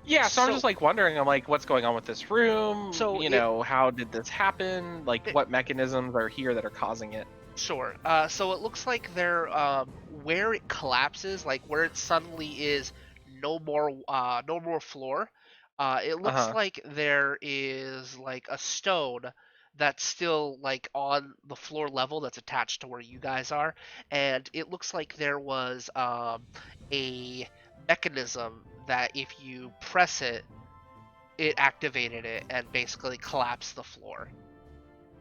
Speaker 2: Yeah. So I'm
Speaker 1: So-
Speaker 2: just like wondering. I'm like, what's going on with this room?
Speaker 1: So
Speaker 2: you know, how did this happen? Like,
Speaker 1: It-
Speaker 2: what mechanisms are here that are causing it?
Speaker 1: Sure. So it looks like there, where it collapses, like where it suddenly is no more floor. It looks
Speaker 2: Uh-huh.
Speaker 1: like there is like a stone that's still like on the floor level that's attached to where you guys are, and it looks like there was a mechanism that if you press it, it activated it and basically collapsed the floor.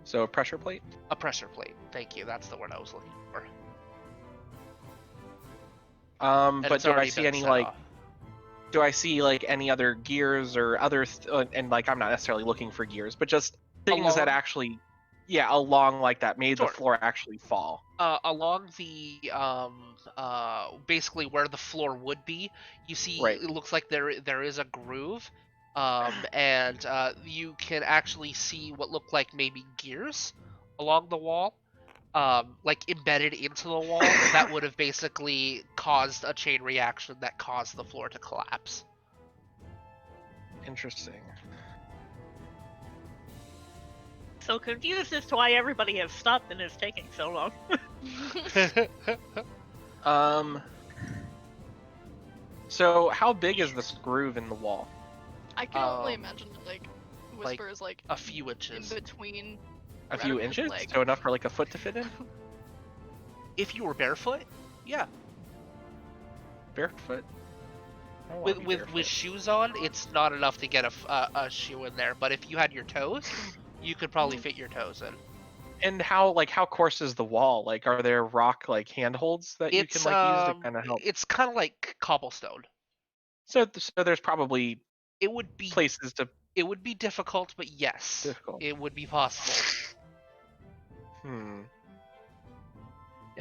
Speaker 2: So a pressure plate.
Speaker 1: A pressure plate. Thank you. That's the word I was looking for. And
Speaker 2: But
Speaker 1: it's
Speaker 2: do I
Speaker 1: already
Speaker 2: see
Speaker 1: been
Speaker 2: any
Speaker 1: set
Speaker 2: like?
Speaker 1: off.
Speaker 2: Do I see like any other gears or other and like I'm not necessarily looking for gears, but just things that
Speaker 1: Along-
Speaker 2: actually, yeah, along like that made
Speaker 1: Sure.
Speaker 2: the floor actually fall.
Speaker 1: Along the basically where the floor would be, you see
Speaker 2: Right.
Speaker 1: it looks like there is a groove, and you can actually see what look like maybe gears along the wall, like embedded into the wall that would have basically caused a chain reaction that caused the floor to collapse.
Speaker 2: Interesting.
Speaker 4: So confused as to why everybody has stopped and is taking so long.
Speaker 2: So how big is this groove in the wall?
Speaker 5: I can only
Speaker 1: Um,
Speaker 5: imagine that, like, Whisper is like
Speaker 1: a few
Speaker 5: in
Speaker 1: inches.
Speaker 5: between
Speaker 2: A few
Speaker 5: Radamir's
Speaker 2: inches?
Speaker 5: leg.
Speaker 2: So enough for like a foot to fit in?
Speaker 1: If you were barefoot, yeah.
Speaker 2: Barefoot? I don't wanna be
Speaker 1: With
Speaker 2: barefoot.
Speaker 1: shoes on, it's not enough to get a shoe in there. But if you had your toes, you could probably fit your toes in.
Speaker 2: And how coarse is the wall? Like, are there rock like handholds that you can
Speaker 1: It's
Speaker 2: like use to kind of help?
Speaker 1: it's kind of like cobblestone.
Speaker 2: So there's probably
Speaker 1: It would be
Speaker 2: places to
Speaker 1: difficult, but yes,
Speaker 2: difficult.
Speaker 1: it would be possible.
Speaker 2: And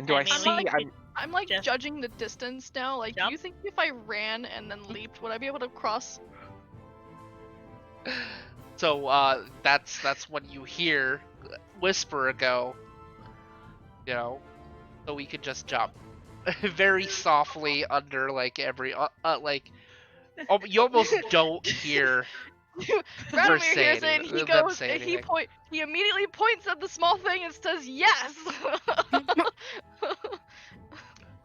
Speaker 2: do I
Speaker 4: I mean,
Speaker 2: see?
Speaker 4: like,
Speaker 5: I'm like
Speaker 4: Just
Speaker 5: judging the distance now. Like, do
Speaker 4: jump.
Speaker 5: you think if I ran and then leaped, would I be able to cross?
Speaker 1: So that's when you hear Whisperer go, you know, so we could just jump very softly under like every like you almost don't hear
Speaker 5: Radimir
Speaker 1: say
Speaker 5: hears it and
Speaker 1: anything-
Speaker 5: he
Speaker 1: them
Speaker 5: goes,
Speaker 1: say
Speaker 5: he
Speaker 1: anything.
Speaker 5: he immediately points at the small thing and says yes.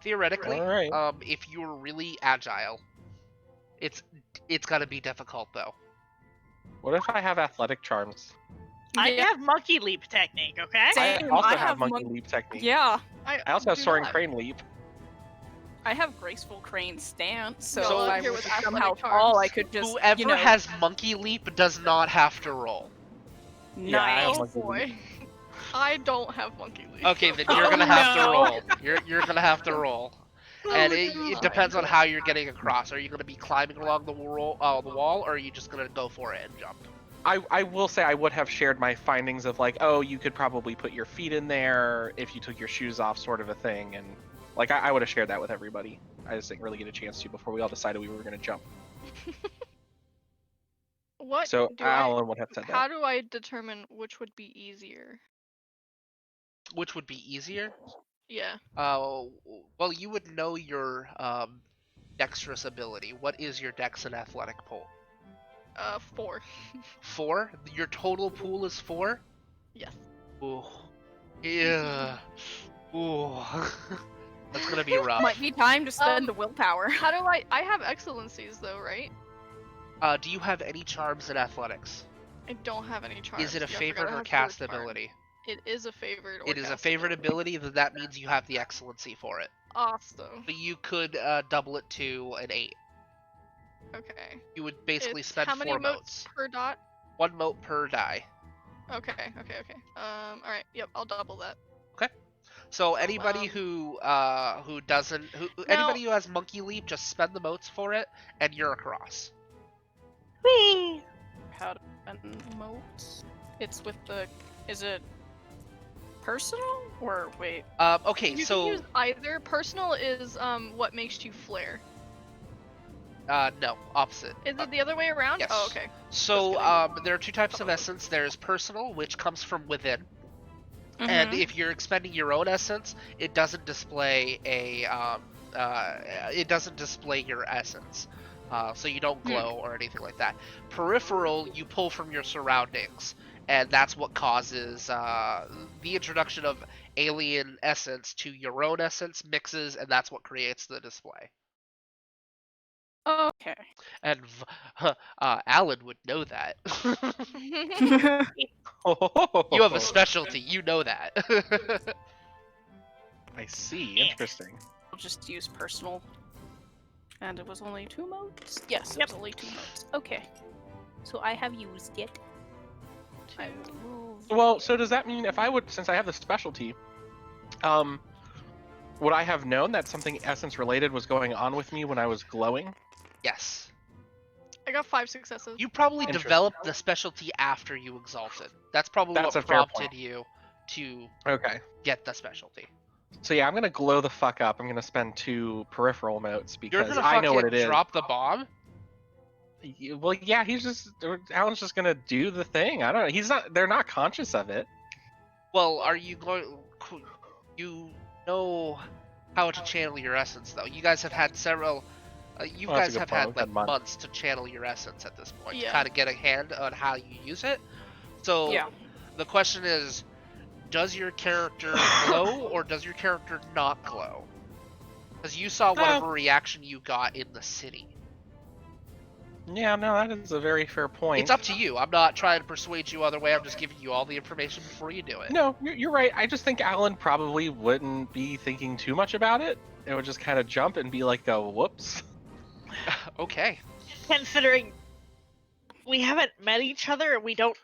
Speaker 1: Theoretically,
Speaker 2: Alright.
Speaker 1: if you were really agile, it's gotta be difficult though.
Speaker 2: What if I have athletic charms?
Speaker 4: I
Speaker 3: Yeah.
Speaker 4: have monkey leap technique, okay?
Speaker 3: Same.
Speaker 2: I also
Speaker 3: I
Speaker 2: have
Speaker 3: have
Speaker 2: monkey
Speaker 3: mon-
Speaker 2: leap technique.
Speaker 3: Yeah,
Speaker 2: I also have
Speaker 5: do
Speaker 2: soaring
Speaker 5: not.
Speaker 2: crane leap.
Speaker 3: I have graceful crane stance, so
Speaker 1: So
Speaker 3: if I
Speaker 5: here
Speaker 3: was
Speaker 5: with
Speaker 3: somehow
Speaker 5: athletic
Speaker 3: fall, I
Speaker 5: charms.
Speaker 3: could just,
Speaker 1: Whoever
Speaker 3: you know,
Speaker 1: has monkey leap does not have to roll.
Speaker 2: Yeah, I have
Speaker 3: nice.
Speaker 5: Oh
Speaker 2: monkey
Speaker 5: boy.
Speaker 2: leap.
Speaker 5: I don't have monkey leap.
Speaker 1: Okay, then
Speaker 3: Oh,
Speaker 1: you're gonna have
Speaker 3: no.
Speaker 1: to roll. You're gonna have to roll. And it
Speaker 2: God.
Speaker 1: depends on how you're getting across. Are you going to be climbing along the wall, or are you just going to go for it and jump?
Speaker 2: I will say I would have shared my findings of like, oh, you could probably put your feet in there if you took your shoes off, sort of a thing, and like I would have shared that with everybody. I just didn't really get a chance to before we all decided we were going to jump.
Speaker 5: What
Speaker 2: So
Speaker 5: do I?
Speaker 2: Alan would have said
Speaker 5: How
Speaker 2: that.
Speaker 5: do I determine which would be easier?
Speaker 1: Which would be easier?
Speaker 5: Yeah.
Speaker 1: Well, you would know your dexterous ability. What is your dex and athletic pool?
Speaker 5: 4.
Speaker 1: 4? Your total pool is 4?
Speaker 5: Yes.
Speaker 1: Ooh. Yeah. Ooh. That's gonna be rough.
Speaker 3: Might be time to spend the willpower.
Speaker 5: How do I have excellencies though, right?
Speaker 1: Do you have any charms in athletics?
Speaker 5: I don't have any charms.
Speaker 1: Is it a
Speaker 5: Yeah, I forgot
Speaker 1: favorite
Speaker 5: I
Speaker 1: or
Speaker 5: have
Speaker 1: cast
Speaker 5: word charm.
Speaker 1: ability?
Speaker 5: It is a favorite or
Speaker 1: It is a
Speaker 5: cast
Speaker 1: favorite ability, then that means you have the excellency for it.
Speaker 5: Awesome.
Speaker 1: But you could double it to an 8.
Speaker 5: Okay.
Speaker 1: You would basically
Speaker 5: It's
Speaker 1: spend
Speaker 5: how many
Speaker 1: 4
Speaker 5: motes
Speaker 1: motes.
Speaker 5: per dot?
Speaker 1: 1 mote per die.
Speaker 5: Okay. Alright, yep, I'll double that.
Speaker 1: So anybody who doesn't anybody who has monkey leap, just spend the motes for it, and you're across.
Speaker 4: Whee!
Speaker 3: How to spend motes? It's with the. Is it personal or wait?
Speaker 1: Okay,
Speaker 5: You
Speaker 1: so
Speaker 5: can use either. Personal is what makes you flare.
Speaker 1: no, opposite.
Speaker 5: Is it the other way around?
Speaker 1: yes.
Speaker 5: Oh, okay.
Speaker 1: So
Speaker 5: Just
Speaker 1: there are 2 types of essence. There's personal, which comes from within, and
Speaker 3: Mhm.
Speaker 1: if you're expending your own essence, it doesn't display it doesn't display your essence. So you don't glow or anything like that. Peripheral, you pull from your surroundings, and that's what causes the introduction of alien essence to your own essence mixes, and that's what creates the display.
Speaker 3: Okay.
Speaker 1: And Alan would know that. You have a specialty, you know that.
Speaker 2: I see.
Speaker 4: Yeah.
Speaker 2: Interesting.
Speaker 3: I'll just use personal. And it was only 2 motes? Yes, it
Speaker 4: Yep.
Speaker 3: was only 2 motes. Okay. So I have used it. I will move.
Speaker 2: Well, so does that mean if I would, since I have the specialty, would I have known that something essence related was going on with me when I was glowing?
Speaker 1: Yes.
Speaker 5: I got 5 successes.
Speaker 1: You probably
Speaker 2: Interesting.
Speaker 1: developed the specialty after you exalted. That's probably
Speaker 2: That's a
Speaker 1: what
Speaker 2: fair
Speaker 1: prompted
Speaker 2: point.
Speaker 1: you to
Speaker 2: Okay.
Speaker 1: get the specialty.
Speaker 2: So yeah, I'm gonna glow the fuck up. I'm gonna spend 2 peripheral motes
Speaker 1: You're
Speaker 2: because
Speaker 1: gonna
Speaker 2: I know what it
Speaker 1: fucking
Speaker 2: is.
Speaker 1: drop the bomb?
Speaker 2: Well, yeah, Alan's just gonna do the thing. I don't know. He's not. They're not conscious of it.
Speaker 1: Well, are you going? You know how to channel your essence, though. You guys have had several. You
Speaker 2: Well, that's
Speaker 1: guys
Speaker 2: a
Speaker 1: have
Speaker 2: good point.
Speaker 1: had
Speaker 2: We've
Speaker 1: like
Speaker 2: had months.
Speaker 1: months to channel your essence at this point to
Speaker 5: Yeah.
Speaker 1: kind of get a hand on how you use it. So
Speaker 3: Yeah.
Speaker 1: the question is, does your character glow or does your character not glow? Because you saw whatever reaction you got in the city.
Speaker 2: Yeah, no, that is a very fair point.
Speaker 1: It's up to you. I'm not trying to persuade you other way. I'm just giving you all the information before you do it.
Speaker 2: No, you're right. I just think Alan probably wouldn't be thinking too much about it. It would just kind of jump and be like, "Oh, whoops."
Speaker 1: Okay.
Speaker 4: Considering we haven't met each other, we don't.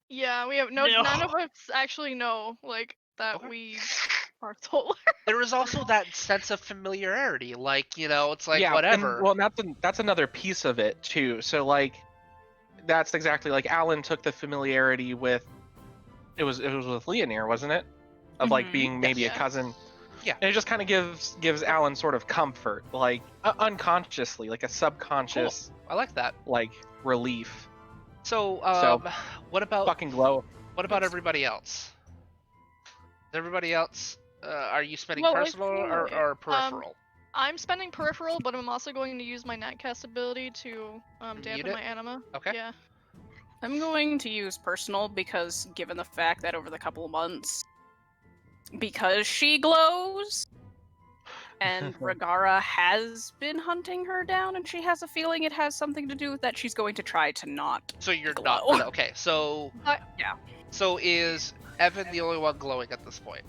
Speaker 5: Yeah, we have
Speaker 4: No.
Speaker 5: none of us actually know like that
Speaker 1: Okay.
Speaker 5: we are solar.
Speaker 1: There is also that sense of familiarity. Like, you know, it's like
Speaker 2: yeah,
Speaker 1: whatever.
Speaker 2: And, well, that's another piece of it too. So like, that's exactly like Alan took the familiarity with. It was with Leonir, wasn't it? Of like
Speaker 3: Mhm.
Speaker 2: being maybe
Speaker 5: Yes.
Speaker 2: a cousin.
Speaker 1: Yeah.
Speaker 2: And it just kind of gives Alan sort of comfort, like unconsciously, like a subconscious
Speaker 1: I like that.
Speaker 2: like relief.
Speaker 1: So,
Speaker 2: So,
Speaker 1: what about
Speaker 2: Fucking glow.
Speaker 1: what about everybody else? Everybody else, are you spending
Speaker 3: Well, I
Speaker 1: personal
Speaker 3: feel
Speaker 1: or,
Speaker 3: like-
Speaker 1: or peripheral?
Speaker 5: I'm spending peripheral, but I'm also going to use my Natcast ability to
Speaker 1: Mute
Speaker 5: dampen
Speaker 1: it?
Speaker 5: my anima.
Speaker 1: Okay.
Speaker 5: Yeah.
Speaker 3: I'm going to use personal because, given the fact that over the couple of months, because she glows, and Ragara has been hunting her down, and she has a feeling it has something to do with that, she's going to try to not.
Speaker 1: So you're
Speaker 3: glow.
Speaker 1: not okay. So
Speaker 3: Yeah.
Speaker 1: So is Evan the only one glowing at this point?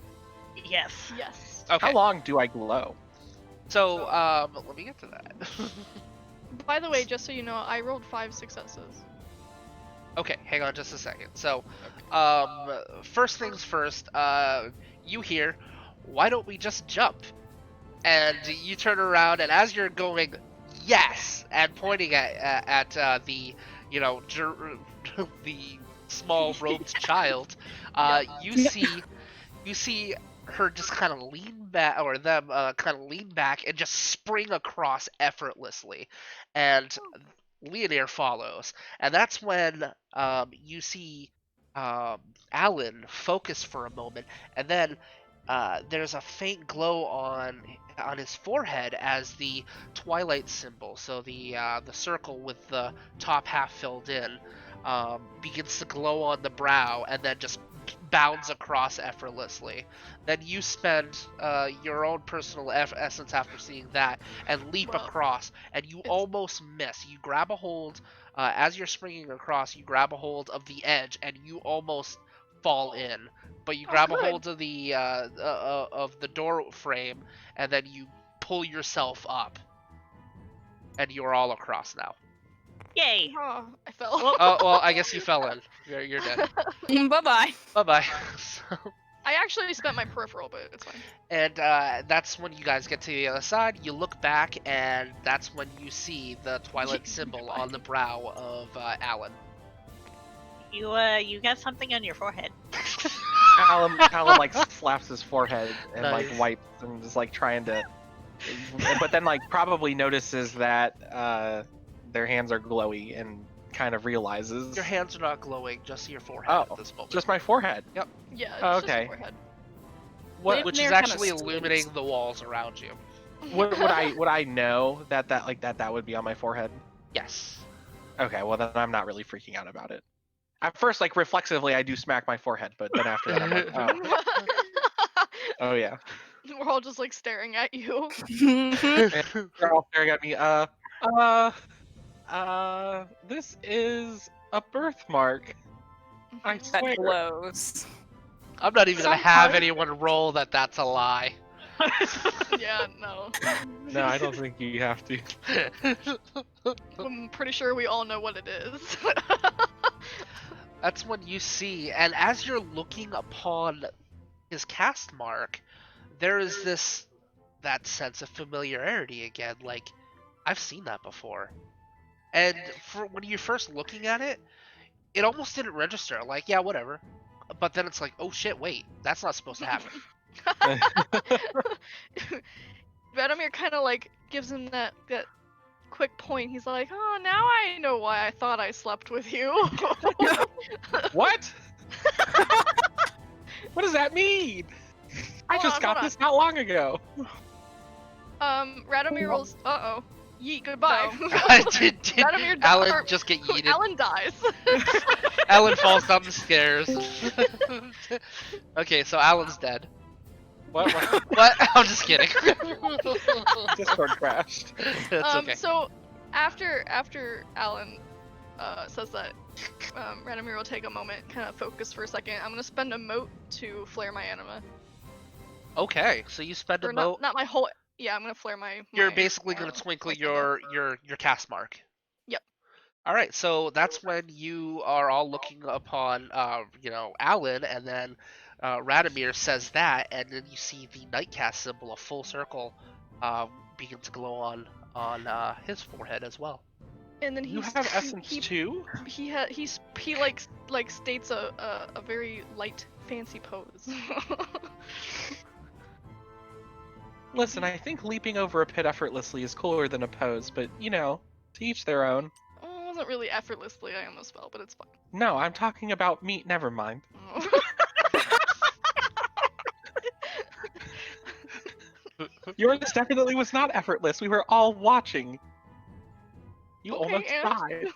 Speaker 4: Yes.
Speaker 5: Yes.
Speaker 1: Okay.
Speaker 2: How long do I glow?
Speaker 1: So let me get to that.
Speaker 5: By the way, just so you know, I rolled 5 successes.
Speaker 1: Okay, hang on just a second. So, first things first, you hear, why don't we just jump? And you turn around, and as you're going, yes, and pointing at the, you know, the small robed child, you see her just kind of lean back, or them kind of lean back and just spring across effortlessly, and Leonir follows, and that's when you see Alan focus for a moment, and then there's a faint glow on his forehead as the twilight symbol, so the circle with the top half filled in, begins to glow on the brow, and then just bounds across effortlessly. Then you spend your own personal essence after seeing that and leap
Speaker 5: Well,
Speaker 1: across, and you almost miss. You grab a hold, as you're springing across, you grab a hold of the edge, and you almost fall in. But you grab a
Speaker 5: good.
Speaker 1: hold of the door frame, and then you pull yourself up, and you're all across now.
Speaker 4: Yay.
Speaker 5: Oh, I fell.
Speaker 1: Oh well, I guess you fell in. You're dead.
Speaker 3: Bye bye.
Speaker 1: Bye bye.
Speaker 5: I actually spent my peripheral, but it's fine.
Speaker 1: And that's when you guys get to the other side. You look back, and that's when you see the twilight symbol on the brow of Alan.
Speaker 4: You got something on your forehead.
Speaker 2: Alan like slaps his forehead and
Speaker 1: Nice.
Speaker 2: like wipes and is like trying to, but then like probably notices that their hands are glowy and kind of realizes
Speaker 1: Your hands are not glowing, just your forehead
Speaker 2: Oh,
Speaker 1: at this moment.
Speaker 2: just my forehead.
Speaker 5: Yeah, it's
Speaker 2: Oh,
Speaker 5: just
Speaker 2: okay.
Speaker 5: a forehead.
Speaker 2: What
Speaker 1: Which
Speaker 3: They're
Speaker 1: is
Speaker 3: kinda
Speaker 1: actually
Speaker 3: squints.
Speaker 1: illuminating the walls around you.
Speaker 2: would I know that would be on my forehead?
Speaker 1: Yes.
Speaker 2: Okay, well then I'm not really freaking out about it. At first, like reflexively, I do smack my forehead, but then after that, I'm like, oh yeah.
Speaker 5: We're all just like staring at you.
Speaker 2: They're all staring at me. This is a birthmark. I
Speaker 3: That
Speaker 2: swear.
Speaker 3: glows.
Speaker 1: I'm not even gonna have
Speaker 2: Sometimes-
Speaker 1: anyone roll that's a lie.
Speaker 5: Yeah, no.
Speaker 2: No, I don't think you have to.
Speaker 5: I'm pretty sure we all know what it is.
Speaker 1: That's when you see, and as you're looking upon his cast mark, there is that sense of familiarity again. Like, I've seen that before. And when you're first looking at it, it almost didn't register. Like, yeah, whatever. But then it's like, oh shit, wait, that's not supposed to happen.
Speaker 5: Radomir kind of like gives him that quick point. He's like, oh, now I know why I thought I slept with you.
Speaker 2: What? What does that mean? I
Speaker 5: Hold
Speaker 2: just
Speaker 5: on,
Speaker 2: got
Speaker 5: hold
Speaker 2: this not long ago.
Speaker 5: Radomir rolls. Uh-oh. Yeet, goodbye.
Speaker 1: did
Speaker 5: Radomir
Speaker 1: Alan
Speaker 5: or-
Speaker 1: just get yeeted?
Speaker 5: Alan dies.
Speaker 1: Alan falls down the stairs. Okay, so Alan's dead.
Speaker 2: What?
Speaker 1: What? I'm just kidding.
Speaker 2: Discord crashed.
Speaker 1: It's okay.
Speaker 5: So After Alan says that, Radomir will take a moment, kind of focus for a second. I'm gonna spend a mote to flare my anima.
Speaker 1: Okay, so you spend a
Speaker 5: Or
Speaker 1: mote.
Speaker 5: not my whole. Yeah, I'm gonna flare my.
Speaker 1: You're basically gonna twinkle
Speaker 5: my symbol.
Speaker 1: your cast mark.
Speaker 5: Yep.
Speaker 1: All right, so that's when you are all looking upon, Alan, and then Radomir says that, and then you see the nightcast symbol, a full circle, begin to glow on his forehead as well.
Speaker 5: And then
Speaker 2: You have essence too?
Speaker 5: He states a very light, fancy pose.
Speaker 2: Listen, I think leaping over a pit effortlessly is cooler than a pose, but to each their own.
Speaker 5: It wasn't really effortlessly. I almost fell, but it's fine.
Speaker 2: No, I'm talking about me. Never mind. Yours definitely was not effortless. We were all watching. You
Speaker 5: Okay,
Speaker 2: almost
Speaker 5: and?
Speaker 2: died.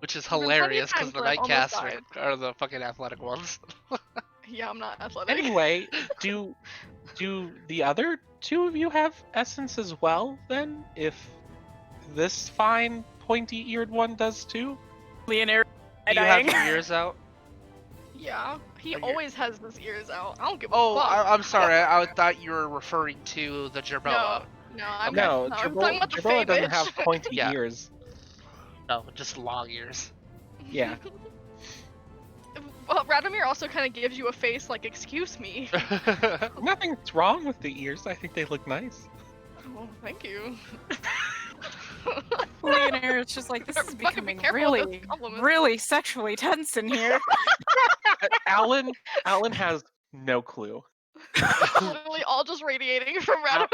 Speaker 1: Which is
Speaker 5: There's been plenty of
Speaker 1: hilarious because
Speaker 5: times
Speaker 1: the
Speaker 5: where I've almost
Speaker 1: nightcasts are the fucking athletic ones.
Speaker 5: Yeah, I'm not athletic.
Speaker 2: Anyway, do the other two of you have essence as well, then? If this fine, pointy-eared one does too?
Speaker 3: Leonard.
Speaker 1: Do you have your ears out?
Speaker 5: Yeah, he
Speaker 1: Are you-
Speaker 5: always has his ears out. I don't give a
Speaker 1: Oh,
Speaker 5: fuck.
Speaker 1: I'm sorry. I thought you were referring to the Jerboa.
Speaker 5: No, I'm
Speaker 2: No,
Speaker 5: I'm talking about the Fae
Speaker 2: Jerboa doesn't
Speaker 5: bitch.
Speaker 2: have pointy
Speaker 1: Yeah.
Speaker 2: ears.
Speaker 1: No, just long ears.
Speaker 2: Yeah.
Speaker 5: Well, Radomir also kind of gives you a face like, excuse me.
Speaker 2: Nothing's wrong with the ears. I think they look nice.
Speaker 5: Oh, thank you.
Speaker 3: Leonard, it's just like, this is
Speaker 5: Fucking be
Speaker 3: becoming
Speaker 5: careful with
Speaker 3: really,
Speaker 5: those compliments.
Speaker 3: really sexually tense in here.
Speaker 2: Alan has no clue.
Speaker 5: Literally all just radiating from Radomir.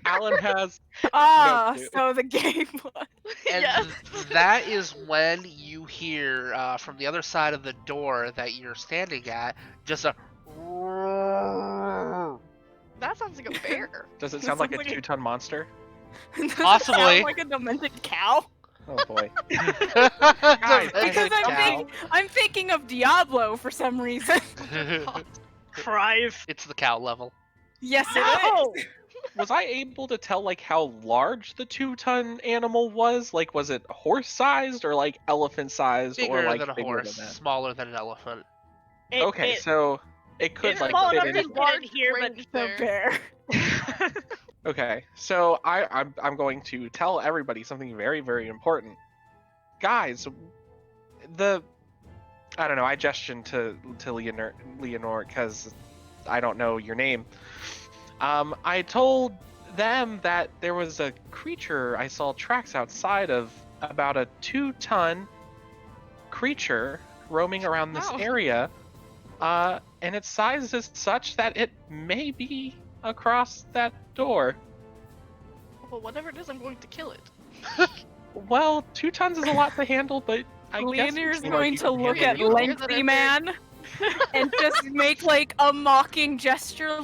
Speaker 2: Alan has clue.
Speaker 3: So the game was.
Speaker 1: And
Speaker 5: Yes.
Speaker 1: that is when you hear from the other side of the door that you're standing at just a.
Speaker 5: That sounds like a bear.
Speaker 2: Does it
Speaker 3: That
Speaker 2: sound like a
Speaker 3: sounds like a-
Speaker 2: 2-ton monster?
Speaker 3: Does it
Speaker 1: Possibly.
Speaker 3: sound like a demented cow?
Speaker 2: Oh boy.
Speaker 1: Guys,
Speaker 3: Because I'm thinking of Diablo for some reason.
Speaker 4: Cries.
Speaker 1: It's the cow level.
Speaker 3: Yes, it
Speaker 4: No!
Speaker 3: is.
Speaker 2: Was I able to tell how large the 2-ton animal was? Was it horse-sized or elephant-sized
Speaker 1: Bigger
Speaker 2: or
Speaker 1: than a
Speaker 2: bigger
Speaker 1: horse,
Speaker 2: than that?
Speaker 1: smaller than an elephant.
Speaker 2: Okay, so it could
Speaker 4: it's small
Speaker 2: fit
Speaker 4: enough
Speaker 2: in.
Speaker 4: to fit in here, but
Speaker 5: range
Speaker 3: The
Speaker 5: there.
Speaker 3: bear.
Speaker 2: Okay, so I'm going to tell everybody something very, very important. Guys, I don't know, I gestured to Leonor because I don't know your name. I told them that there was a creature I saw tracks outside of, about a 2-ton creature roaming around this
Speaker 5: Wow.
Speaker 2: area, and its size is such that it may be across that door.
Speaker 5: Well, whatever it is, I'm going to kill it.
Speaker 2: Well, 2 tons is a lot to handle, but I guess
Speaker 3: Leonard's
Speaker 2: you can
Speaker 3: going to look at
Speaker 5: you hear that
Speaker 3: Lengthy
Speaker 5: in
Speaker 3: Man and just make a mocking gesture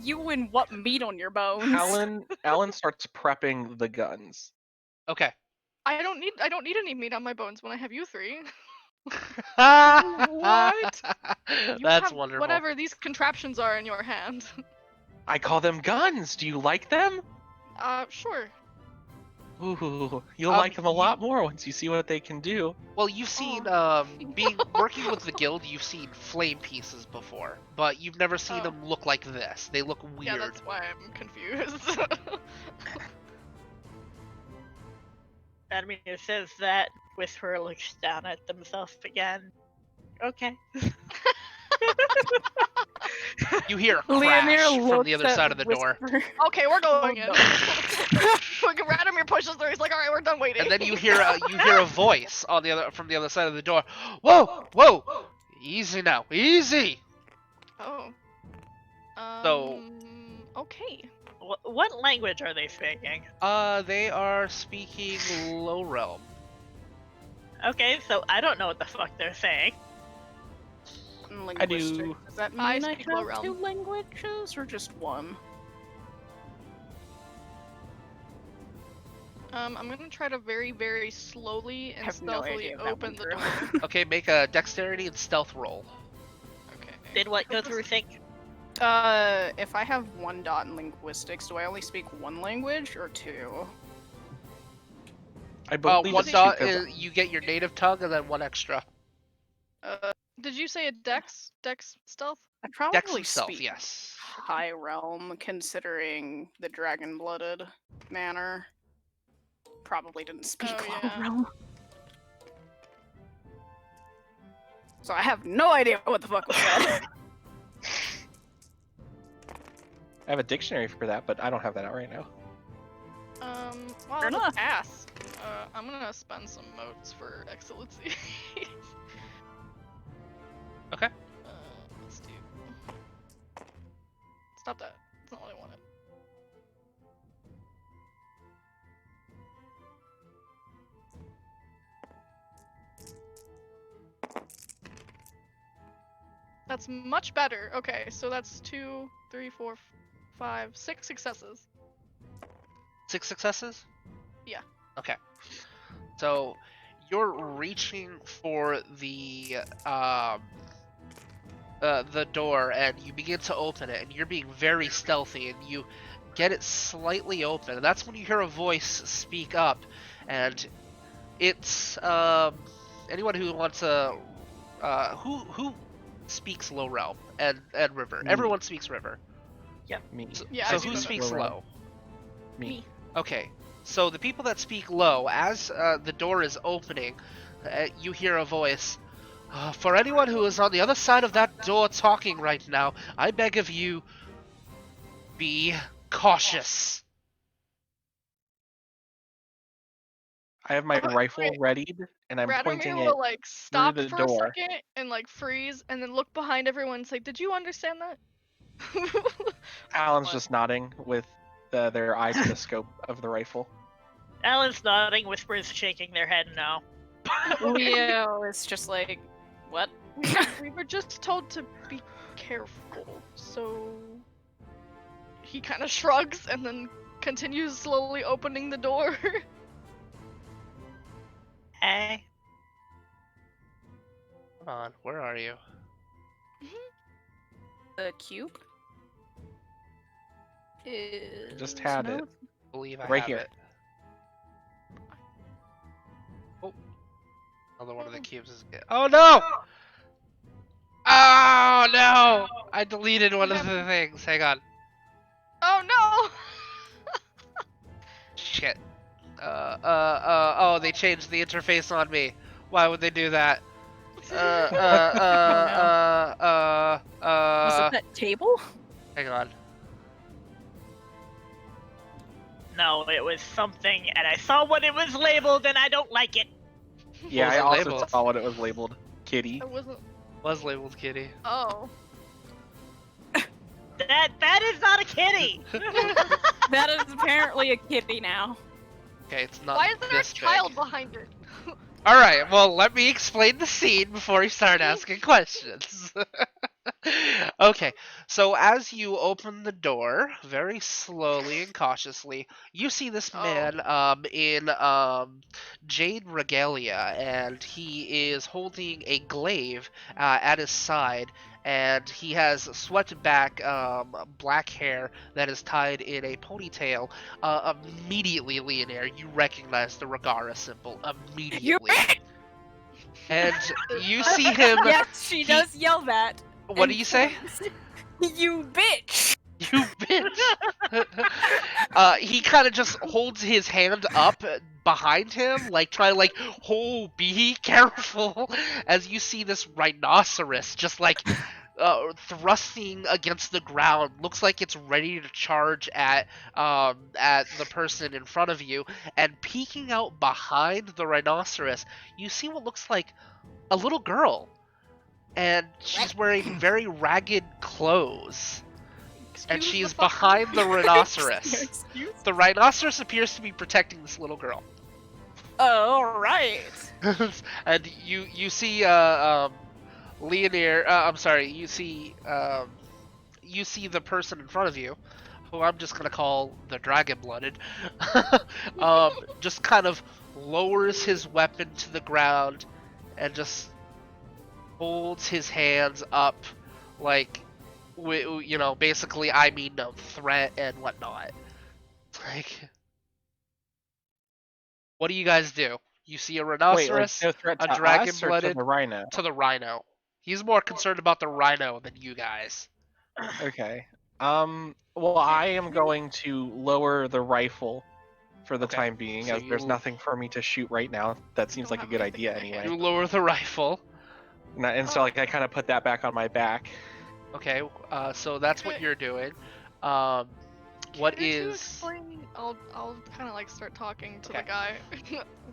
Speaker 3: you and what meat on your bones?
Speaker 2: Alan starts prepping the guns.
Speaker 1: Okay.
Speaker 5: I don't need any meat on my bones when I have you three.
Speaker 2: What?
Speaker 5: You
Speaker 1: That's
Speaker 5: have
Speaker 1: wonderful.
Speaker 5: whatever these contraptions are in your hand.
Speaker 2: I call them guns. Do you like them?
Speaker 5: Sure.
Speaker 2: Ooh, you'll like them a lot more once you see what they can do.
Speaker 1: Well, you've seen, working with the guild, you've seen flame pieces before, but you've never seen
Speaker 5: Oh.
Speaker 1: them look like this. They look weird.
Speaker 5: Yeah, that's why I'm confused.
Speaker 4: Admir says that. Whisperer looks down at themselves again. Okay.
Speaker 1: You hear a
Speaker 3: Leonard
Speaker 1: crash from
Speaker 3: looks
Speaker 1: the other
Speaker 3: at
Speaker 1: side of the door.
Speaker 3: Whisper.
Speaker 5: Okay, we're going in.
Speaker 3: no.
Speaker 5: Fucking Radomir pushes through. He's like, all right, we're done waiting.
Speaker 1: And then you hear a voice from the other side of the door. Whoa, whoa, easy now, easy.
Speaker 5: Oh.
Speaker 1: So-
Speaker 5: Okay.
Speaker 4: What language are they speaking?
Speaker 1: They are speaking Low Realm.
Speaker 4: Okay, so I don't know what the fuck they're saying.
Speaker 2: I do.
Speaker 3: Linguistic. Does that mean
Speaker 5: I
Speaker 3: I
Speaker 5: speak Low
Speaker 3: have
Speaker 5: Realm.
Speaker 3: 2 languages or just one?
Speaker 5: I'm gonna try to very, very slowly and
Speaker 3: have no
Speaker 5: stealthily
Speaker 3: idea if that
Speaker 5: open
Speaker 3: went
Speaker 5: the
Speaker 3: through.
Speaker 5: door.
Speaker 1: Okay, make a dexterity and stealth roll.
Speaker 5: Okay.
Speaker 4: Did what go through think?
Speaker 3: If I have 1 dot in linguistics, do I only speak 1 language or 2?
Speaker 2: I believe
Speaker 1: One
Speaker 2: it's
Speaker 1: dot
Speaker 2: because
Speaker 1: is you get your native tongue, and then one extra.
Speaker 5: Did you say a dex stealth?
Speaker 3: I'd
Speaker 1: Dex
Speaker 3: probably
Speaker 1: himself,
Speaker 3: speak
Speaker 1: yes.
Speaker 3: high realm, considering the dragon-blooded manner. Probably didn't speak
Speaker 5: Oh,
Speaker 3: low
Speaker 5: yeah.
Speaker 3: realm. So I have no idea what the fuck was said.
Speaker 2: I have a dictionary for that, but I don't have that out right now.
Speaker 5: Well,
Speaker 3: Fair
Speaker 5: let's
Speaker 3: enough.
Speaker 5: ask. I'm gonna spend some motes for excellency.
Speaker 1: Okay.
Speaker 5: Let's do. Stop that. That's not what I wanted. That's much better. Okay, so that's 2, 3, 4, 5, 6 successes.
Speaker 1: 6 successes?
Speaker 5: Yeah.
Speaker 1: Okay. So you're reaching for the door, and you begin to open it, and you're being very stealthy, and you get it slightly open, and that's when you hear a voice speak up, and it's anyone who wants to who speaks low realm and river.
Speaker 2: Me.
Speaker 1: Everyone speaks river.
Speaker 2: Me.
Speaker 5: Yeah,
Speaker 1: So
Speaker 5: I do
Speaker 1: who
Speaker 5: know
Speaker 1: speaks
Speaker 2: that.
Speaker 1: low?
Speaker 2: Me.
Speaker 1: Okay, so the people that speak low, as the door is opening, you hear a voice. For anyone who is on the other side of that door talking right now, I beg of you, be cautious.
Speaker 2: I have my
Speaker 5: Okay,
Speaker 2: rifle readied, and I'm
Speaker 5: Radomir
Speaker 2: pointing it
Speaker 5: will like stop
Speaker 2: the
Speaker 5: for a
Speaker 2: door.
Speaker 5: second and like freeze, and then look behind everyone and say, "Did you understand that?"
Speaker 2: Alan's
Speaker 5: What?
Speaker 2: just nodding with their eye to the scope of the rifle.
Speaker 4: Alan's nodding, Whispers shaking their head no.
Speaker 3: Leo is just like, what?
Speaker 5: We were just told to be careful, so he kind of shrugs and then continues slowly opening the door.
Speaker 4: Hey.
Speaker 1: Hold on, where are you?
Speaker 3: The cube? Is...
Speaker 2: Just had
Speaker 3: no,
Speaker 2: it.
Speaker 3: it's-
Speaker 1: I believe I
Speaker 2: Right
Speaker 1: have
Speaker 2: here.
Speaker 1: it. Oh, another one of the cubes is. Oh no! Oh no! I deleted one of the things. Hang on.
Speaker 5: Oh no!
Speaker 1: Shit. Oh, they changed the interface on me. Why would they do that?
Speaker 3: Was it that table?
Speaker 1: Hang on.
Speaker 4: No, it was something, and I saw what it was labeled, and I don't like it.
Speaker 2: Yeah,
Speaker 1: was
Speaker 2: I
Speaker 1: it
Speaker 2: also
Speaker 1: labeled?
Speaker 2: saw what it was labeled. Kitty.
Speaker 5: I wasn't.
Speaker 1: Was labeled kitty.
Speaker 5: Oh.
Speaker 4: That is not a kitty.
Speaker 3: That is apparently a kitty now.
Speaker 1: Okay, it's not
Speaker 5: Why is there a
Speaker 1: this
Speaker 5: child
Speaker 1: big.
Speaker 5: behind it?
Speaker 1: Alright, well, let me explain the scene before you start asking questions. Okay, so as you open the door, very slowly and cautiously, you see this
Speaker 5: Oh.
Speaker 1: man in jade regalia, and he is holding a glaive at his side, and he has swept back black hair that is tied in a ponytail. Immediately, Leonore, you recognize the Regara symbol immediately. And you see him.
Speaker 3: Yes, she does yell that.
Speaker 1: What do you say?
Speaker 3: You bitch!
Speaker 1: You bitch! He kind of just holds his hand up behind him, like trying to like, oh, be careful, as you see this rhinoceros just like thrusting against the ground. Looks like it's ready to charge at the person in front of you, and peeking out behind the rhinoceros, you see what looks like a little girl. And she's wearing very ragged clothes. And
Speaker 5: Excuse
Speaker 1: she's
Speaker 5: the fuck-
Speaker 1: behind the rhinoceros.
Speaker 3: Excuse?
Speaker 1: The rhinoceros appears to be protecting this little girl.
Speaker 3: Alright.
Speaker 1: And you see Leonore, I'm sorry, you see the person in front of you, who I'm just gonna call the dragon-blooded, just kind of lowers his weapon to the ground and just holds his hands up like, you know, basically I mean no threat and whatnot. Like, What do you guys do? You see a
Speaker 2: Wait, like
Speaker 1: rhinoceros,
Speaker 2: no threat
Speaker 1: a
Speaker 2: to us or to
Speaker 1: dragon-blooded,
Speaker 2: the rhino?
Speaker 1: to the rhino. He's more concerned about the rhino than you guys.
Speaker 2: Okay. Well, I am going to lower the rifle for the
Speaker 1: Okay,
Speaker 2: time being,
Speaker 1: so
Speaker 2: as there's nothing for me to shoot right now. That seems
Speaker 5: Don't
Speaker 2: like a
Speaker 5: have
Speaker 2: good
Speaker 5: anything
Speaker 2: idea
Speaker 5: in my
Speaker 2: anyway.
Speaker 1: You lower the rifle.
Speaker 2: And so, like, I kind of put that back on my back.
Speaker 1: Okay, so that's what
Speaker 5: Okay.
Speaker 1: you're doing. What
Speaker 5: Care to
Speaker 1: is?
Speaker 5: explain? I'll kind of like start talking to
Speaker 1: Okay.
Speaker 5: the guy.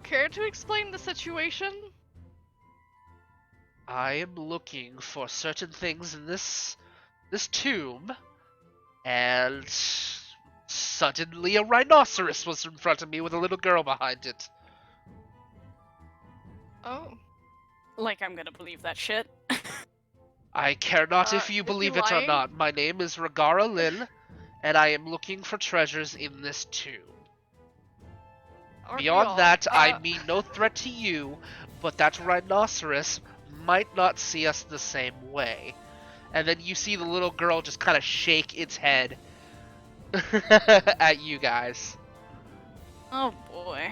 Speaker 5: Care to explain the situation?
Speaker 1: I am looking for certain things in this tomb, and suddenly a rhinoceros was in front of me with a little girl behind it.
Speaker 5: Oh,
Speaker 3: Like I'm gonna believe that shit.
Speaker 1: I care not if you
Speaker 5: is he
Speaker 1: believe it or
Speaker 5: lying?
Speaker 1: not. My name is Regara Lin, and I am looking for treasures in this tomb.
Speaker 5: Aren't we
Speaker 1: Beyond
Speaker 5: all?
Speaker 1: that, I mean no threat to you, but that rhinoceros might not see us the same way. And then you see the little girl just kind of shake its head at you guys.
Speaker 3: Oh boy.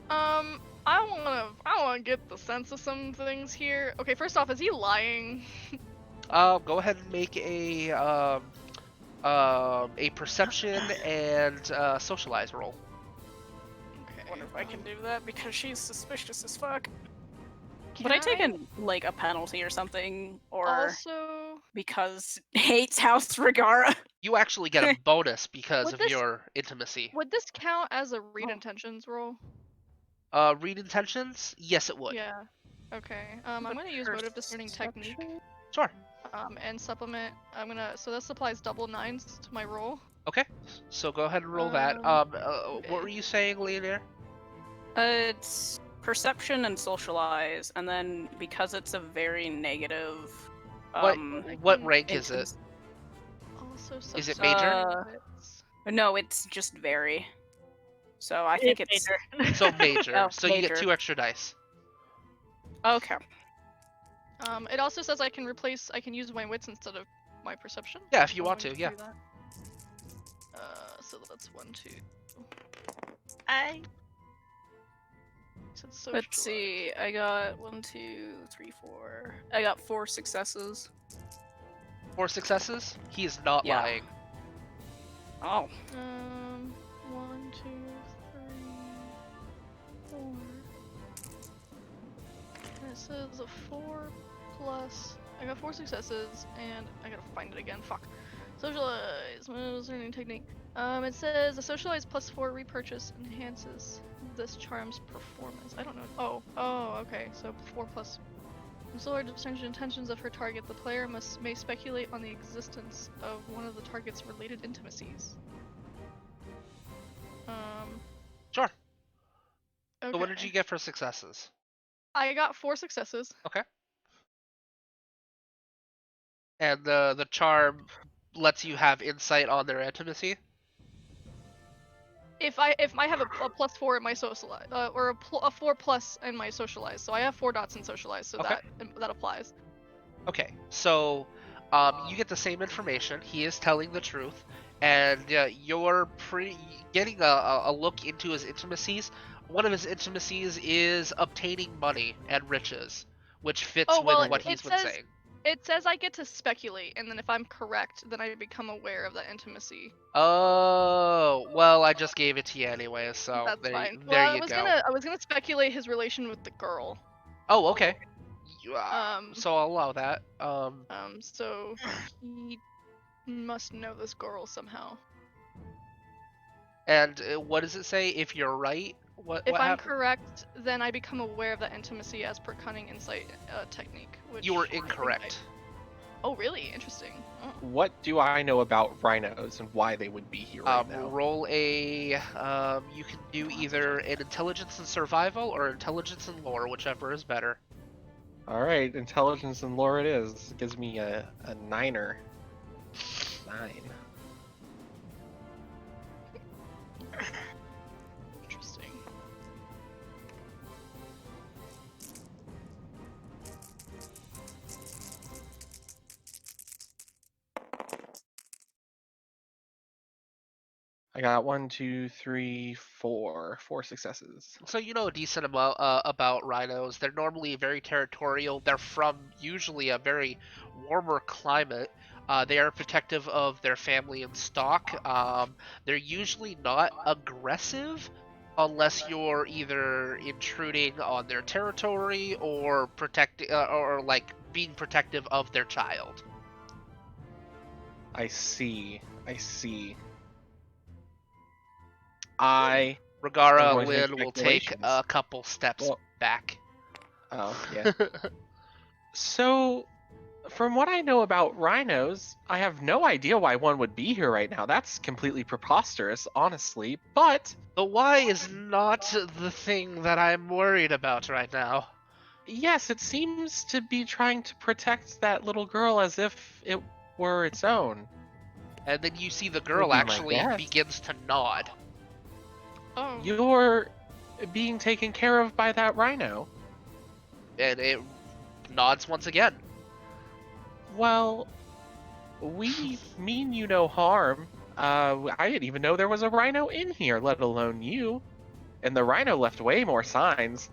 Speaker 5: I wanna get the sense of some things here. Okay, first off, is he lying?
Speaker 1: Go ahead and make a perception and socialize roll.
Speaker 5: Okay.
Speaker 3: Wonder if I can do that because she's suspicious as fuck.
Speaker 5: Can
Speaker 3: Would I take like a penalty or something, or
Speaker 5: Also,
Speaker 3: because hates House Regara?
Speaker 1: You actually get a bonus because
Speaker 5: Would
Speaker 1: of
Speaker 5: this-
Speaker 1: your intimacy.
Speaker 5: would this count as a read
Speaker 3: Oh.
Speaker 5: intentions roll?
Speaker 1: Read intentions? Yes, it would.
Speaker 5: Yeah. Okay. I'm gonna use motive discerning technique.
Speaker 1: Sure.
Speaker 5: And supplement. So this applies double 9s to my roll.
Speaker 1: Okay. So go ahead and roll that. What were you saying, Leonir?
Speaker 3: It's perception and socialize, and then because it's a very negative.
Speaker 1: What rank is it?
Speaker 3: instance-
Speaker 5: Also,
Speaker 1: Is it
Speaker 3: major?
Speaker 5: wits.
Speaker 3: No, it's just very. So I think it's
Speaker 4: major.
Speaker 1: So major.
Speaker 3: Oh,
Speaker 1: So you get
Speaker 3: major.
Speaker 1: 2 extra dice.
Speaker 3: Okay.
Speaker 5: It also says I can use my wits instead of my perception.
Speaker 1: Yeah, if you
Speaker 5: I'm
Speaker 1: want
Speaker 5: going
Speaker 1: to, yeah.
Speaker 5: do that. So that's 1, 2.
Speaker 4: I
Speaker 5: So it's
Speaker 3: Let's see. I got 1, 2, 3, 4. I got 4 successes.
Speaker 1: 4 successes? He is not
Speaker 3: Yeah.
Speaker 1: lying.
Speaker 3: Oh.
Speaker 5: 1, 2, 3, 4. And it says a 4 plus. I got 4 successes, and I gotta find it again. Fuck. Socialize. Learning technique. It says a socialize plus 4 repurchase enhances this charm's performance. I don't know. Oh, okay. So 4 plus. Solar distinction intentions of her target. The player may speculate on the existence of one of the target's related intimacies.
Speaker 1: Sure.
Speaker 5: Okay.
Speaker 1: So what did you get for successes?
Speaker 5: I got 4 successes.
Speaker 1: Okay. And the charm lets you have insight on their intimacy?
Speaker 5: If I have a plus 4 in my socialize, or a 4 plus in my socialize, so I have 4 dots in socialize, so
Speaker 1: Okay.
Speaker 5: that applies.
Speaker 1: Okay, so you get the same information. He is telling the truth, and you're getting a look into his intimacies. One of his intimacies is obtaining money and riches, which fits
Speaker 5: Oh, well,
Speaker 1: with what
Speaker 5: it
Speaker 1: he's been
Speaker 5: says-
Speaker 1: saying.
Speaker 5: It says I get to speculate, and then if I'm correct, then I become aware of that intimacy.
Speaker 1: Oh, well, I just gave it to you anyway, so
Speaker 5: That's
Speaker 1: there,
Speaker 5: fine.
Speaker 1: there
Speaker 5: Well,
Speaker 1: you go.
Speaker 5: I was gonna speculate his relation with the girl.
Speaker 1: Oh, okay. So I'll allow that.
Speaker 5: So he must know this girl somehow.
Speaker 1: And what does it say? If you're right, what
Speaker 5: If I'm
Speaker 1: happened?
Speaker 5: correct, then I become aware of that intimacy as per cunning insight technique. Which
Speaker 1: You were
Speaker 5: I think
Speaker 1: incorrect.
Speaker 5: Oh, really? Interesting. Oh.
Speaker 2: What do I know about rhinos and why they would be here right now?
Speaker 1: Roll a. You can do either an intelligence and survival or intelligence and lore, whichever is better.
Speaker 2: All right, intelligence and lore it is. It gives me a 9er. 9.
Speaker 5: Interesting.
Speaker 2: I I got 1, 2, 3, 4. 4 successes.
Speaker 1: So you know a decent amount about rhinos. They're normally very territorial. They're from usually a very warmer climate. They are protective of their family and stock. They're usually not aggressive unless you're either intruding on their territory or or like being protective of their child.
Speaker 2: I see. I see. I am
Speaker 1: Regara
Speaker 2: going to make
Speaker 1: Lynn will take
Speaker 2: speculations.
Speaker 1: a couple steps
Speaker 2: Well-
Speaker 1: back.
Speaker 2: Oh, yeah. So, from what I know about rhinos, I have no idea why one would be here right now. That's completely preposterous, honestly. But
Speaker 1: The why is not the thing that I'm worried about right now.
Speaker 2: yes, it seems to be trying to protect that little girl as if it were its own.
Speaker 1: And then you see the
Speaker 2: Would
Speaker 1: girl
Speaker 2: be my
Speaker 1: actually
Speaker 2: guess.
Speaker 1: begins to nod.
Speaker 5: Oh.
Speaker 2: You're being taken care of by that rhino.
Speaker 1: And it nods once again.
Speaker 2: Well, we mean you no harm. I didn't even know there was a rhino in here, let alone you. And the rhino left way more signs.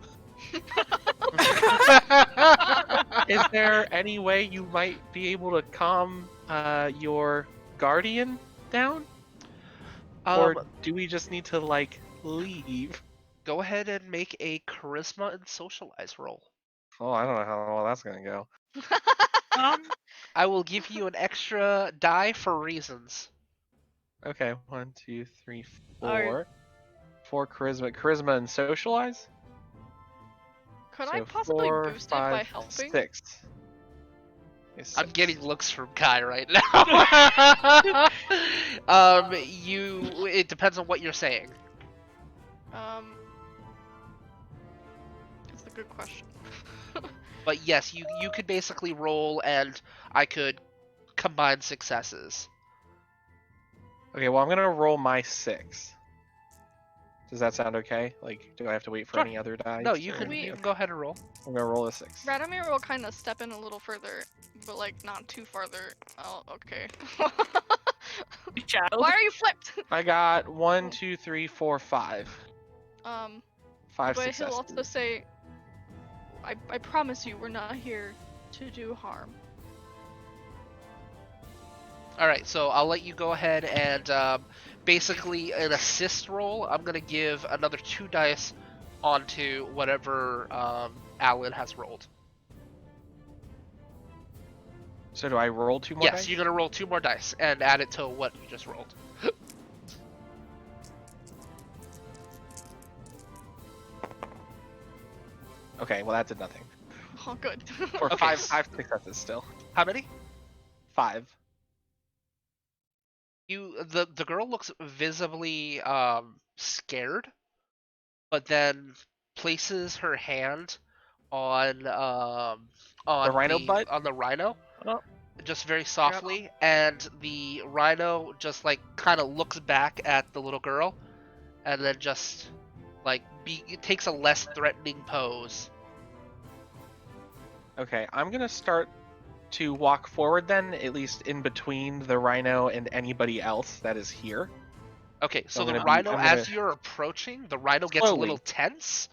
Speaker 2: Is there any way you might be able to calm your guardian down? Or do we just need to, like, leave?
Speaker 1: Go ahead and make a charisma and socialize roll.
Speaker 2: Oh, I don't know how well that's gonna go.
Speaker 1: I will give you an extra die for reasons.
Speaker 2: Okay, 1, 2, 3,
Speaker 3: Alright.
Speaker 2: 4 charisma. Charisma and socialize?
Speaker 5: Could
Speaker 2: So
Speaker 5: I possibly
Speaker 2: 4,
Speaker 5: boost
Speaker 2: 5,
Speaker 5: it by helping?
Speaker 2: 6. Yes,
Speaker 1: I'm
Speaker 2: 6.
Speaker 1: getting looks from Kai right now. It depends on what you're saying.
Speaker 5: It's a good question.
Speaker 1: But yes, you could basically roll and I could combine successes.
Speaker 2: Okay, well, I'm gonna roll my 6. Does that sound okay? Like, do I have to wait for
Speaker 1: Sure.
Speaker 2: any other dice?
Speaker 1: No, you
Speaker 2: or-
Speaker 1: can,
Speaker 5: We-
Speaker 1: you can go ahead and roll.
Speaker 2: I'm gonna roll a 6.
Speaker 5: Radomir will kind of step in a little further, but like not too farther. Oh, okay.
Speaker 3: Shadow.
Speaker 5: Why are you flipped?
Speaker 2: I got 1, 2, 3, 4, 5. 5
Speaker 5: but
Speaker 2: successes.
Speaker 5: he'll also say, I promise you, we're not here to do harm.
Speaker 1: Alright, so I'll let you go ahead and basically an assist roll. I'm going to give another 2 dice onto whatever Alan has rolled.
Speaker 2: So do I roll 2 more
Speaker 1: Yes,
Speaker 2: dice?
Speaker 1: you're going to roll 2 more dice and add it to what you just rolled.
Speaker 2: Okay, well that did nothing.
Speaker 5: Oh, good.
Speaker 2: Or
Speaker 1: Okay.
Speaker 2: five successes still.
Speaker 1: How many?
Speaker 2: 5.
Speaker 1: The girl looks visibly scared, but then places her hand on
Speaker 2: The rhino butt?
Speaker 1: on the rhino,
Speaker 2: Oh.
Speaker 1: just very softly, and the rhino just like kind of looks back at the little girl, and then just like it takes a less threatening pose.
Speaker 2: Okay, I'm gonna start to walk forward then, at least in between the rhino and anybody else that is here.
Speaker 1: Okay, so
Speaker 2: I'm
Speaker 1: the
Speaker 2: gonna
Speaker 1: rhino,
Speaker 2: I'm
Speaker 1: as
Speaker 2: gonna-
Speaker 1: you're approaching, the rhino gets a little
Speaker 2: Slowly.
Speaker 1: tense,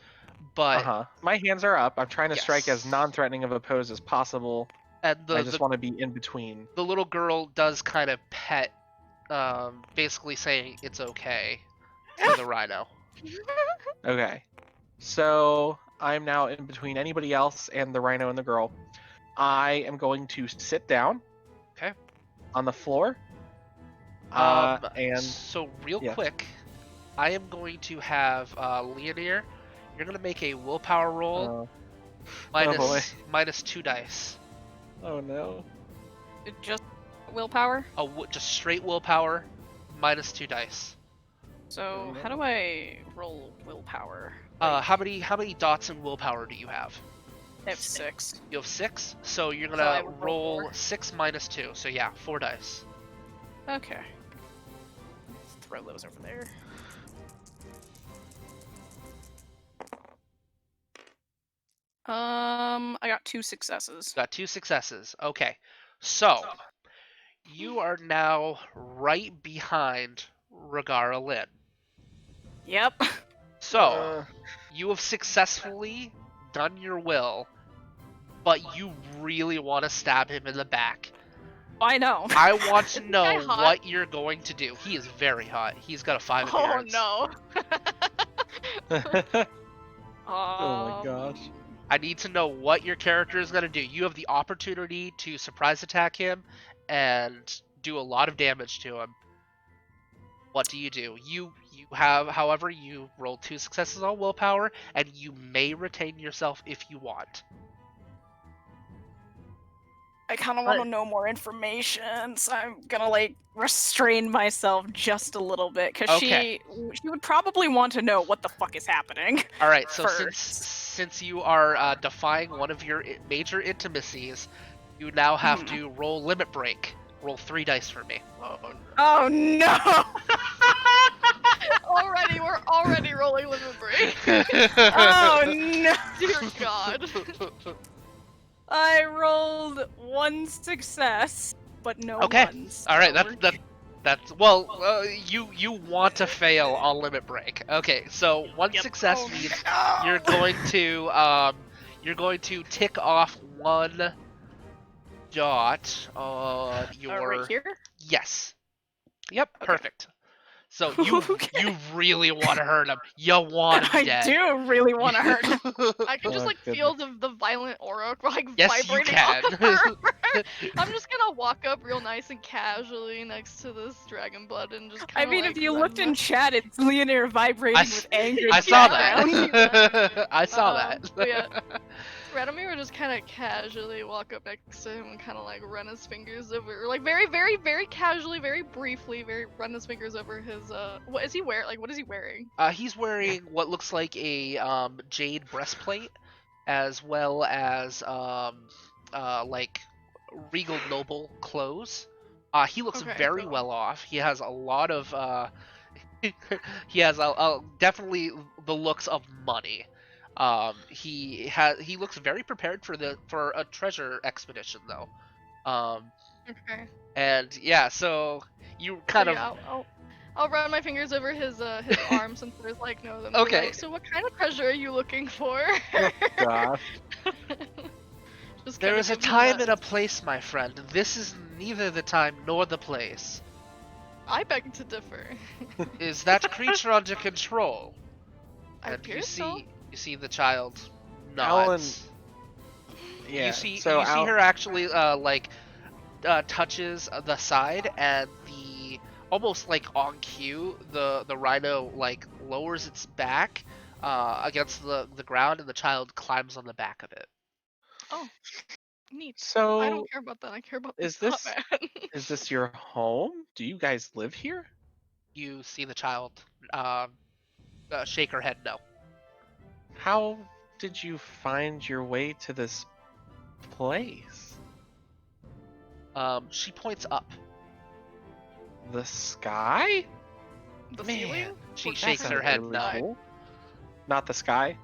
Speaker 1: but
Speaker 2: Uh-huh. My hands are up. I'm trying to strike as
Speaker 1: Yes.
Speaker 2: non-threatening of a pose as possible.
Speaker 1: and
Speaker 2: I just want to be in between.
Speaker 1: the little girl does kind of pet, basically saying it's okay to the rhino.
Speaker 2: Okay. So I'm now in between anybody else and the rhino and the girl. I am going to sit down.
Speaker 1: Okay.
Speaker 2: On the floor. And
Speaker 1: So real
Speaker 2: yeah.
Speaker 1: quick, I am going to have Leonir. You're gonna make a willpower roll
Speaker 2: boy.
Speaker 1: minus 2 dice.
Speaker 2: oh no.
Speaker 3: Just willpower.
Speaker 1: Just straight willpower, minus 2 dice.
Speaker 3: So
Speaker 2: no.
Speaker 3: how do I roll willpower?
Speaker 1: How many dots in willpower do you have?
Speaker 3: I have 6.
Speaker 1: You have 6, so you're
Speaker 3: So
Speaker 1: gonna
Speaker 3: I would roll
Speaker 1: roll
Speaker 3: four.
Speaker 1: 6 minus 2. So yeah, 4 dice.
Speaker 3: Okay. Let's throw those over there. I got 2 successes.
Speaker 1: Got 2 successes. Okay, so you are now right behind Regara Lynn.
Speaker 3: Yep.
Speaker 1: So, you have successfully done your will, but you really want to stab him in the back.
Speaker 3: I know.
Speaker 1: I want to
Speaker 5: Is this guy
Speaker 1: know
Speaker 5: hot?
Speaker 1: what you're going to do. He is very hot. He's got a 5
Speaker 5: Oh
Speaker 1: appearance.
Speaker 5: no.
Speaker 2: Oh my gosh.
Speaker 1: I need to know what your character is going to do. You have the opportunity to surprise attack him and do a lot of damage to him. What do? You have, however, you roll 2 successes on willpower, and you may retain yourself if you want.
Speaker 3: I kind of want to know more information, so I'm gonna like restrain myself just a little bit, because
Speaker 1: Okay.
Speaker 3: she would probably want to know what the fuck is happening.
Speaker 1: All right, so
Speaker 3: First.
Speaker 1: since you are defying one of your major intimacies, you now have to roll limit break. Roll 3 dice for me.
Speaker 3: Oh no!
Speaker 5: We're already rolling limit break.
Speaker 3: Oh no!
Speaker 5: Dear God.
Speaker 3: I rolled 1 success, but no
Speaker 1: Okay.
Speaker 3: ones.
Speaker 1: All right,
Speaker 3: so
Speaker 1: that's well. You want to fail on limit break. Okay, so 1 success
Speaker 5: Oh,
Speaker 1: means
Speaker 3: no.
Speaker 1: you're going to tick off 1 dot on your.
Speaker 3: right here.
Speaker 1: Yes. Yep.
Speaker 3: Okay.
Speaker 1: Perfect. So you
Speaker 3: Okay.
Speaker 1: you really want to hurt him. You want him
Speaker 3: I
Speaker 1: dead.
Speaker 3: do really want to hurt him.
Speaker 5: I can just
Speaker 2: Oh,
Speaker 5: like feel the violent aura like
Speaker 1: Yes, you
Speaker 5: vibrating
Speaker 1: can.
Speaker 5: off her. I'm just gonna walk up real nice and casually next to this dragon blood and just
Speaker 3: I
Speaker 5: kind of
Speaker 3: mean,
Speaker 5: like
Speaker 3: if you
Speaker 5: run
Speaker 3: looked in
Speaker 5: the-
Speaker 3: chat, it's Leonir vibrating with anger.
Speaker 1: I
Speaker 3: in the
Speaker 1: saw
Speaker 3: background.
Speaker 1: that. I saw that.
Speaker 5: But yeah, Radomir would just kind of casually walk up next to him and kind of like run his fingers over, like very, very, very casually, very briefly, run his fingers over his what is he wearing? Like, what is he wearing?
Speaker 1: He's wearing what looks like a jade breastplate, as well as like regal noble clothes. He looks
Speaker 5: Okay,
Speaker 1: very
Speaker 5: so-
Speaker 1: well off. He has a lot of he has definitely the looks of money. He looks very prepared for a treasure expedition though.
Speaker 5: Okay.
Speaker 1: And yeah, so you kind of
Speaker 5: I'll run my fingers over his arms and there's like no of them.
Speaker 1: Okay.
Speaker 5: Like, so what kind of treasure are you looking for?
Speaker 2: Gosh.
Speaker 5: Just
Speaker 1: There
Speaker 5: kinda
Speaker 1: is a
Speaker 5: give him
Speaker 1: time
Speaker 5: that-
Speaker 1: and a place, my friend. This is neither the time nor the place.
Speaker 5: I beg to differ.
Speaker 1: Is that creature under control?
Speaker 5: I
Speaker 1: And
Speaker 5: fear so.
Speaker 1: you see the child
Speaker 2: Alan-
Speaker 1: nods.
Speaker 2: Yeah.
Speaker 1: You see
Speaker 2: so
Speaker 1: you see her actually touches the side, and the almost like on cue, the rhino like lowers its back against the ground, and the child climbs on the back of it.
Speaker 5: Oh, neat.
Speaker 2: So
Speaker 5: I don't care about that. I care about
Speaker 2: is
Speaker 5: the
Speaker 2: this-
Speaker 5: top man.
Speaker 2: is this your home? Do you guys live here?
Speaker 1: You see the child shake her head no.
Speaker 2: How did you find your way to this place?
Speaker 1: She points up.
Speaker 2: The sky?
Speaker 5: The
Speaker 1: Man,
Speaker 5: ceiling?
Speaker 1: she
Speaker 5: Or
Speaker 1: shakes
Speaker 5: that's
Speaker 1: her
Speaker 5: not
Speaker 1: head
Speaker 5: really
Speaker 1: no.
Speaker 5: cool.
Speaker 2: Not the sky?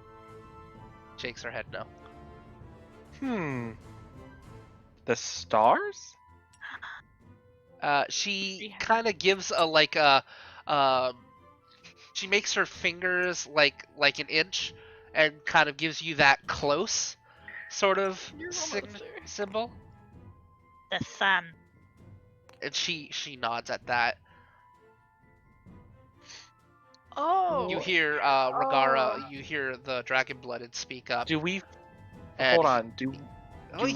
Speaker 1: Shakes her head no.
Speaker 2: The stars?
Speaker 1: She kind of gives a like a she makes her fingers like an inch and kind of gives you that close sort of
Speaker 5: You're almost there.
Speaker 1: symbol,
Speaker 4: The sun.
Speaker 1: and she nods at that.
Speaker 5: Oh.
Speaker 1: You hear Regara, you hear the dragon blooded speak up.
Speaker 2: Do we
Speaker 1: and
Speaker 2: hold on? Do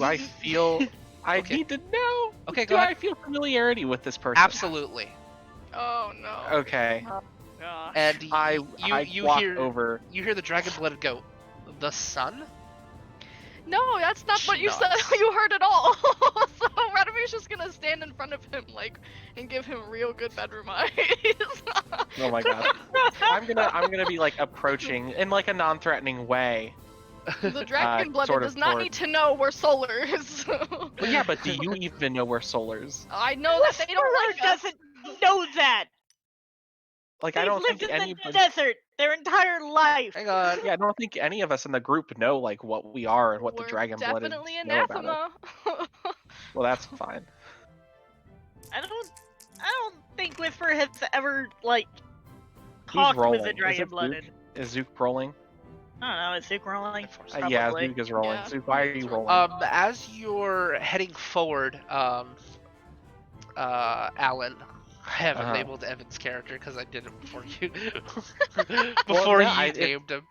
Speaker 2: I feel I
Speaker 1: Okay.
Speaker 2: need to know?
Speaker 1: Okay,
Speaker 2: Do
Speaker 1: go ahead.
Speaker 2: I feel familiarity with this person?
Speaker 1: Absolutely.
Speaker 5: Oh no.
Speaker 2: Okay.
Speaker 3: Gosh.
Speaker 1: And
Speaker 2: I walk
Speaker 1: hear
Speaker 2: over.
Speaker 1: you hear the dragon blooded go, the sun?
Speaker 5: No, that's not what
Speaker 1: She
Speaker 5: you said.
Speaker 1: nods.
Speaker 5: You heard it all. So Radamir's just gonna stand in front of him, like, and give him real good bedroom eyes.
Speaker 2: Oh my god. I'm gonna be like approaching in like a non-threatening way.
Speaker 5: The dragon blooded
Speaker 2: sort of
Speaker 5: does not
Speaker 2: toward-
Speaker 5: need to know we're solars.
Speaker 2: Well, yeah, but do you even know we're solars?
Speaker 5: I know that they don't like us.
Speaker 4: doesn't know that.
Speaker 2: Like
Speaker 4: They've
Speaker 2: I don't
Speaker 4: lived
Speaker 2: think
Speaker 4: in the
Speaker 2: anybody.
Speaker 4: desert their entire life.
Speaker 1: Hang on.
Speaker 2: Yeah, I don't think any of us in the group know like what we are and what the
Speaker 5: We're
Speaker 2: dragon blooded
Speaker 5: definitely
Speaker 2: know about it.
Speaker 5: anathema.
Speaker 2: Well, that's fine.
Speaker 4: I don't think think Whisper has ever like talked with a dragon blooded.
Speaker 2: Is Zook rolling?
Speaker 4: I don't know. Is Zook rolling?
Speaker 2: Yeah,
Speaker 4: Probably.
Speaker 2: Zook is rolling.
Speaker 5: Yeah.
Speaker 2: Zook, why are you rolling?
Speaker 1: As you're heading forward, Alan, I haven't labeled Evan's character because I did it before you, before
Speaker 2: no,
Speaker 1: you named him.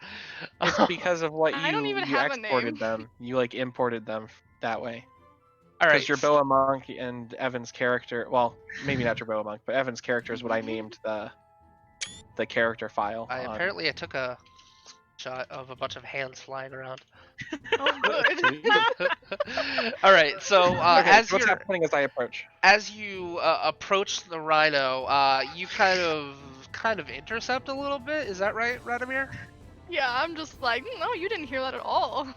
Speaker 2: It's because of what
Speaker 5: I don't
Speaker 2: you
Speaker 5: even have a
Speaker 2: exported
Speaker 5: name.
Speaker 2: them. You like imported them that way.
Speaker 1: All right.
Speaker 2: Because your Boa Monk and Evan's character, well, maybe not your Boa Monk, but Evan's character is what I named the character file.
Speaker 1: Apparently I took a shot of a bunch of hands flying around.
Speaker 5: Oh, good.
Speaker 1: All right, so
Speaker 2: Okay,
Speaker 1: as
Speaker 2: what's
Speaker 1: you're
Speaker 2: happening as I approach?
Speaker 1: as you approach the rhino, you kind of intercept a little bit. Is that right, Radomir?
Speaker 5: Yeah, I'm just like, no, you didn't hear that at all.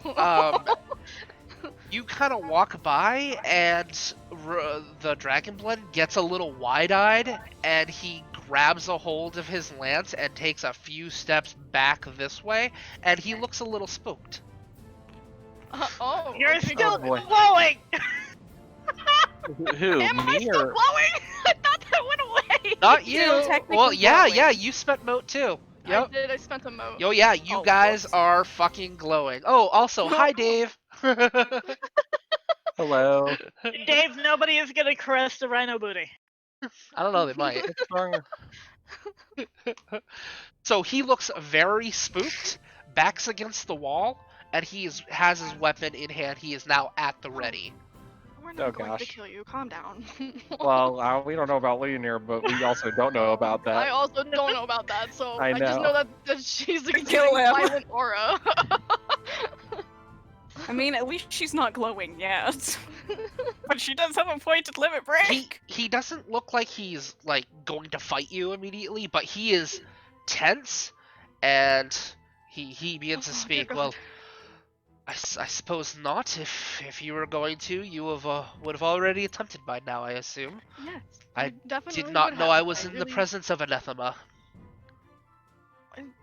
Speaker 1: You kind of walk by, and the Dragonblood gets a little wide-eyed, and he grabs a hold of his lance and takes a few steps back this way, and he looks a little spooked.
Speaker 5: Oh,
Speaker 4: You're
Speaker 5: okay.
Speaker 4: still
Speaker 2: boy.
Speaker 4: glowing.
Speaker 2: Who?
Speaker 5: Am I
Speaker 2: Me
Speaker 5: still
Speaker 2: or?
Speaker 5: glowing? I thought that went away.
Speaker 1: Not you.
Speaker 3: Still technically
Speaker 1: Well, yeah,
Speaker 3: glowing.
Speaker 1: yeah, you spent moat too.
Speaker 5: I
Speaker 1: Yep.
Speaker 5: did. I spent a moat.
Speaker 1: Yo, yeah, you
Speaker 5: Oh,
Speaker 1: guys
Speaker 5: whoops.
Speaker 1: are fucking glowing. Oh, also, hi, Dave.
Speaker 2: Hello.
Speaker 4: Dave, nobody is gonna caress the rhino booty.
Speaker 1: I don't know, they might.
Speaker 2: What's wrong?
Speaker 1: So he looks very spooked, backs against the wall, and has his weapon in hand. He is now at the ready.
Speaker 5: We're not
Speaker 2: Oh,
Speaker 5: going to
Speaker 2: gosh.
Speaker 5: kill you. Calm down.
Speaker 2: Well, we don't know about Leonir, but we also don't know about
Speaker 5: I
Speaker 2: that.
Speaker 5: also don't know about that, so
Speaker 2: I
Speaker 5: I just
Speaker 2: know.
Speaker 5: know that she's
Speaker 3: Kill
Speaker 5: exhibiting
Speaker 3: him.
Speaker 5: violent aura.
Speaker 3: I mean, at least she's not glowing yet. But she does have a pointed limit break.
Speaker 1: He doesn't look like he's like going to fight you immediately, but he is tense, and he begins to
Speaker 5: Oh, dear
Speaker 1: speak.
Speaker 5: God.
Speaker 1: Well, I suppose not. If you were going to, you would have already attempted by now, I assume.
Speaker 5: Yes,
Speaker 1: I
Speaker 5: definitely
Speaker 1: Did not
Speaker 5: would
Speaker 1: know
Speaker 5: have.
Speaker 1: I was in the
Speaker 5: really-
Speaker 1: presence of anathema.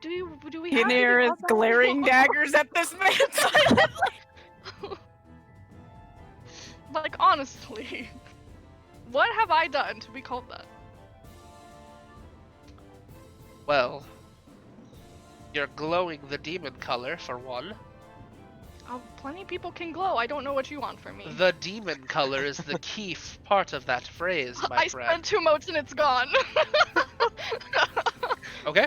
Speaker 5: Do we have to
Speaker 3: Ynir
Speaker 5: be
Speaker 3: is
Speaker 5: on that?
Speaker 3: glaring daggers at this man silently.
Speaker 5: Like, honestly, what have I done to be called that?
Speaker 1: Well, you're glowing the demon color, for one.
Speaker 5: Oh, plenty of people can glow. I don't know what you want from me.
Speaker 1: The demon color is the key part of that phrase, my
Speaker 5: I
Speaker 1: friend.
Speaker 5: spent 2 motes and it's gone.
Speaker 1: Okay.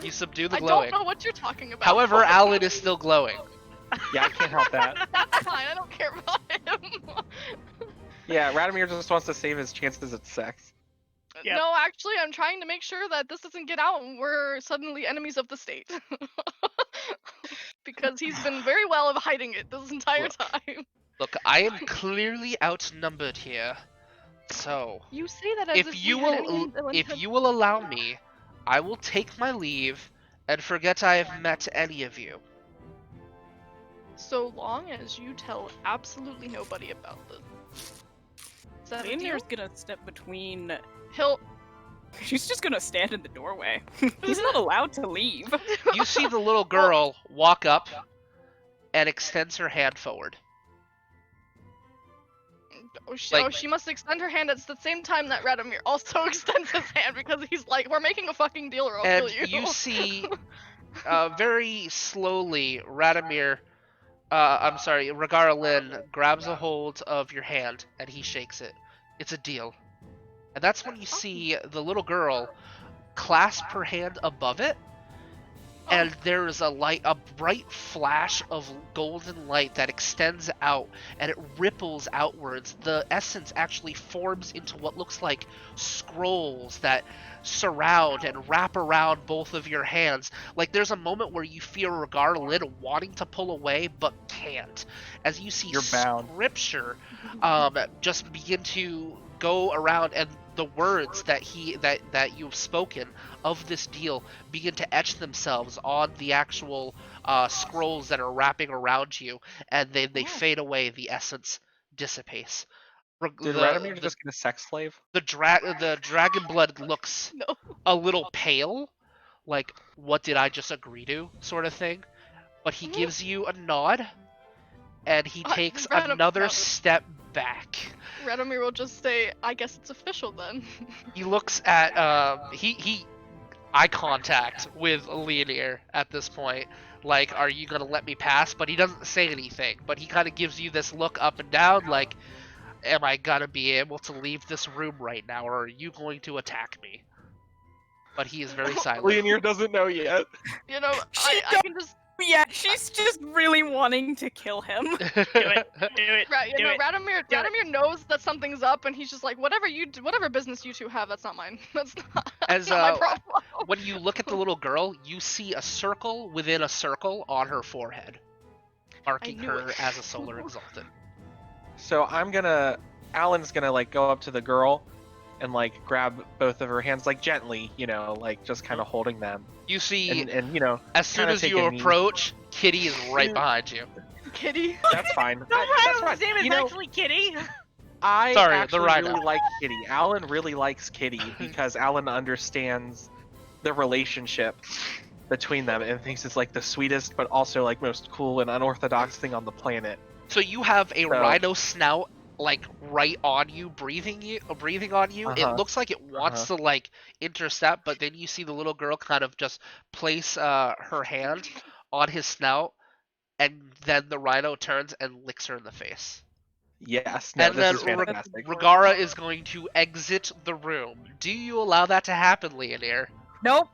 Speaker 1: You subdue the
Speaker 5: I
Speaker 1: glowing.
Speaker 5: don't know what you're talking about.
Speaker 1: However, Alan is still glowing.
Speaker 2: Yeah, I can't help that.
Speaker 5: That's fine. I don't care about him.
Speaker 2: Yeah, Radomir just wants to save his chances at sex.
Speaker 4: Yep.
Speaker 5: No, actually, I'm trying to make sure that this doesn't get out and we're suddenly enemies of the state. Because he's been very well of hiding it this entire time.
Speaker 1: Look, I am clearly outnumbered here. So,
Speaker 5: You say that as
Speaker 1: if
Speaker 5: we
Speaker 1: you
Speaker 5: had
Speaker 1: will
Speaker 5: any
Speaker 1: if you will allow me, I will take my leave and forget I have met any of you.
Speaker 5: So long as you tell absolutely nobody about this. Is that a deal?
Speaker 3: Ynir's gonna step between.
Speaker 5: He'll.
Speaker 3: She's just gonna stand in the doorway. He's not allowed to leave.
Speaker 1: You see the little girl walk up and extends her hand forward.
Speaker 5: She must extend her hand at the same time that Radomir also extends his hand because he's like, we're making a fucking deal or I'll
Speaker 1: And
Speaker 5: kill you.
Speaker 1: you see, very slowly, Radomir, Regara Lynn grabs a hold of your hand and he shakes it. It's a deal. And that's when you see the little girl clasp her hand above it, and there is a bright flash of golden light that extends out, and it ripples outwards. The essence actually forms into what looks like scrolls that surround and wrap around both of your hands. Like there's a moment where you feel Regara Lynn wanting to pull away, but can't. As you see
Speaker 2: You're bound.
Speaker 1: scripture just begin to go around, and the words that you've spoken of this deal begin to etch themselves on the actual scrolls that are wrapping around you, and they fade away. The essence dissipates.
Speaker 2: Did Radomir just get a sex slave?
Speaker 1: The dragon blood looks
Speaker 5: No.
Speaker 1: a little pale, like what did I just agree to, sort of thing. But he gives you a nod, and he takes
Speaker 5: Radomir-
Speaker 1: another step back.
Speaker 5: Radomir will just say, I guess it's official then.
Speaker 1: He looks at he eye contact with Leonir at this point. Like, are you gonna let me pass? But he doesn't say anything. But he kind of gives you this look up and down, like, am I gonna be able to leave this room right now, or are you going to attack me? But he is very silent.
Speaker 2: Leonir doesn't know yet.
Speaker 5: You know,
Speaker 3: She
Speaker 5: I can just...
Speaker 3: Yeah, she's just really wanting to kill him.
Speaker 4: Do it. Do it.
Speaker 5: Right, you
Speaker 4: do
Speaker 5: know,
Speaker 4: it.
Speaker 5: Radomir knows that something's up, and he's just like, whatever business you two have, that's not mine. That's not,
Speaker 1: As
Speaker 5: not my problem.
Speaker 1: when you look at the little girl, you see a circle within a circle on her forehead, marking
Speaker 5: knew
Speaker 1: her
Speaker 5: it.
Speaker 1: as a solar exalted.
Speaker 2: So Alan's gonna like go up to the girl and like grab both of her hands like gently, you know, like just kind of holding them.
Speaker 1: You see,
Speaker 2: And you know,
Speaker 1: as soon
Speaker 2: kinda
Speaker 1: as
Speaker 2: take
Speaker 1: you
Speaker 2: a knee.
Speaker 1: approach, Kitty is right behind you.
Speaker 5: Kitty.
Speaker 2: that's fine.
Speaker 4: No,
Speaker 2: That's
Speaker 4: Ryan's name
Speaker 2: fine.
Speaker 4: is
Speaker 2: You know,
Speaker 4: actually Kitty.
Speaker 2: I
Speaker 1: Sorry, the
Speaker 2: actually
Speaker 1: rhino.
Speaker 2: really like Kitty. Alan really likes Kitty because Alan understands the relationship between them and thinks it's like the sweetest but also like most cool and unorthodox thing on the planet.
Speaker 1: So you have a
Speaker 2: So-
Speaker 1: rhino snout like right on you, breathing on you. It
Speaker 2: Uh-huh.
Speaker 1: looks like it wants to like intercept, but then you see the little girl kind of just place her hand on his snout, and then the rhino turns and licks her in the face.
Speaker 2: Yes, no,
Speaker 1: And
Speaker 2: this
Speaker 1: then
Speaker 2: is fantastic.
Speaker 1: Ragara is going to exit the room. Do you allow that to happen, Leonir?
Speaker 3: Nope.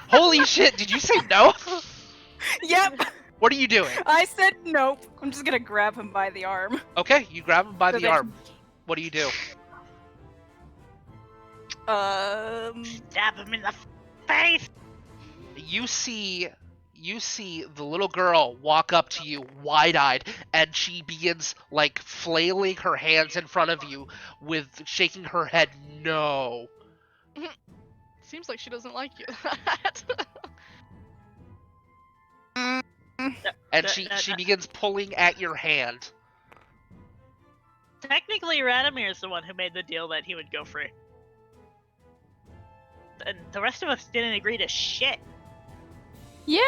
Speaker 1: Holy shit, did you say no?
Speaker 3: Yep.
Speaker 1: What are you doing?
Speaker 3: I said nope. I'm just gonna grab him by the arm.
Speaker 1: Okay, you grab him by
Speaker 3: So
Speaker 1: the
Speaker 3: that-
Speaker 1: arm. What do you do?
Speaker 4: Stab him in the face.
Speaker 1: You see the little girl walk up to you wide-eyed, and she begins like flailing her hands in front of you with shaking her head no.
Speaker 5: Seems like she doesn't like you.
Speaker 1: And she begins pulling at your hand.
Speaker 4: Technically, Radomir is the one who made the deal that he would go free. And the rest of us didn't agree to shit.
Speaker 3: Yeah.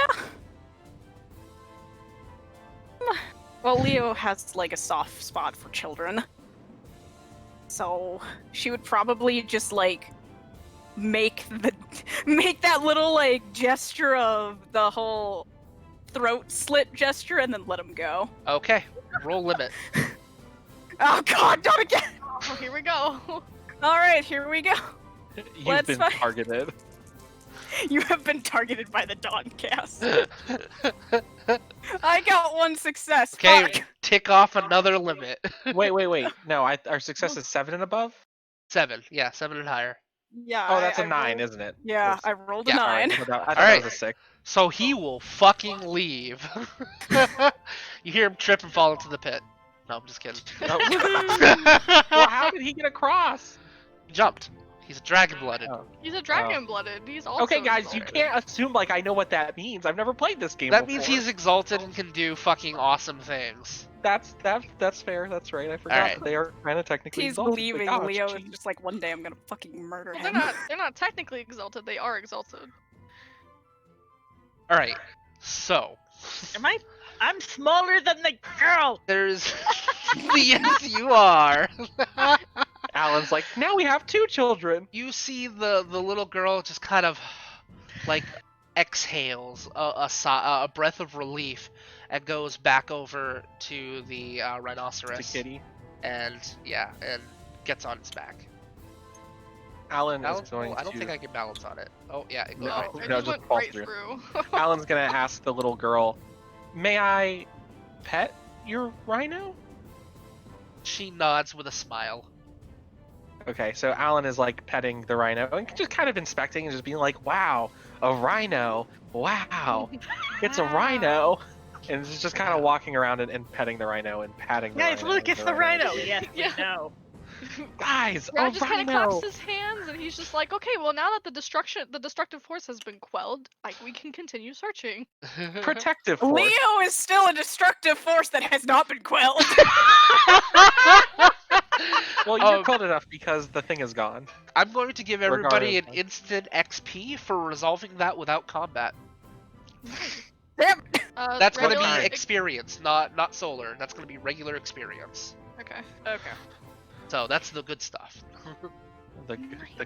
Speaker 3: Well, Leo has like a soft spot for children. So she would probably just like make that little like gesture of the whole throat slit gesture and then let him go.
Speaker 1: Okay, roll limit.
Speaker 3: Oh god, not again!
Speaker 5: Oh, here we go.
Speaker 3: Alright, here we go.
Speaker 2: You've
Speaker 3: Let's
Speaker 2: been
Speaker 3: fight.
Speaker 2: targeted.
Speaker 3: You have been targeted by the Dawncast. I got one success.
Speaker 1: Okay,
Speaker 3: Fuck.
Speaker 1: tick off another limit.
Speaker 2: Wait. No, our success is 7 and above?
Speaker 1: 7, yeah, 7 and higher.
Speaker 3: Yeah.
Speaker 2: Oh, that's
Speaker 3: a
Speaker 2: a 9, isn't it?
Speaker 3: Yeah, I rolled a
Speaker 1: Yeah,
Speaker 2: Alright,
Speaker 3: 9.
Speaker 2: I thought
Speaker 1: Alright.
Speaker 2: that was a 6.
Speaker 1: So he will fucking leave. You hear him trip and fall into the pit. No, I'm just kidding.
Speaker 2: Well, how did he get across?
Speaker 1: He jumped. He's dragon-blooded.
Speaker 2: Oh.
Speaker 5: He's a dragon-blooded. He's also
Speaker 2: Okay, guys, you
Speaker 5: exalted.
Speaker 2: can't assume like I know what that means. I've never played this game
Speaker 1: That
Speaker 2: before.
Speaker 1: means he's exalted and can do fucking awesome things.
Speaker 2: That's fair. That's right. I forgot
Speaker 1: Alright.
Speaker 2: that they are kind of technically
Speaker 3: He's
Speaker 2: exalted.
Speaker 3: leaving.
Speaker 2: Like, oh,
Speaker 3: Leo
Speaker 2: geez.
Speaker 3: is just like, one day I'm gonna fucking murder
Speaker 5: Well,
Speaker 3: him.
Speaker 5: they're not technically exalted. They are exalted.
Speaker 1: Alright, so
Speaker 4: I'm smaller than the girl.
Speaker 1: there's yes you are.
Speaker 2: Alan's like, now we have 2 children.
Speaker 1: You see the little girl just kind of like exhales a breath of relief and goes back over to the
Speaker 2: To
Speaker 1: rhinoceros
Speaker 2: Kitty.
Speaker 1: and gets on its back.
Speaker 2: Alan
Speaker 1: Balance?
Speaker 2: is going
Speaker 1: I don't
Speaker 2: to.
Speaker 1: think I can balance on it. Oh yeah, it goes
Speaker 2: No.
Speaker 1: right
Speaker 5: Oh,
Speaker 1: through.
Speaker 5: it
Speaker 2: No,
Speaker 5: just
Speaker 2: just
Speaker 5: went
Speaker 2: falls
Speaker 5: right
Speaker 2: through.
Speaker 5: through.
Speaker 2: Alan's gonna ask the little girl, "May I pet your rhino?"
Speaker 1: She nods with a smile.
Speaker 2: Okay, so Alan is like petting the rhino and just kind of inspecting and just being like, "Wow, a rhino! Wow, it's a rhino!" And it's just kind of walking around and petting the rhino and patting the
Speaker 4: Guys,
Speaker 2: rhino.
Speaker 4: look, it's the rhino. Yes,
Speaker 5: Yeah.
Speaker 4: we know.
Speaker 2: Guys,
Speaker 5: Brad
Speaker 2: a
Speaker 5: just kind of
Speaker 2: rhino!
Speaker 5: claps his hands and he's just like, okay, well now that the destructive force has been quelled, we can continue searching.
Speaker 2: Protective force.
Speaker 3: Leo is still a destructive force that has not been quelled.
Speaker 2: Well, you're cold enough because the thing is gone.
Speaker 1: I'm going to give everybody an
Speaker 2: Regardless.
Speaker 1: instant XP for resolving that without combat.
Speaker 3: Damn.
Speaker 1: That's going to
Speaker 2: regular
Speaker 1: be
Speaker 2: ex-
Speaker 1: experience, not solar. That's going to be regular experience.
Speaker 5: Okay.
Speaker 3: Okay.
Speaker 1: So that's the good stuff.
Speaker 2: The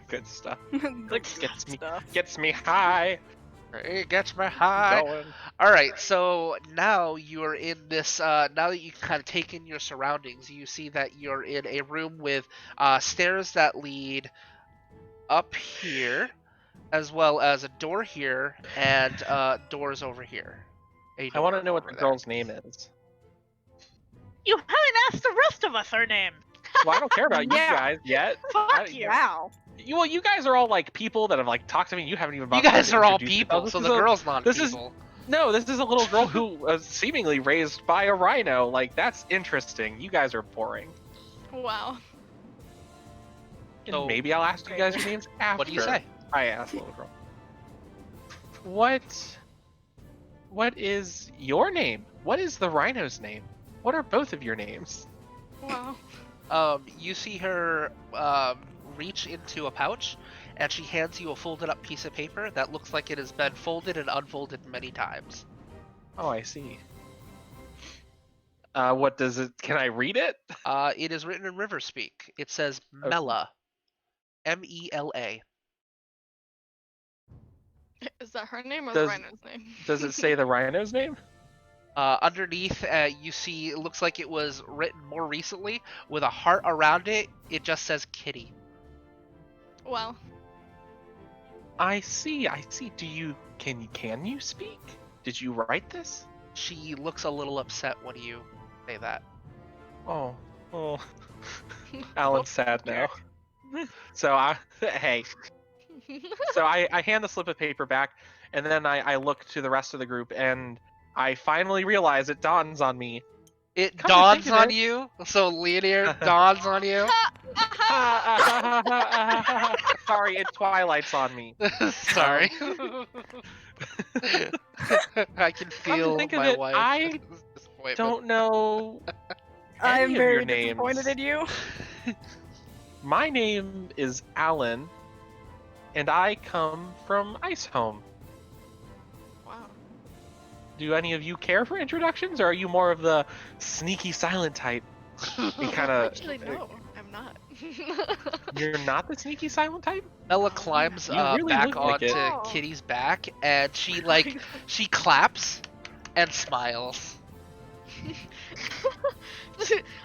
Speaker 2: good stuff
Speaker 3: Good
Speaker 2: gets gets me high.
Speaker 1: It gets me high.
Speaker 2: Going.
Speaker 1: All right, so now you're in this. Now that you kind of take in your surroundings, you see that you're in a room with stairs that lead up here, as well as a door here and doors over here. A
Speaker 2: I
Speaker 1: door
Speaker 2: want to know what
Speaker 1: over
Speaker 2: the
Speaker 1: there.
Speaker 2: girl's name is.
Speaker 4: You haven't asked the rest of us our names.
Speaker 2: Well, I don't care about you
Speaker 3: Yeah.
Speaker 2: guys yet.
Speaker 4: Fuck you.
Speaker 3: Wow.
Speaker 2: Well, you guys are all like people that have like talked to me. You haven't even.
Speaker 1: You
Speaker 2: bothered
Speaker 1: guys
Speaker 2: to
Speaker 1: are all
Speaker 2: introduce
Speaker 1: people,
Speaker 2: yourselves.
Speaker 1: so
Speaker 2: This
Speaker 1: the
Speaker 2: is a-
Speaker 1: girl's not
Speaker 2: this is-
Speaker 1: people.
Speaker 2: No, this is a little girl who was seemingly raised by a rhino. Like, that's interesting. You guys are boring.
Speaker 5: Wow.
Speaker 2: And
Speaker 1: So-
Speaker 2: maybe I'll ask you guys your names after.
Speaker 1: What do you say?
Speaker 2: I asked the little girl. What is your name? What is the rhino's name? What are both of your names?
Speaker 5: Wow.
Speaker 1: You see her reach into a pouch, and she hands you a folded up piece of paper that looks like it has been folded and unfolded many times.
Speaker 2: Oh, I see. What does it? Can I read it?
Speaker 1: It is written in river speak. It says
Speaker 2: Okay.
Speaker 1: Mela. M-E-L-A.
Speaker 5: Is that her name or
Speaker 2: Does-
Speaker 5: the rhino's name?
Speaker 2: Does it say the rhino's name?
Speaker 1: Underneath, you see, it looks like it was written more recently with a heart around it. It just says Kitty.
Speaker 5: Wow.
Speaker 2: I see. Can you speak? Did you write this?
Speaker 1: She looks a little upset when you say that.
Speaker 2: Oh. Alan's sad now. So I hand the slip of paper back, and then I look to the rest of the group, and I finally realize it dawns on me.
Speaker 1: It
Speaker 2: Come to
Speaker 1: dawns
Speaker 2: think of
Speaker 1: on
Speaker 2: it-
Speaker 1: you. So Leonir dawns on you.
Speaker 2: Sorry, it twilights on me.
Speaker 1: Sorry. I can
Speaker 2: Come to
Speaker 1: feel
Speaker 2: think of
Speaker 1: my
Speaker 2: it,
Speaker 1: wife's
Speaker 2: I
Speaker 1: disappointment.
Speaker 2: Don't know.
Speaker 3: I'm
Speaker 2: any of
Speaker 3: very
Speaker 2: your names.
Speaker 3: disappointed in you.
Speaker 2: My name is Alan, and I come from Iceholm.
Speaker 5: Wow.
Speaker 2: Do any of you care for introductions, or are you more of the sneaky silent type? You kind of.
Speaker 5: Actually, no, I'm not.
Speaker 2: You're not the sneaky silent type?
Speaker 1: Ella climbs
Speaker 2: You really
Speaker 1: back
Speaker 2: look like
Speaker 1: onto
Speaker 2: it.
Speaker 5: Oh.
Speaker 1: Kitty's back, and she claps and smiles.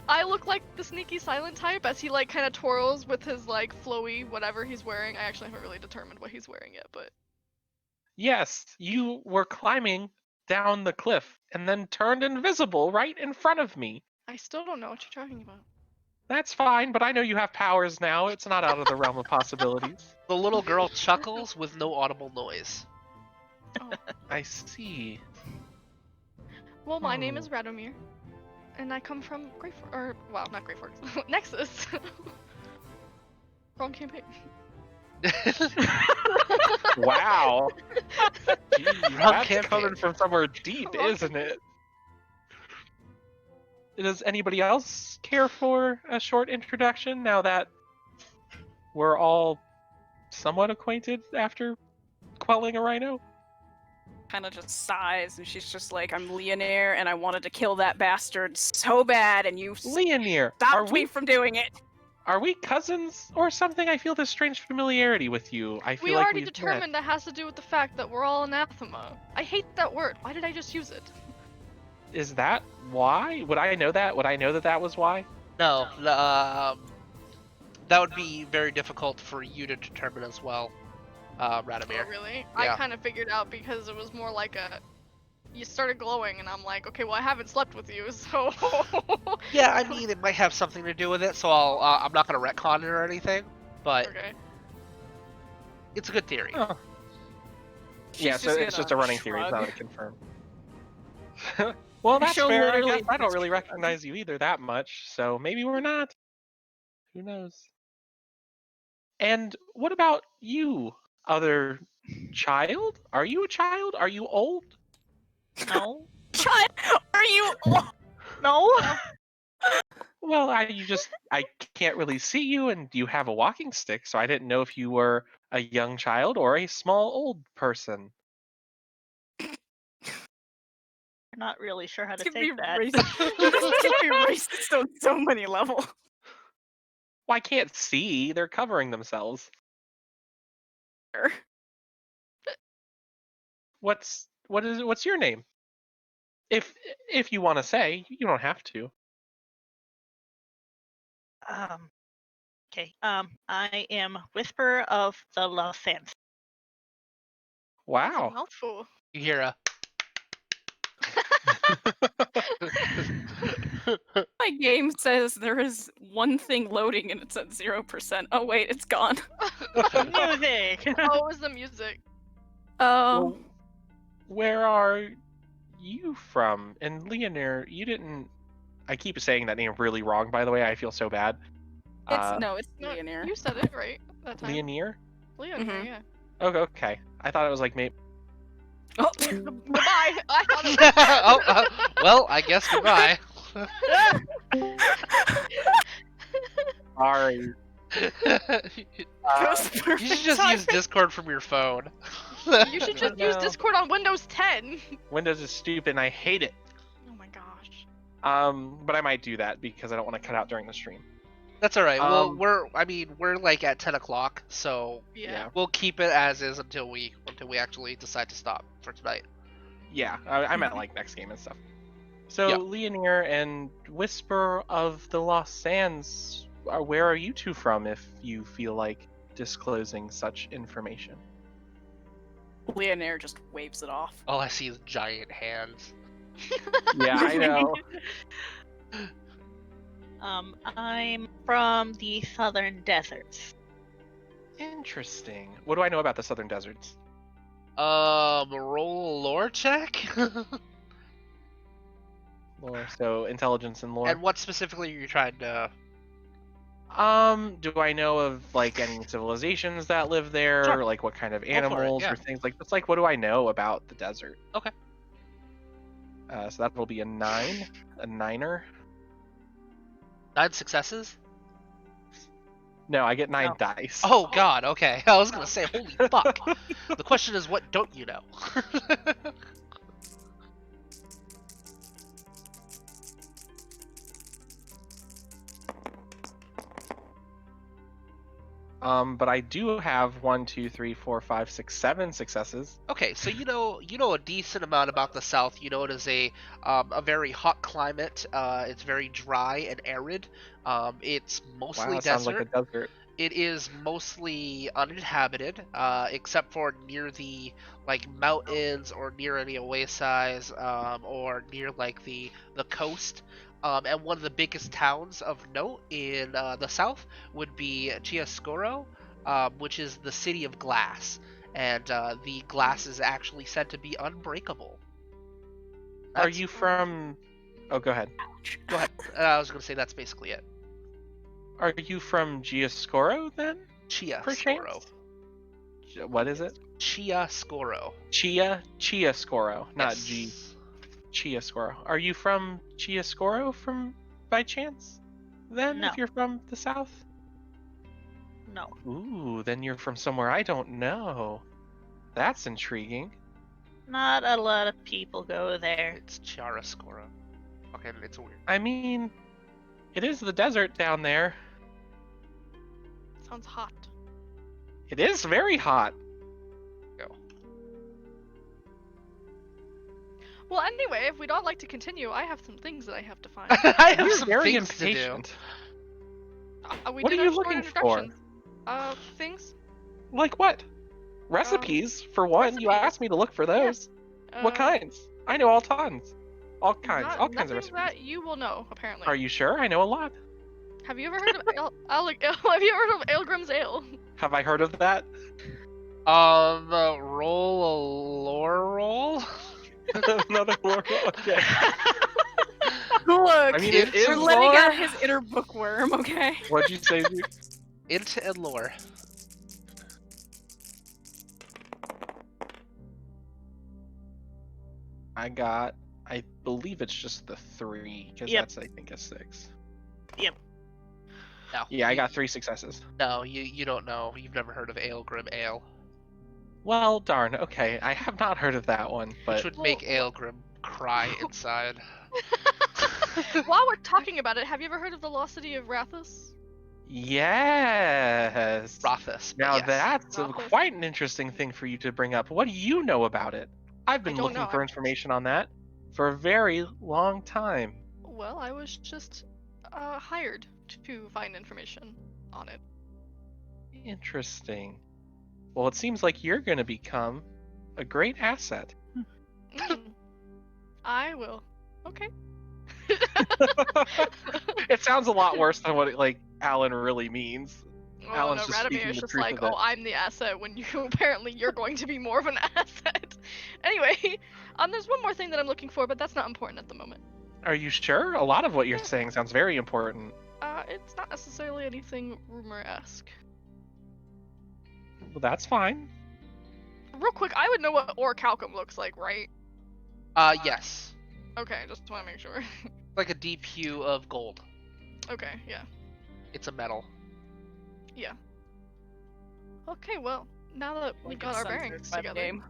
Speaker 5: I look like the sneaky silent type as he like kind of twirls with his like flowy whatever he's wearing. I actually haven't really determined what he's wearing yet, but
Speaker 2: Yes, you were climbing down the cliff and then turned invisible right in front of me.
Speaker 5: I still don't know what you're talking about.
Speaker 2: That's fine, but I know you have powers now. It's not out of the realm of possibilities.
Speaker 1: The little girl chuckles with no audible noise.
Speaker 2: I see.
Speaker 5: Well, my name
Speaker 2: Hmm.
Speaker 5: is Radomir, and I come from Grey Forks, or well, not Grey Forks, Nexus. Wrong campaign.
Speaker 2: Wow. Jeez,
Speaker 1: Wrong
Speaker 2: that's
Speaker 1: campaign.
Speaker 2: coming from somewhere deep,
Speaker 5: Wrong
Speaker 2: isn't it? Does anybody else care for a short introduction now that we're all somewhat acquainted after quelling a rhino?
Speaker 3: Kind of just sighs, and she's just like, "I'm Leonir, and I wanted to kill that bastard so bad, and you
Speaker 2: Leonir,
Speaker 3: stopped me from doing it."
Speaker 2: are we cousins or something? I feel this strange familiarity with you. I feel
Speaker 5: We
Speaker 2: like
Speaker 5: already
Speaker 2: we've met.
Speaker 5: determined that has to do with the fact that we're all anathema. I hate that word. Why did I just use it?
Speaker 2: Is that why? Would I know that? Would I know that that was why?
Speaker 1: No, that would be very difficult for you to determine as well, Radomir.
Speaker 5: Oh, really?
Speaker 1: Yeah.
Speaker 5: I kind of figured out because it was more like you started glowing, and I'm like, okay, well, I haven't slept with you, so.
Speaker 1: Yeah, I mean, it might have something to do with it, so I'm not gonna retcon it or anything, but
Speaker 5: Okay.
Speaker 1: it's a good theory.
Speaker 2: Oh. Yeah,
Speaker 3: She's
Speaker 2: so it's just a
Speaker 3: gonna
Speaker 2: running theory. It's not
Speaker 3: shrug.
Speaker 2: a confirmed. Well, that's
Speaker 3: She'll
Speaker 2: fair. I
Speaker 3: literally
Speaker 2: guess I don't
Speaker 3: just
Speaker 2: really
Speaker 3: shrug.
Speaker 2: recognize you either that much, so maybe we're not. Who knows? And what about you, other child? Are you a child? Are you old?
Speaker 4: No.
Speaker 3: Child, are you?
Speaker 4: No.
Speaker 2: Well, I can't really see you, and you have a walking stick, so I didn't know if you were a young child or a small old person.
Speaker 4: Not really sure how to
Speaker 3: This could be
Speaker 4: take that.
Speaker 3: racist. This could be racist on so many levels.
Speaker 2: Well, I can't see. They're covering themselves. What's your name? If you want to say, you don't have to.
Speaker 4: Okay. I am Whisperer of the Lost Sands.
Speaker 5: That's a
Speaker 2: Wow.
Speaker 5: mouthful.
Speaker 1: You hear a.
Speaker 3: My game says there is one thing loading and it's at 0%. Oh wait, it's gone.
Speaker 4: Music.
Speaker 5: Oh, it was the music.
Speaker 3: Oh,
Speaker 2: Well, where are you from? And Leonir, you didn't. I keep saying that name really wrong, by the way. I feel so bad.
Speaker 3: it's no, it's
Speaker 5: No,
Speaker 3: Leonir.
Speaker 5: you said it right that time.
Speaker 2: Leonir?
Speaker 5: Leonir,
Speaker 3: Mhm.
Speaker 5: yeah.
Speaker 2: Oh, okay. I thought it was like maybe.
Speaker 3: Oh,
Speaker 5: Goodbye. I thought it was.
Speaker 1: Oh, well, I guess goodbye.
Speaker 2: Sorry.
Speaker 3: Whisper
Speaker 1: You should just
Speaker 3: time.
Speaker 1: use Discord from your phone.
Speaker 5: You should just use
Speaker 2: No.
Speaker 5: Discord on Windows 10.
Speaker 2: Windows is stupid and I hate it.
Speaker 5: Oh my gosh.
Speaker 2: But I might do that because I don't want to cut out during the stream.
Speaker 1: That's all right. Well,
Speaker 2: Um,
Speaker 1: we're like at 10 o'clock, so
Speaker 5: Yeah.
Speaker 1: we'll keep it as is until we actually decide to stop for tonight.
Speaker 2: Yeah, I meant like next game and stuff. So
Speaker 1: Yeah.
Speaker 2: Leonir and Whisper of the Lost Sands, where are you two from? If you feel like disclosing such information.
Speaker 3: Leonir just waves it off.
Speaker 1: All I see is giant hands.
Speaker 2: Yeah, I know.
Speaker 4: I'm from the southern deserts.
Speaker 2: Interesting. What do I know about the Southern Deserts?
Speaker 1: Roll a lore check.
Speaker 2: Lore, so intelligence and lore.
Speaker 1: And what specifically are you trying to?
Speaker 2: Do I know of like any civilizations that live there?
Speaker 1: Sure.
Speaker 2: Like what kind of
Speaker 1: for it,
Speaker 2: animals
Speaker 1: yeah.
Speaker 2: or things like that's like what do I know about the desert?
Speaker 1: Okay.
Speaker 2: So that will be a 9, a 9er.
Speaker 1: 9 successes.
Speaker 2: No, I get 9
Speaker 4: No.
Speaker 2: dice.
Speaker 1: Oh God. Okay. I was gonna say, holy fuck. The question is, what don't you know?
Speaker 2: But I do have 1, 2, 3, 4, 5, 6, 7 successes.
Speaker 1: Okay, so you know a decent amount about the South. You know it is a very hot climate. It's very dry and arid. It's mostly
Speaker 2: Wow, that
Speaker 1: desert.
Speaker 2: sounds like a desert.
Speaker 1: It is mostly uninhabited, except for near the like mountains or near any waysides, or near like the coast. And one of the biggest towns of note in the south would be Chiascoro, which is the city of glass, and the glass is actually said to be unbreakable.
Speaker 2: Are
Speaker 1: That's-
Speaker 2: you from? Oh, go ahead.
Speaker 1: Go ahead. I was gonna say that's basically it.
Speaker 2: Are you from Chiascoro then?
Speaker 1: Chiascoro.
Speaker 2: What is it?
Speaker 1: Chiascoro.
Speaker 2: Chiascoro, not
Speaker 1: Yes.
Speaker 2: G. Chiascoro. Are you from Chiascoro from by chance? Then,
Speaker 4: No.
Speaker 2: if you're from the south?
Speaker 4: No.
Speaker 2: Ooh, then you're from somewhere I don't know. That's intriguing.
Speaker 4: Not a lot of people go there.
Speaker 1: It's Chiaroscuro. Okay, it's weird.
Speaker 2: I mean, it is the desert down there.
Speaker 5: Sounds hot.
Speaker 2: It is very hot.
Speaker 1: Go.
Speaker 5: Well, anyway, if we'd all like to continue, I have some things that I have to find.
Speaker 1: I have
Speaker 2: You're
Speaker 1: some
Speaker 2: very
Speaker 1: things to do.
Speaker 2: impatient.
Speaker 5: We
Speaker 2: What
Speaker 5: did
Speaker 2: are you
Speaker 5: our short
Speaker 2: looking for?
Speaker 5: introductions. Things.
Speaker 2: Like what? Recipes, for one. You
Speaker 5: recipes.
Speaker 2: asked me to look for those. What
Speaker 5: Uh,
Speaker 2: kinds? I know all tons. All kinds.
Speaker 5: Not,
Speaker 2: All kinds of
Speaker 5: nothing
Speaker 2: recipes.
Speaker 5: that you will know, apparently.
Speaker 2: Are you sure? I know a lot.
Speaker 5: Have you ever heard of have you ever heard of Aelgrim's Ale?
Speaker 2: Have I heard of that?
Speaker 1: Roll a lore roll.
Speaker 2: Another lore. Okay.
Speaker 3: Look,
Speaker 2: I mean, it is
Speaker 3: we're letting
Speaker 1: lore.
Speaker 3: out his inner bookworm, okay?
Speaker 2: What'd you say? Dude?
Speaker 1: Int and lore.
Speaker 2: I believe it's just the 3, because
Speaker 4: Yep.
Speaker 2: that's, I think, a 6.
Speaker 1: No.
Speaker 2: Yeah, I got 3 successes.
Speaker 1: No, you don't know. You've never heard of Aelgrim Ale,
Speaker 2: Well, darn. Okay, I have not heard of that one, but
Speaker 1: which would make
Speaker 5: Well,
Speaker 1: Aelgrim cry inside.
Speaker 5: While we're talking about it, have you ever heard of the lost city of Rathus?
Speaker 2: Yes.
Speaker 1: Rothus. but
Speaker 2: Now
Speaker 1: yes.
Speaker 2: that's
Speaker 5: Rothus.
Speaker 2: quite an interesting thing for you to bring up. What do you know about it? I've been
Speaker 5: don't
Speaker 2: looking
Speaker 5: know,
Speaker 2: for information on that for a very long time.
Speaker 5: Well, I was just hired to find information on it.
Speaker 2: Interesting. Well, it seems like you're going to become a great asset.
Speaker 5: Mm. I will. Okay.
Speaker 2: It sounds a lot worse than what Alan really means.
Speaker 5: Oh
Speaker 2: Alan's
Speaker 5: no,
Speaker 2: just speaking
Speaker 5: Radomir is
Speaker 2: the
Speaker 5: just
Speaker 2: truth
Speaker 5: like,
Speaker 2: of it.
Speaker 5: oh, I'm the asset when you apparently you're going to be more of an asset. Anyway, there's one more thing that I'm looking for, but that's not important at the moment.
Speaker 2: Are you sure? A lot of what you're
Speaker 5: Yeah.
Speaker 2: saying sounds very important.
Speaker 5: It's not necessarily anything rumor-esque.
Speaker 2: Well, that's fine.
Speaker 5: Real quick, I would know what Orichalcum looks like, right?
Speaker 1: Yes.
Speaker 5: Okay, just want to make sure.
Speaker 1: Like a deep hue of gold.
Speaker 5: Okay, yeah.
Speaker 1: It's a metal.
Speaker 5: Yeah. Okay, well, now that we
Speaker 3: Like
Speaker 5: got
Speaker 3: it's
Speaker 5: our
Speaker 3: censored
Speaker 5: bearings
Speaker 3: by the
Speaker 5: together.
Speaker 3: game.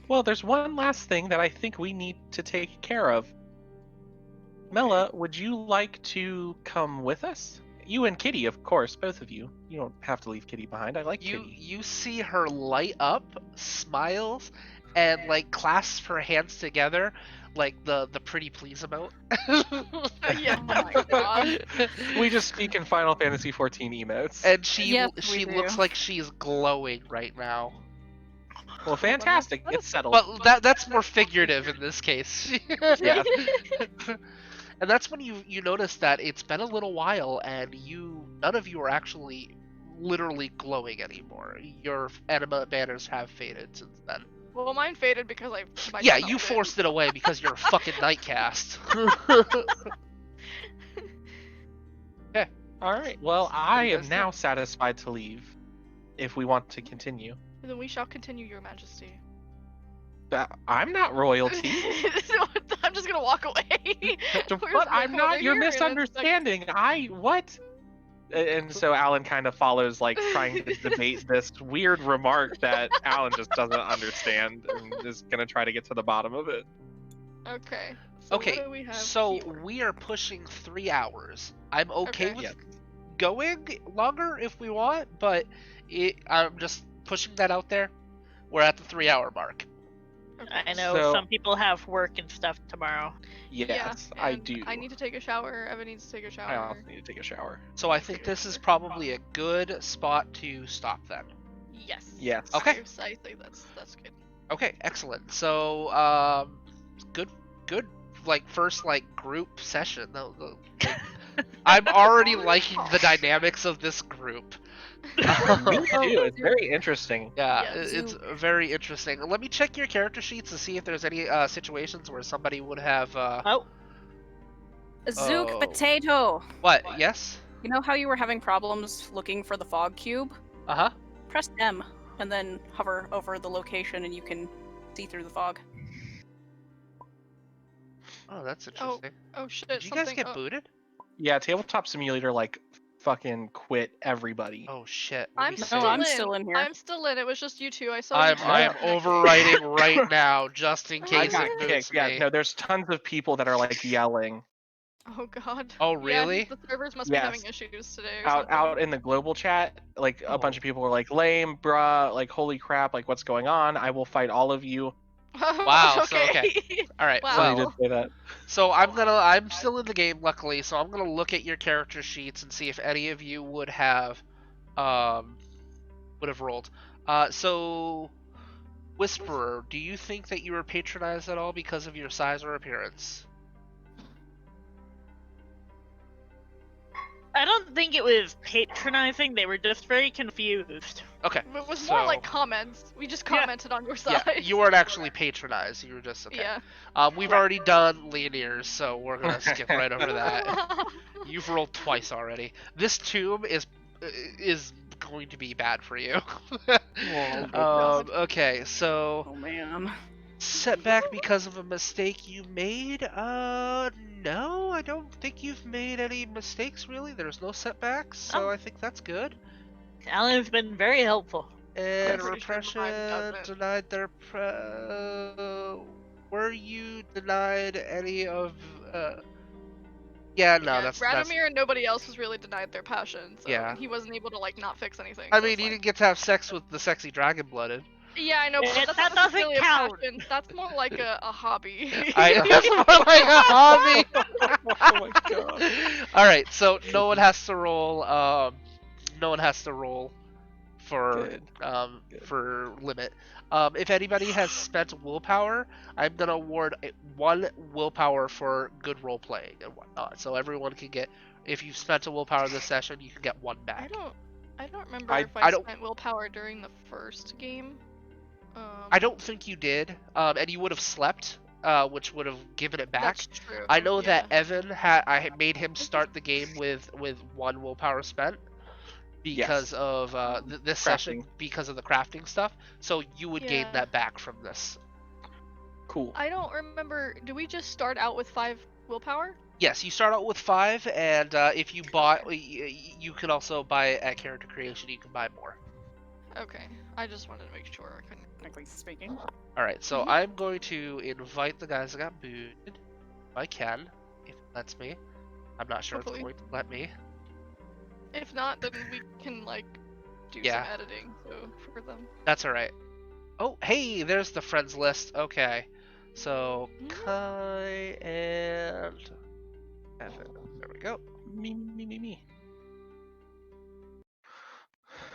Speaker 2: Well, there's one last thing that I think we need to take care of. Mela, would you like to come with us? You and Kitty, of course, both of you. You don't have to leave Kitty behind. I like Kitty.
Speaker 1: You see her light up, smiles, and like clasps her hands together, like the pretty please emote.
Speaker 5: Yeah.
Speaker 3: Oh my god.
Speaker 2: We just speak in Final Fantasy XIV emotes.
Speaker 1: And she
Speaker 3: Yes, we
Speaker 1: she
Speaker 3: do.
Speaker 1: looks like she's glowing right now.
Speaker 2: Well, fantastic. It's settled.
Speaker 1: But that's more figurative in this case.
Speaker 2: Yeah.
Speaker 1: And that's when you notice that it's been a little while, and none of you are actually literally glowing anymore. Your anima banners have faded since then.
Speaker 5: Well, mine faded because
Speaker 1: Yeah, you forced it away because you're a fucking nightcast.
Speaker 2: All right. Well, I
Speaker 1: you
Speaker 2: am
Speaker 1: guys
Speaker 2: now satisfied to leave if we want to continue.
Speaker 5: Then we shall continue, Your Majesty.
Speaker 2: I'm not royalty.
Speaker 5: I'm just gonna walk away.
Speaker 2: But I'm not. You're misunderstanding. What? And so Alan kind of follows, like, trying to debate this weird remark that Alan just doesn't understand and is going to try to get to the bottom of it.
Speaker 5: Okay. So
Speaker 1: Okay,
Speaker 5: what do we have
Speaker 1: so
Speaker 5: here?
Speaker 1: we are pushing 3 hours. I'm okay
Speaker 5: Okay.
Speaker 1: with
Speaker 2: Yeah.
Speaker 1: going longer if we want, but I'm just pushing that out there. We're at the 3-hour mark.
Speaker 5: Okay.
Speaker 4: I know
Speaker 2: So-
Speaker 4: some people have work and stuff tomorrow.
Speaker 2: Yes,
Speaker 5: yeah,
Speaker 2: I
Speaker 5: and
Speaker 2: do.
Speaker 5: I need to take a shower. Evan needs to take a shower.
Speaker 2: I also need to take a shower.
Speaker 1: So I think this is probably a good spot to stop then.
Speaker 5: Yes.
Speaker 2: Yes.
Speaker 1: Okay.
Speaker 5: I think that's good.
Speaker 1: Okay, excellent. So good like first like group session. I'm already liking the dynamics of this group.
Speaker 2: Me too. It's very interesting.
Speaker 1: Yeah,
Speaker 5: Yeah,
Speaker 1: it's very interesting. Let me check your character sheets to see if there's any situations where somebody would have.
Speaker 4: Oh,
Speaker 3: Zook
Speaker 1: Oh.
Speaker 3: Potato.
Speaker 1: What? Yes.
Speaker 3: You know how you were having problems looking for the fog cube?
Speaker 1: Uh huh.
Speaker 3: Press M and then hover over the location and you can see through the fog.
Speaker 1: Oh, that's interesting.
Speaker 5: Oh shit!
Speaker 1: Did you guys
Speaker 5: something-
Speaker 1: get booted?
Speaker 2: Yeah, Tabletop Simulator, like, fucking quit everybody.
Speaker 1: Oh shit. Let
Speaker 5: I'm
Speaker 1: me
Speaker 5: still
Speaker 1: see.
Speaker 3: I'm
Speaker 5: in.
Speaker 3: still in here.
Speaker 5: I'm still in. It was just you two. I saw.
Speaker 1: I'm
Speaker 5: you
Speaker 1: I'm
Speaker 5: two.
Speaker 1: overwriting right now just in
Speaker 2: I
Speaker 1: case
Speaker 2: got
Speaker 1: it boots
Speaker 2: kicked. Yeah,
Speaker 1: me.
Speaker 2: no, there's tons of people that are, like, yelling
Speaker 5: Oh god.
Speaker 1: Oh,
Speaker 5: Yeah,
Speaker 1: really?
Speaker 5: the servers must
Speaker 2: Yes.
Speaker 5: be having issues today. Or
Speaker 2: out
Speaker 5: something.
Speaker 2: out in the global chat. Like, a bunch
Speaker 1: Oh.
Speaker 2: of people were like, lame, bruh, like, holy crap, like, what's going on? I will fight all of you.
Speaker 1: Wow, so,
Speaker 5: okay.
Speaker 1: All right.
Speaker 5: Wow.
Speaker 2: So he
Speaker 1: Well,
Speaker 2: did say that.
Speaker 1: so I'm still in the game, luckily. So I'm gonna look at your character sheets and see if any of you would have rolled. So Whisperer, do you think that you were patronized at all because of your size or appearance?
Speaker 4: I don't think it was patronizing. They were just very confused.
Speaker 1: Okay.
Speaker 5: It was more
Speaker 1: so-
Speaker 5: like comments. We just
Speaker 4: Yeah.
Speaker 5: commented on your side.
Speaker 1: Yeah, you weren't actually patronized. You were just okay.
Speaker 5: Yeah.
Speaker 1: We've already done Leonier's, so we're gonna skip right over that. You've rolled twice already. This tomb is going to be bad for you. Okay, so
Speaker 3: Oh man.
Speaker 1: setback because of a mistake you made? No, I don't think you've made any mistakes really. There's no setbacks, so
Speaker 4: Oh.
Speaker 1: I think that's good.
Speaker 4: Alan's been very helpful.
Speaker 1: And
Speaker 5: pretty sure
Speaker 1: repression
Speaker 5: mine doesn't.
Speaker 1: denied their were you denied any of? Yeah, no,
Speaker 5: Yeah,
Speaker 1: that's
Speaker 5: Radomir and nobody else was really denied their passion, so
Speaker 1: Yeah.
Speaker 5: and he wasn't able to like not fix anything.
Speaker 1: I
Speaker 5: so
Speaker 1: mean,
Speaker 5: it's
Speaker 1: you
Speaker 5: fine.
Speaker 1: didn't get to have sex with the sexy dragon blooded.
Speaker 5: Yeah, I know, but that's
Speaker 4: That
Speaker 5: not
Speaker 4: doesn't
Speaker 5: necessarily a
Speaker 4: count.
Speaker 5: passion. That's more like a hobby.
Speaker 1: That's more like a hobby.
Speaker 2: Oh my god.
Speaker 1: All right, so no one has to roll. No one has to roll for
Speaker 2: Good.
Speaker 1: for limit. If anybody has spent willpower, I'm gonna award 1 willpower for good role playing and whatnot. So everyone can get. If you've spent a willpower this session, you can get 1 back.
Speaker 5: I don't remember
Speaker 2: I-
Speaker 5: if
Speaker 1: I
Speaker 5: I
Speaker 1: don't-
Speaker 5: spent willpower during the first game.
Speaker 1: I don't think you did. And you would have slept, which would have given it back.
Speaker 5: That's true.
Speaker 1: I know
Speaker 5: yeah.
Speaker 1: that Evan had. I had made him start the game with 1 willpower spent because of this session,
Speaker 2: Crafting.
Speaker 1: because of the crafting stuff. So you would gain
Speaker 5: Yeah.
Speaker 1: that back from this.
Speaker 2: Cool.
Speaker 5: I don't remember. Do we just start out with 5 willpower?
Speaker 1: Yes, you start out with 5, and if you bought, you can also buy at character creation. You can buy more.
Speaker 5: Okay. I just wanted to make sure. I couldn't.
Speaker 3: Technically speaking.
Speaker 1: All right, so
Speaker 5: Mhm.
Speaker 1: I'm going to invite the guys that got booted, if I can, if it lets me. I'm not sure
Speaker 5: Hopefully.
Speaker 1: it's going to let me.
Speaker 5: If not, then we can like do
Speaker 1: Yeah.
Speaker 5: some editing for them.
Speaker 1: That's all right. Oh, hey, there's the friends list. Okay, so
Speaker 5: Mhm.
Speaker 1: Kai and Evan. There we go.
Speaker 2: Me.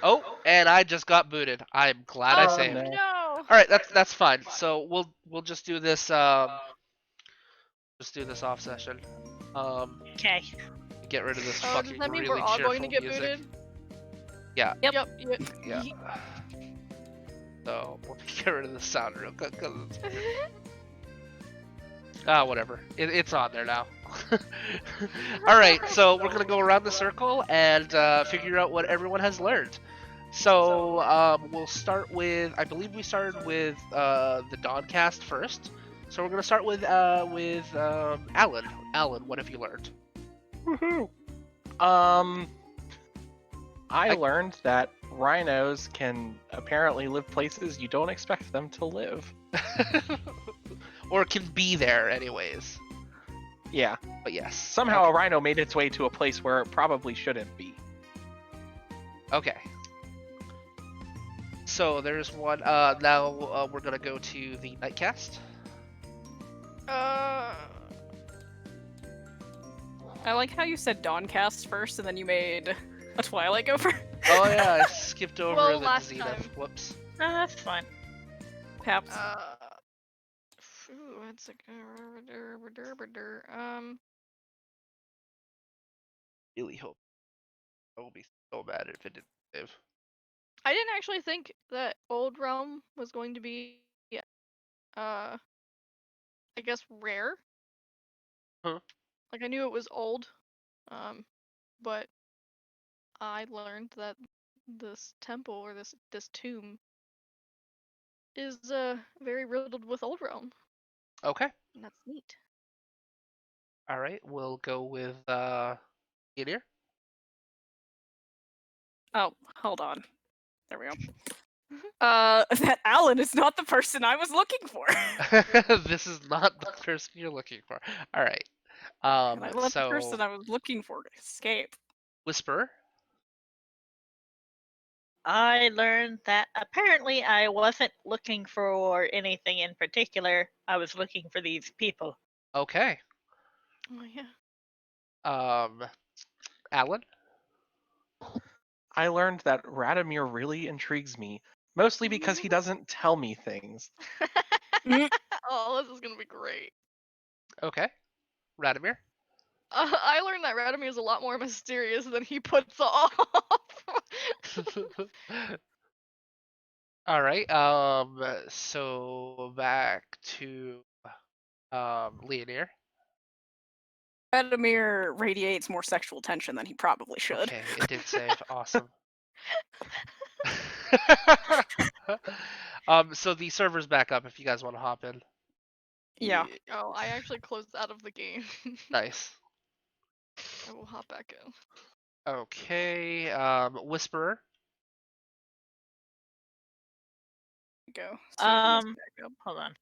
Speaker 1: Oh, and I just got booted. I'm glad I
Speaker 5: Oh
Speaker 1: saved.
Speaker 2: no.
Speaker 5: no!
Speaker 1: All right, that's fine. So we'll just do this off session.
Speaker 4: Okay.
Speaker 1: Get rid of this
Speaker 5: Oh, does
Speaker 1: fucking
Speaker 5: that mean
Speaker 1: really
Speaker 5: we're all
Speaker 1: cheerful
Speaker 5: going to get
Speaker 1: music.
Speaker 5: booted?
Speaker 1: Yeah.
Speaker 3: Yep.
Speaker 1: Yeah. So we'll get rid of the sound real quick. Whatever. It's on there now. All right, so we're gonna go around the circle and figure out what everyone has learned. So we'll start with. I believe we started with the Dawncast first. So we're gonna start with Alan. Alan, what have you learned?
Speaker 2: Woohoo. I learned that rhinos can apparently live places you don't expect them to live.
Speaker 1: Or can be there, anyways.
Speaker 2: Yeah.
Speaker 1: But yes.
Speaker 2: Somehow a rhino made its way to a place where it probably shouldn't be.
Speaker 1: Okay. So there's one. Now we're gonna go to the Nightcast.
Speaker 5: Uh,
Speaker 3: I like how you said Dawncast first, and then you made a Twilight Gopher.
Speaker 1: Oh yeah, I skipped over
Speaker 5: Well,
Speaker 1: the
Speaker 5: last
Speaker 1: Zenith.
Speaker 5: time.
Speaker 1: Whoops.
Speaker 4: No, that's fine.
Speaker 3: Perhaps.
Speaker 5: ooh, it's like
Speaker 1: Really hope I will be so mad if it didn't save.
Speaker 5: I didn't actually think that Old Realm was going to be, I guess rare.
Speaker 1: Huh.
Speaker 5: Like I knew it was old, but I learned that this temple or this tomb is very riddled with Old Realm,
Speaker 1: Okay.
Speaker 5: and that's neat.
Speaker 1: All right. We'll go with Idir.
Speaker 3: Oh, hold on. There we go. That Alan is not the person I was looking for.
Speaker 1: This is not the person you're looking for. All right.
Speaker 3: And I let the
Speaker 1: So
Speaker 3: person I was looking for escape.
Speaker 1: Whisper.
Speaker 4: I learned that apparently I wasn't looking for anything in particular. I was looking for these people.
Speaker 1: Okay.
Speaker 5: Oh yeah.
Speaker 1: Alan.
Speaker 2: I learned that Radomir really intrigues me, mostly because he doesn't tell me things.
Speaker 5: Oh, this is gonna be great.
Speaker 1: Okay. Radomir.
Speaker 5: I learned that Radomir is a lot more mysterious than he puts off.
Speaker 1: All right. So back to Leonir.
Speaker 3: Radomir radiates more sexual tension than he probably should.
Speaker 1: Okay, it did save. Awesome. So the server's back up if you guys want to hop in.
Speaker 3: Yeah.
Speaker 5: Oh, I actually closed out of the game.
Speaker 1: Nice.
Speaker 5: I will hop back in.
Speaker 1: Okay. Whisperer.
Speaker 3: Go. See if he has
Speaker 4: Um,
Speaker 3: backup.
Speaker 4: Hold on.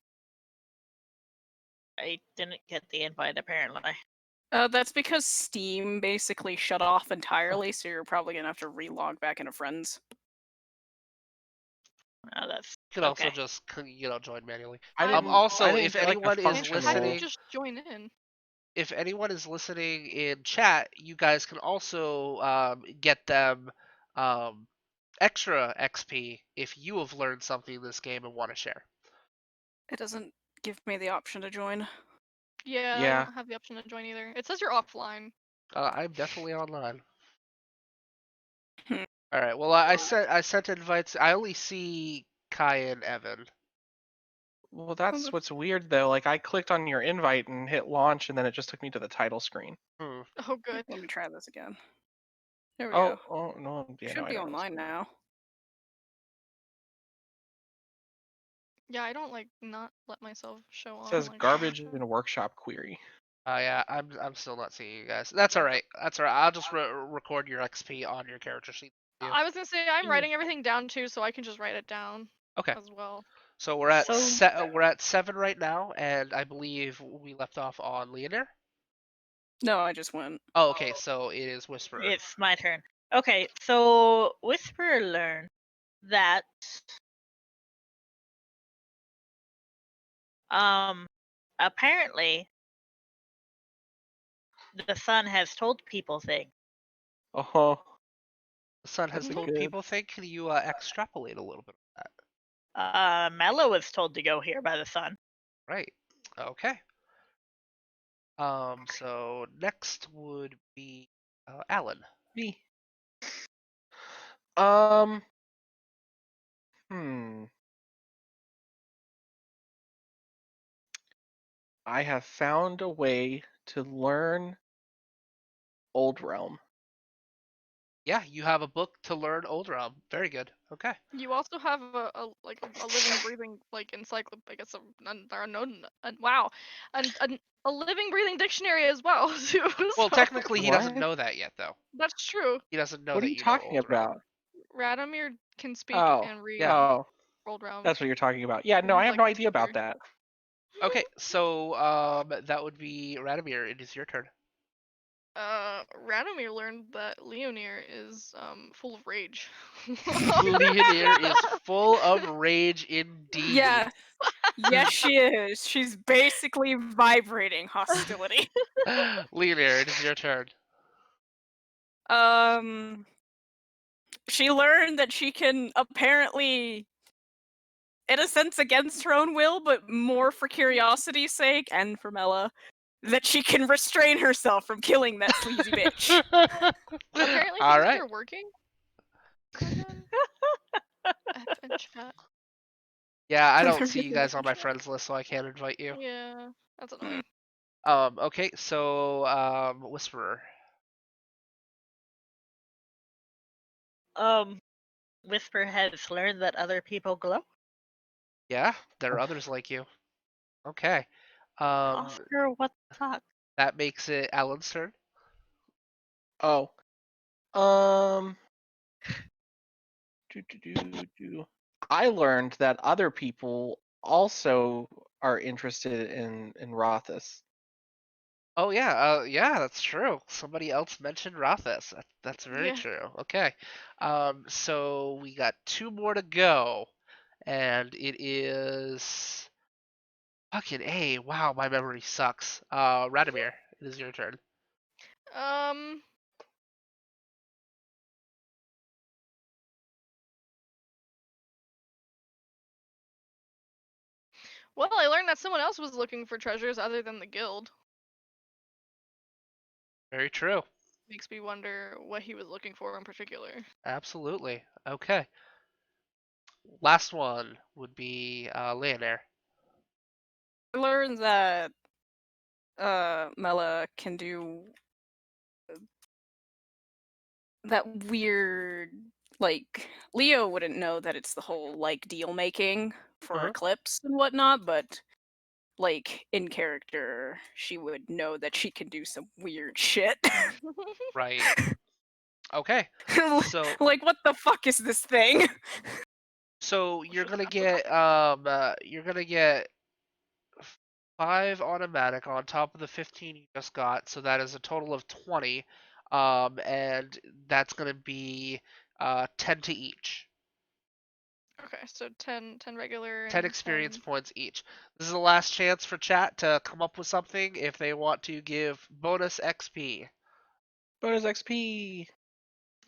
Speaker 4: I didn't get the invite apparently.
Speaker 3: That's because Steam basically shut off entirely, so you're probably gonna have to relog back into Friends.
Speaker 4: Oh, that's
Speaker 1: You can also
Speaker 4: okay.
Speaker 1: just join manually.
Speaker 2: I didn't.
Speaker 1: Also,
Speaker 2: I didn't
Speaker 1: if
Speaker 2: get, like, a
Speaker 1: anyone is
Speaker 5: How
Speaker 2: functional.
Speaker 5: do you
Speaker 1: listening,
Speaker 5: just join in?
Speaker 1: if anyone is listening in chat, you guys can also get them extra XP if you have learned something in this game and want to share.
Speaker 3: It doesn't give me the option to join.
Speaker 5: Yeah, I
Speaker 2: Yeah.
Speaker 5: don't have the option to join either. It says you're offline.
Speaker 1: I'm definitely online.
Speaker 3: Hmm.
Speaker 1: All right. Well, I sent invites. I only see Kai and Evan.
Speaker 2: Well, that's what's weird though. Like, I clicked on your invite and hit launch, and then it just took me to the title screen.
Speaker 1: Hmm.
Speaker 5: Oh, good.
Speaker 3: Let me try this again. There we
Speaker 2: Oh,
Speaker 3: go.
Speaker 2: oh no, yeah,
Speaker 3: Should
Speaker 2: no, I
Speaker 3: be
Speaker 2: don't
Speaker 3: online
Speaker 2: know.
Speaker 3: now.
Speaker 5: Yeah, I don't not let myself show on.
Speaker 2: It says
Speaker 5: like,
Speaker 2: garbage in a workshop query.
Speaker 1: Yeah, I'm still not seeing you guys. That's all right. That's all right. I'll just record your XP on your character sheet.
Speaker 5: I was gonna say I'm writing everything down too, so I can just write it down
Speaker 1: Okay.
Speaker 5: as well.
Speaker 1: So we're at
Speaker 4: So-
Speaker 1: we're at 7 right now, and I believe we left off on Leonir.
Speaker 3: No, I just went.
Speaker 1: Oh, okay. So it is Whisperer.
Speaker 4: It's my turn. Okay, so Whisperer learned that apparently the sun has told people things.
Speaker 2: Oh,
Speaker 1: The sun has
Speaker 2: That's
Speaker 1: told
Speaker 2: good.
Speaker 1: people. Can you extrapolate a little bit of that?
Speaker 4: Mello was told to go here by the sun.
Speaker 1: Right. Okay. So next would be Alan.
Speaker 2: me. Hmm. I have found a way to learn Old Realm.
Speaker 1: Yeah, you have a book to learn Old Realm. Very good. Okay.
Speaker 5: You also have a living, breathing encyclopedia. I guess a living, breathing dictionary as well too.
Speaker 1: Well,
Speaker 5: so-
Speaker 1: technically, he doesn't
Speaker 2: What?
Speaker 1: know that yet, though.
Speaker 5: That's true.
Speaker 1: He doesn't know
Speaker 2: What are
Speaker 1: that
Speaker 2: you
Speaker 1: you know
Speaker 2: talking
Speaker 1: Old Realm.
Speaker 2: about?
Speaker 5: Radomir can speak
Speaker 2: Oh,
Speaker 5: and read
Speaker 1: Yeah.
Speaker 2: Oh,
Speaker 5: Old Realm.
Speaker 2: that's what you're talking about. Yeah, no, I have
Speaker 5: Like
Speaker 2: no
Speaker 5: a
Speaker 2: idea about
Speaker 5: teacher.
Speaker 2: that.
Speaker 1: Okay, so that would be Radomir. It is your turn.
Speaker 5: Radomir learned that Leonir is full of rage.
Speaker 1: Leonir is full of rage indeed.
Speaker 3: Yeah. Yes, she is. She's basically vibrating hostility.
Speaker 1: Leonir, it is your turn.
Speaker 3: She learned that she can apparently, in a sense, against her own will, but more for curiosity's sake and for Mela, that she can restrain herself from killing that sleazy bitch.
Speaker 5: Apparently
Speaker 1: All
Speaker 5: things
Speaker 1: right.
Speaker 5: are working. Again. F and chat.
Speaker 1: Yeah, I don't
Speaker 3: They're
Speaker 1: see you
Speaker 3: really
Speaker 1: guys on my
Speaker 3: chat.
Speaker 1: friends list, so I can't invite you.
Speaker 5: Yeah, that's annoying.
Speaker 1: Okay, so Whisperer.
Speaker 4: Whisper has learned that other people glow.
Speaker 1: Yeah, there are others like you. Okay.
Speaker 4: Oscar, what the fuck?
Speaker 1: That makes it Alan's turn.
Speaker 2: Oh. I learned that other people also are interested in Rothus.
Speaker 1: Oh yeah, yeah, that's true. Somebody else mentioned Rothus. That's very
Speaker 5: Yeah.
Speaker 1: true. Okay. So we got 2 more to go, and it is fucking A. Wow, my memory sucks. Radomir, it is your turn.
Speaker 5: Well, I learned that someone else was looking for treasures other than the guild.
Speaker 1: Very true.
Speaker 5: Makes me wonder what he was looking for in particular.
Speaker 1: Absolutely. Okay. Last one would be Leonir.
Speaker 3: I learned that Mela can do that weird, like, Leo wouldn't know that it's the whole like deal making for Eclipse and whatnot, but like in character she would know that she can do some weird shit.
Speaker 1: Right. Okay. So
Speaker 3: Like, what the fuck is this thing?
Speaker 1: So you're
Speaker 5: Should
Speaker 1: gonna
Speaker 5: have
Speaker 1: get 5 automatic on top of the 15 you just got, so that is a total of 20. And that's going to be 10 to each.
Speaker 5: Okay, so 10 regular and
Speaker 1: 10 experience
Speaker 5: 10.
Speaker 1: points each. This is the last chance for chat to come up with something if they want to give bonus XP.
Speaker 2: Bonus XP.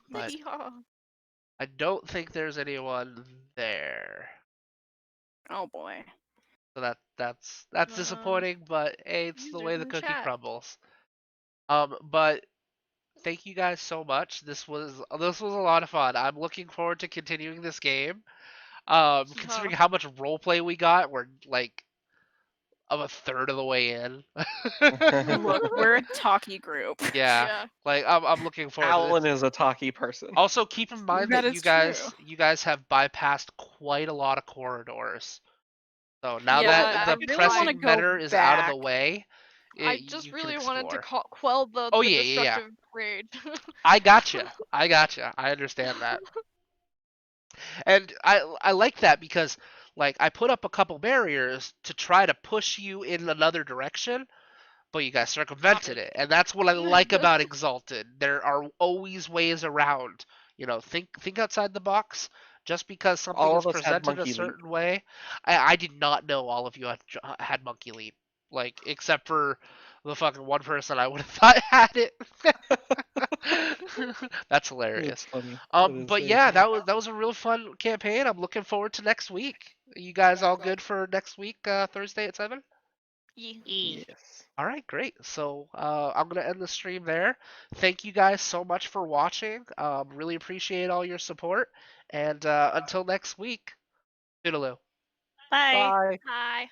Speaker 1: But
Speaker 5: Yeehaw.
Speaker 1: I don't think there's anyone there.
Speaker 3: Oh boy.
Speaker 1: So that's disappointing, but hey, it's the way
Speaker 5: Users
Speaker 1: the
Speaker 5: in
Speaker 1: cookie
Speaker 5: chat.
Speaker 1: crumbles. But thank you guys so much. This was a lot of fun. I'm looking forward to continuing this game. Considering how much roleplay we got, we're like of a third of the way in.
Speaker 3: Look, we're a talky group.
Speaker 1: Yeah,
Speaker 5: Yeah.
Speaker 1: like I'm looking forward to
Speaker 2: Alan
Speaker 1: this.
Speaker 2: is a talky person.
Speaker 1: Also, keep in mind that
Speaker 3: That is true.
Speaker 1: you guys have bypassed quite a lot of corridors. So now
Speaker 3: Yeah,
Speaker 1: that
Speaker 3: I
Speaker 1: the
Speaker 3: really want to
Speaker 1: pressing
Speaker 3: go
Speaker 1: matter is out of the
Speaker 3: back.
Speaker 1: way,
Speaker 5: I
Speaker 1: you
Speaker 5: just
Speaker 1: can
Speaker 5: really wanted to
Speaker 1: explore.
Speaker 5: quell the,
Speaker 1: Oh
Speaker 5: the
Speaker 1: yeah, yeah, yeah.
Speaker 5: destructive raid.
Speaker 1: I gotcha. I understand that. And I like that because like I put up a couple barriers to try to push you in another direction, but you guys circumvented it. And that's what I like about Exalted. There are always ways around. You know, think outside the box. Just because something
Speaker 2: All
Speaker 1: is
Speaker 2: of us had
Speaker 1: presented a
Speaker 2: Monkey Leap.
Speaker 1: certain way, I did not know all of you had Monkey Leap. Like, except for the fucking one person I would have thought had it. That's hilarious.
Speaker 2: It's funny. It is
Speaker 1: But
Speaker 2: very
Speaker 1: yeah,
Speaker 2: funny.
Speaker 1: that was a real fun campaign. I'm looking forward to next week. You guys all good for next week, Thursday at 7?
Speaker 2: Yes.
Speaker 1: All right, great. So I'm gonna end the stream there. Thank you guys so much for watching. Really appreciate all your support. And until next week, toodaloo.
Speaker 4: Bye.
Speaker 2: Bye.
Speaker 5: Hi.